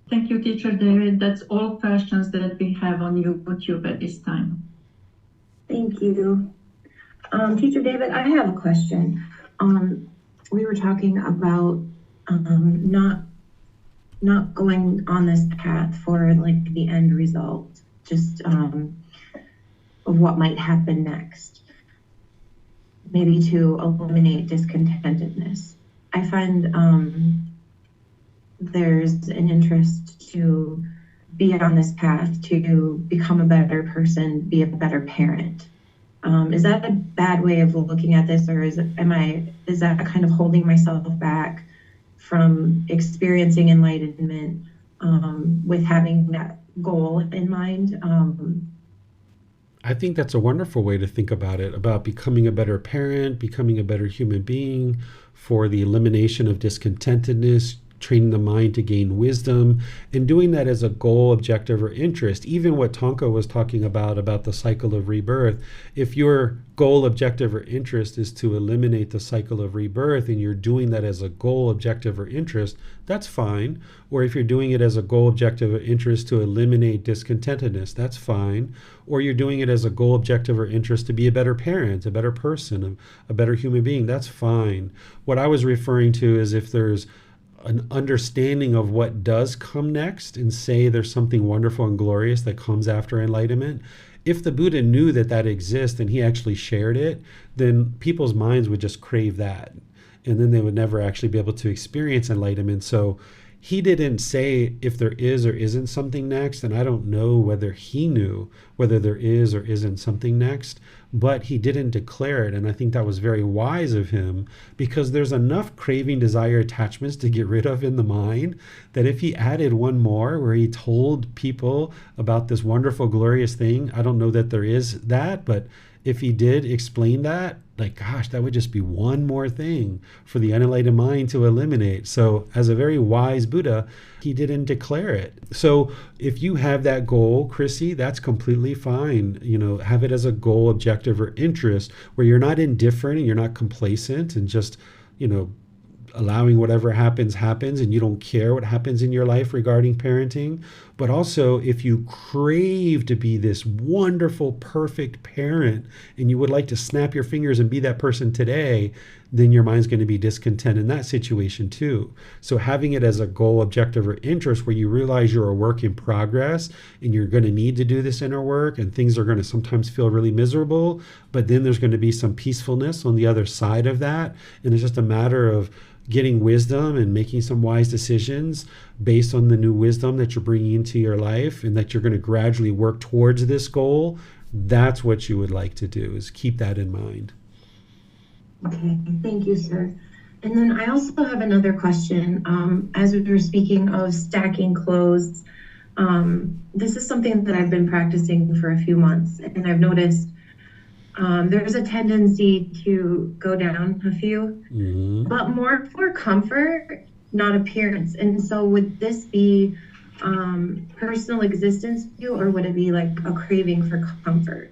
Thank you, Teacher David. That's all questions that we have on YouTube at this time. Thank you. Teacher David, I have a question. We were talking about not going on this path for like the end result, just of what might happen next, maybe to eliminate discontentedness. I find there's an interest to be on this path to become a better person, be a better parent. Is that a bad way of looking at this, or is that kind of holding myself back from experiencing enlightenment with having that goal in mind? I think that's a wonderful way to think about it, about becoming a better parent, becoming a better human being, for the elimination of discontentedness, training the mind to gain wisdom, and doing that as a goal, objective, or interest. Even what Tonka was talking about the cycle of rebirth. If your goal, objective, or interest is to eliminate the cycle of rebirth, and you're doing that as a goal, objective, or interest, that's fine. Or if you're doing it as a goal, objective, or interest to eliminate discontentedness, that's fine. Or you're doing it as a goal, objective, or interest to be a better parent, a better person, a better human being, that's fine. What I was referring to is if there's an understanding of what does come next, and say there's something wonderful and glorious that comes after enlightenment. If the Buddha knew that that exists and he actually shared it, then people's minds would just crave that. And then they would never actually be able to experience enlightenment. So he didn't say if there is or isn't something next, and I don't know whether he knew whether there is or isn't something next, but he didn't declare it. And I think that was very wise of him, because there's enough craving, desire, attachments to get rid of in the mind, that if he added one more where he told people about this wonderful, glorious thing, I don't know that there is that, but if he did explain that, like, gosh, that would just be one more thing for the unenlightened mind to eliminate. So as a very wise Buddha, he didn't declare it. So if you have that goal, Chrissy, that's completely fine. Have it as a goal, objective, or interest, where you're not indifferent and you're not complacent and just, allowing whatever happens and you don't care what happens in your life regarding parenting. But also, if you crave to be this wonderful, perfect parent and you would like to snap your fingers and be that person today, then your mind's going to be discontent in that situation too. So having it as a goal, objective, or interest where you realize you're a work in progress and you're going to need to do this inner work, and things are going to sometimes feel really miserable, but then there's going to be some peacefulness on the other side of that. And it's just a matter of getting wisdom and making some wise decisions based on the new wisdom that you're bringing into your life, and that you're going to gradually work towards this goal. That's what you would like to do, is keep that in mind. Okay, thank you, sir. And then I also have another question. As we were speaking of stacking clothes, this is something that I've been practicing for a few months, and I've noticed there's a tendency to go down a few, but more for comfort, not appearance. And so would this be personal existence view, or would it be like a craving for comfort?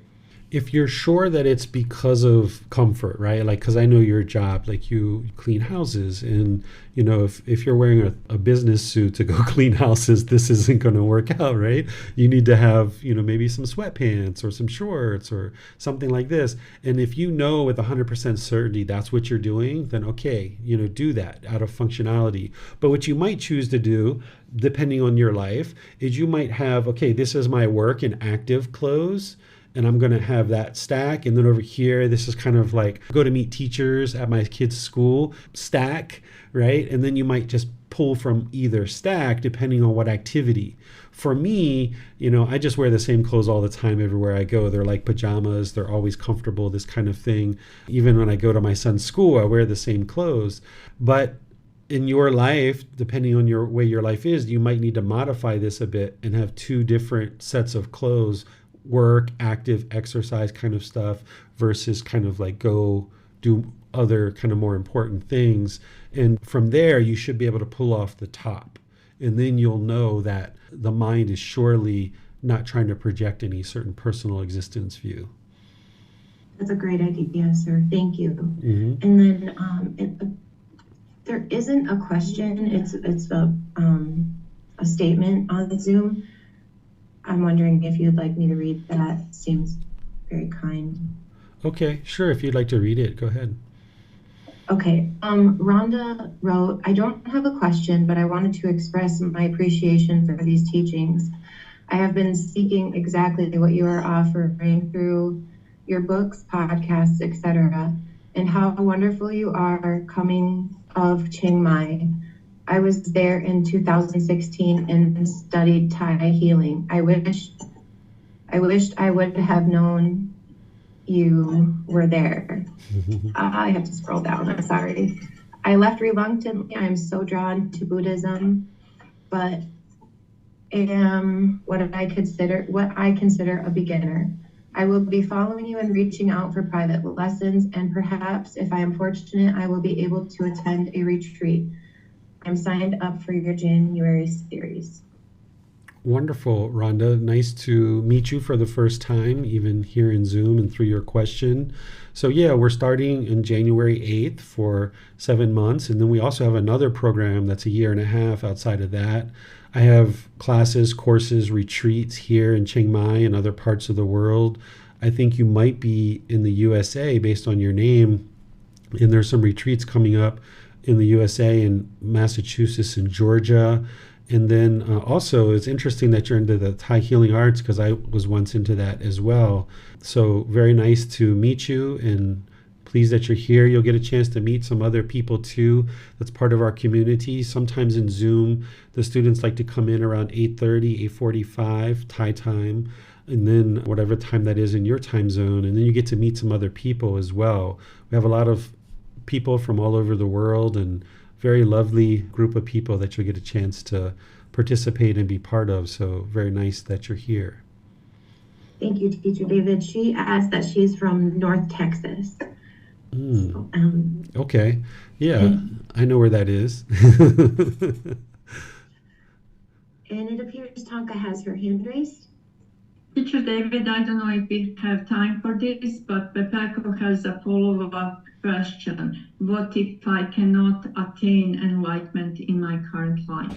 If you're sure that it's because of comfort, right? Like, because I know your job, like you clean houses, and if you're wearing a business suit to go clean houses, this isn't going to work out, right? You need to have, maybe some sweatpants or some shorts or something like this. And if you know with 100% certainty that's what you're doing, then okay, do that out of functionality. But what you might choose to do, depending on your life, is you might have, okay, this is my work in active clothes, and I'm going to have that stack. And then over here, this is kind of like go to meet teachers at my kids' school stack, right? And then you might just pull from either stack depending on what activity. For me, I just wear the same clothes all the time everywhere I go. They're like pajamas. They're always comfortable, this kind of thing. Even when I go to my son's school, I wear the same clothes. But in your life, depending on your way your life is, you might need to modify this a bit and have two different sets of clothes, work, active, exercise kind of stuff, versus kind of like go do other kind of more important things. And from there, you should be able to pull off the top. And then you'll know that the mind is surely not trying to project any certain personal existence view. That's a great idea, sir. Thank you. And then there isn't a question. It's a statement on the Zoom. I'm wondering if you'd like me to read that. Seems very kind. Okay, sure. If you'd like to read it, go ahead. Okay. Rhonda wrote, I don't have a question, but I wanted to express my appreciation for these teachings. I have been seeking exactly what you are offering through your books, podcasts, etc., and how wonderful you are coming of Chiang Mai. I was there in 2016 and studied Thai healing. I wished I would have known you were there. I have to scroll down, I'm sorry. I left reluctantly. I am so drawn to Buddhism, but am what I consider a beginner. I will be following you and reaching out for private lessons, and perhaps if I am fortunate, I will be able to attend a retreat. I'm signed up for your January series. Wonderful, Rhonda. Nice to meet you for the first time, even here in Zoom and through your question. So yeah, we're starting in January 8th for 7 months. And then we also have another program that's a year and a half outside of that. I have classes, courses, retreats here in Chiang Mai and other parts of the world. I think you might be in the USA based on your name. And there's some retreats coming up in the USA, in Massachusetts and Georgia. And then also, it's interesting that you're into the Thai healing arts, because I was once into that as well. So very nice to meet you, and pleased that you're here. You'll get a chance to meet some other people too that's part of our community. Sometimes in Zoom, the students like to come in around 8:30, 8:45 Thai time, and then whatever time that is in your time zone. And then you get to meet some other people as well. We have a lot of people from all over the world, and very lovely group of people that you'll get a chance to participate and be part of. So very nice that you're here. Thank you, Teacher David. She asked that she's from North Texas. So, okay. Yeah, I know where that is. And it appears Tonka has her hand raised. Teacher David, I don't know if we have time for this, but Pepako has a follow-up question. What if I cannot attain enlightenment in my current life?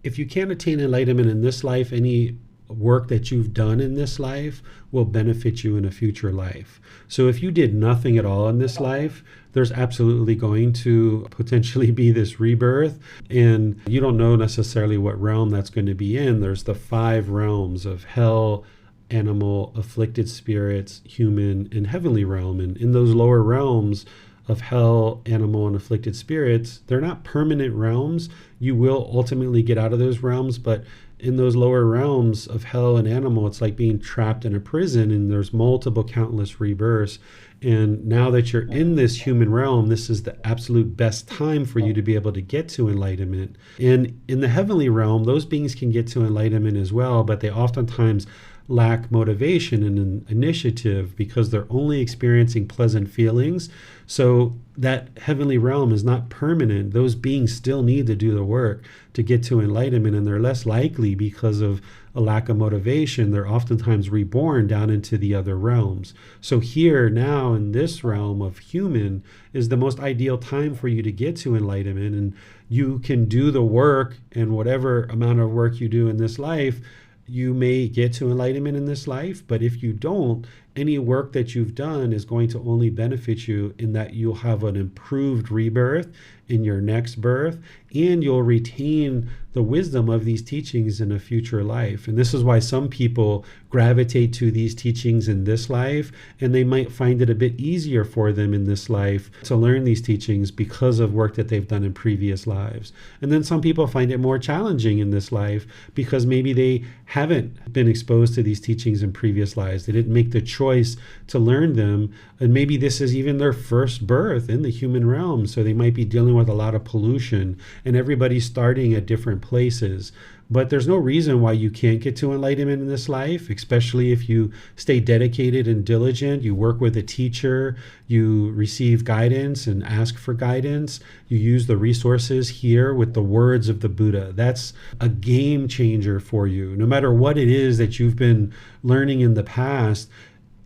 If you can't attain enlightenment in this life, any work that you've done in this life will benefit you in a future life. So if you did nothing at all in this life, there's absolutely going to potentially be this rebirth, and you don't know necessarily what realm that's going to be in. There's the 5 realms of hell, animal, afflicted spirits, human, and heavenly realm. And in those lower realms of hell, animal, and afflicted spirits, they're not permanent realms. You will ultimately get out of those realms, but in those lower realms of hell and animal, it's like being trapped in a prison, and there's multiple countless rebirths. And now that you're in this human realm, this is the absolute best time for you to be able to get to enlightenment. And in the heavenly realm, those beings can get to enlightenment as well, but they oftentimes lack motivation and initiative because they're only experiencing pleasant feelings. So that heavenly realm is not permanent. Those beings still need to do the work to get to enlightenment, and they're less likely, because of a lack of motivation, they're oftentimes reborn down into the other realms. So here now in this realm of human is the most ideal time for you to get to enlightenment, and you can do the work, and whatever amount of work you do in this life, you may get to enlightenment in this life. But if you don't, any work that you've done is going to only benefit you in that you'll have an improved rebirth in your next birth, and you'll retain the wisdom of these teachings in a future life. And this is why some people gravitate to these teachings in this life, and they might find it a bit easier for them in this life to learn these teachings because of work that they've done in previous lives. And then some people find it more challenging in this life because maybe they haven't been exposed to these teachings in previous lives. They didn't make the choice to learn them, and maybe this is even their first birth in the human realm, so they might be dealing with a lot of pollution, and everybody's starting at different places. But there's no reason why you can't get to enlightenment in this life, especially if you stay dedicated and diligent. You work with a teacher, you receive guidance and ask for guidance. You use the resources here with the words of the Buddha. That's a game changer for you. No matter what it is that you've been learning in the past,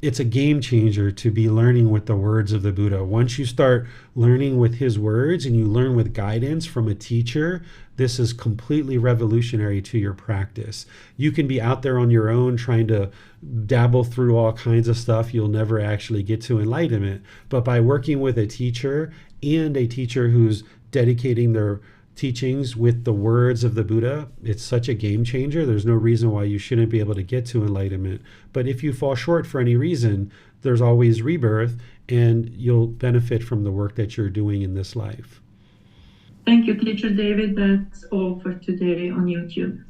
it's a game changer to be learning with the words of the Buddha. Once you start learning with his words and you learn with guidance from a teacher, this is completely revolutionary to your practice. You can be out there on your own trying to dabble through all kinds of stuff. You'll never actually get to enlightenment. But by working with a teacher, and a teacher who's dedicating their teachings with the words of the Buddha, it's such a game changer. There's no reason why you shouldn't be able to get to enlightenment. But if you fall short for any reason, there's always rebirth, and you'll benefit from the work that you're doing in this life. Thank you, Teacher David. That's all for today on YouTube.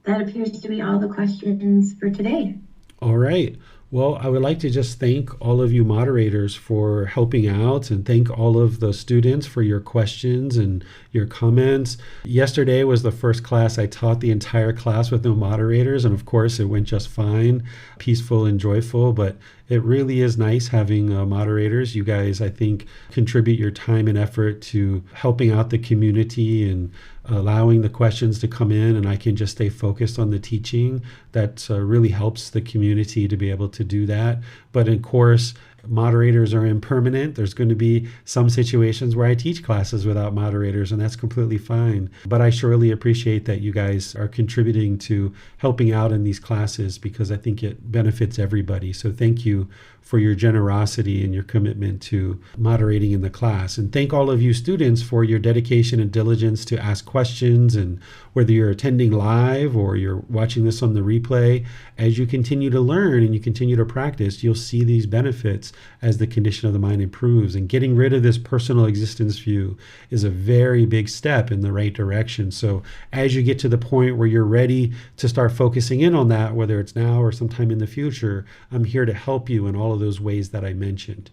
That appears to be all the questions for today. All right. Well, I would like to just thank all of you moderators for helping out, and thank all of the students for your questions and your comments. Yesterday was the first class I taught the entire class with no moderators, and of course it went just fine, peaceful and joyful, but it really is nice having moderators. You guys, I think, contribute your time and effort to helping out the community and allowing the questions to come in, and I can just stay focused on the teaching. That really helps the community to be able to do that. But of course, moderators are impermanent. There's going to be some situations where I teach classes without moderators, and that's completely fine. But I surely appreciate that you guys are contributing to helping out in these classes, because I think it benefits everybody. So thank you for your generosity and your commitment to moderating in the class. And thank all of you students for your dedication and diligence to ask questions, and whether you're attending live or you're watching this on the replay, as you continue to learn and you continue to practice, you'll see these benefits as the condition of the mind improves. And getting rid of this personal existence view is a very big step in the right direction. So as you get to the point where you're ready to start focusing in on that, whether it's now or sometime in the future, I'm here to help you in all of those ways that I mentioned.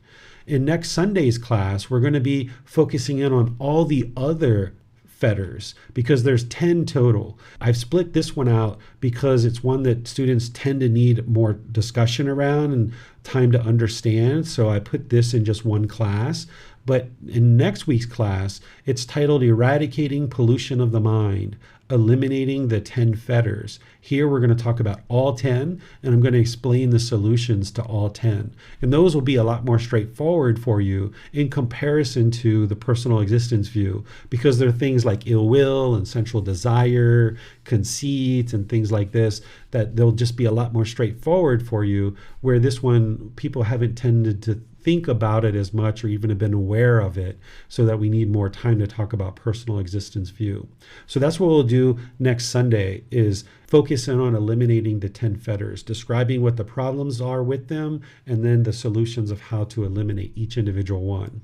In next Sunday's class, we're going to be focusing in on all the other fetters, because there's 10 total. I've split this one out because it's one that students tend to need more discussion around and time to understand. So I put this in just one class. But in next week's class, it's titled Eradicating Pollution of the Mind, Eliminating the 10 Fetters. Here we're going to talk about all 10, and I'm going to explain the solutions to all 10. And those will be a lot more straightforward for you in comparison to the personal existence view, because there are things like ill will and sensual desire, conceit, and things like this, that they'll just be a lot more straightforward for you, where this one, people haven't tended to think about it as much or even have been aware of it, so that we need more time to talk about personal existence view. So that's what we'll do next Sunday, is focus in on eliminating the 10 fetters, describing what the problems are with them, and then the solutions of how to eliminate each individual one.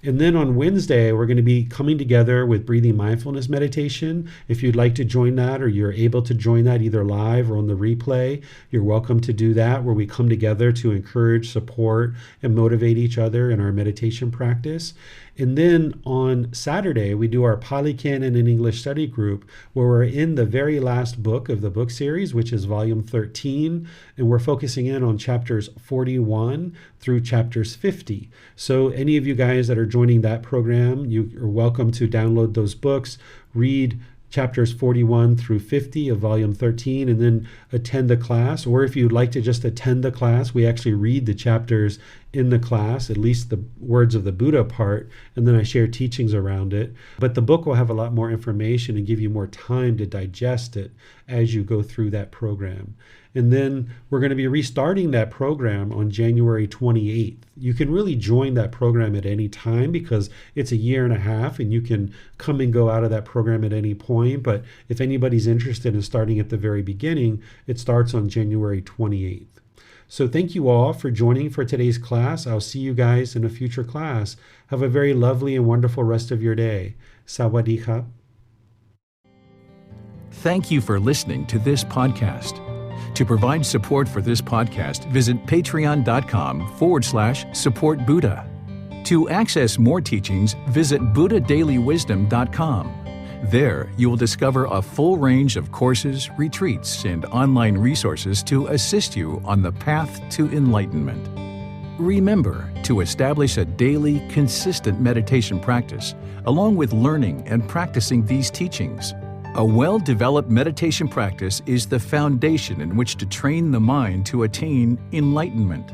And then on Wednesday, we're going to be coming together with breathing mindfulness meditation. If you'd like to join that, or you're able to join that either live or on the replay, you're welcome to do that, where we come together to encourage, support, and motivate each other in our meditation practice. And then on Saturday, we do our Pali Canon and English study group, where we're in the very last book of the book series, which is volume 13, and we're focusing in on chapters 41 through chapters 50. So any of you guys that are joining that program, you are welcome to download those books, read chapters 41 through 50 of volume 13, and then attend the class. Or if you'd like to just attend the class, we actually read the chapters in the class, at least the words of the Buddha part, and then I share teachings around it. But the book will have a lot more information and give you more time to digest it as you go through that program. And then we're going to be restarting that program on January 28th. You can really join that program at any time, because it's a year and a half, and you can come and go out of that program at any point. But if anybody's interested in starting at the very beginning, it starts on January 28th. So thank you all for joining for today's class. I'll see you guys in a future class. Have a very lovely and wonderful rest of your day. Sawadee ka. Thank you for listening to this podcast. To provide support for this podcast, visit patreon.com/support Buddha. To access more teachings, visit buddhadailywisdom.com. There, you will discover a full range of courses, retreats, and online resources to assist you on the path to enlightenment. Remember to establish a daily, consistent meditation practice, along with learning and practicing these teachings. A well-developed meditation practice is the foundation in which to train the mind to attain enlightenment.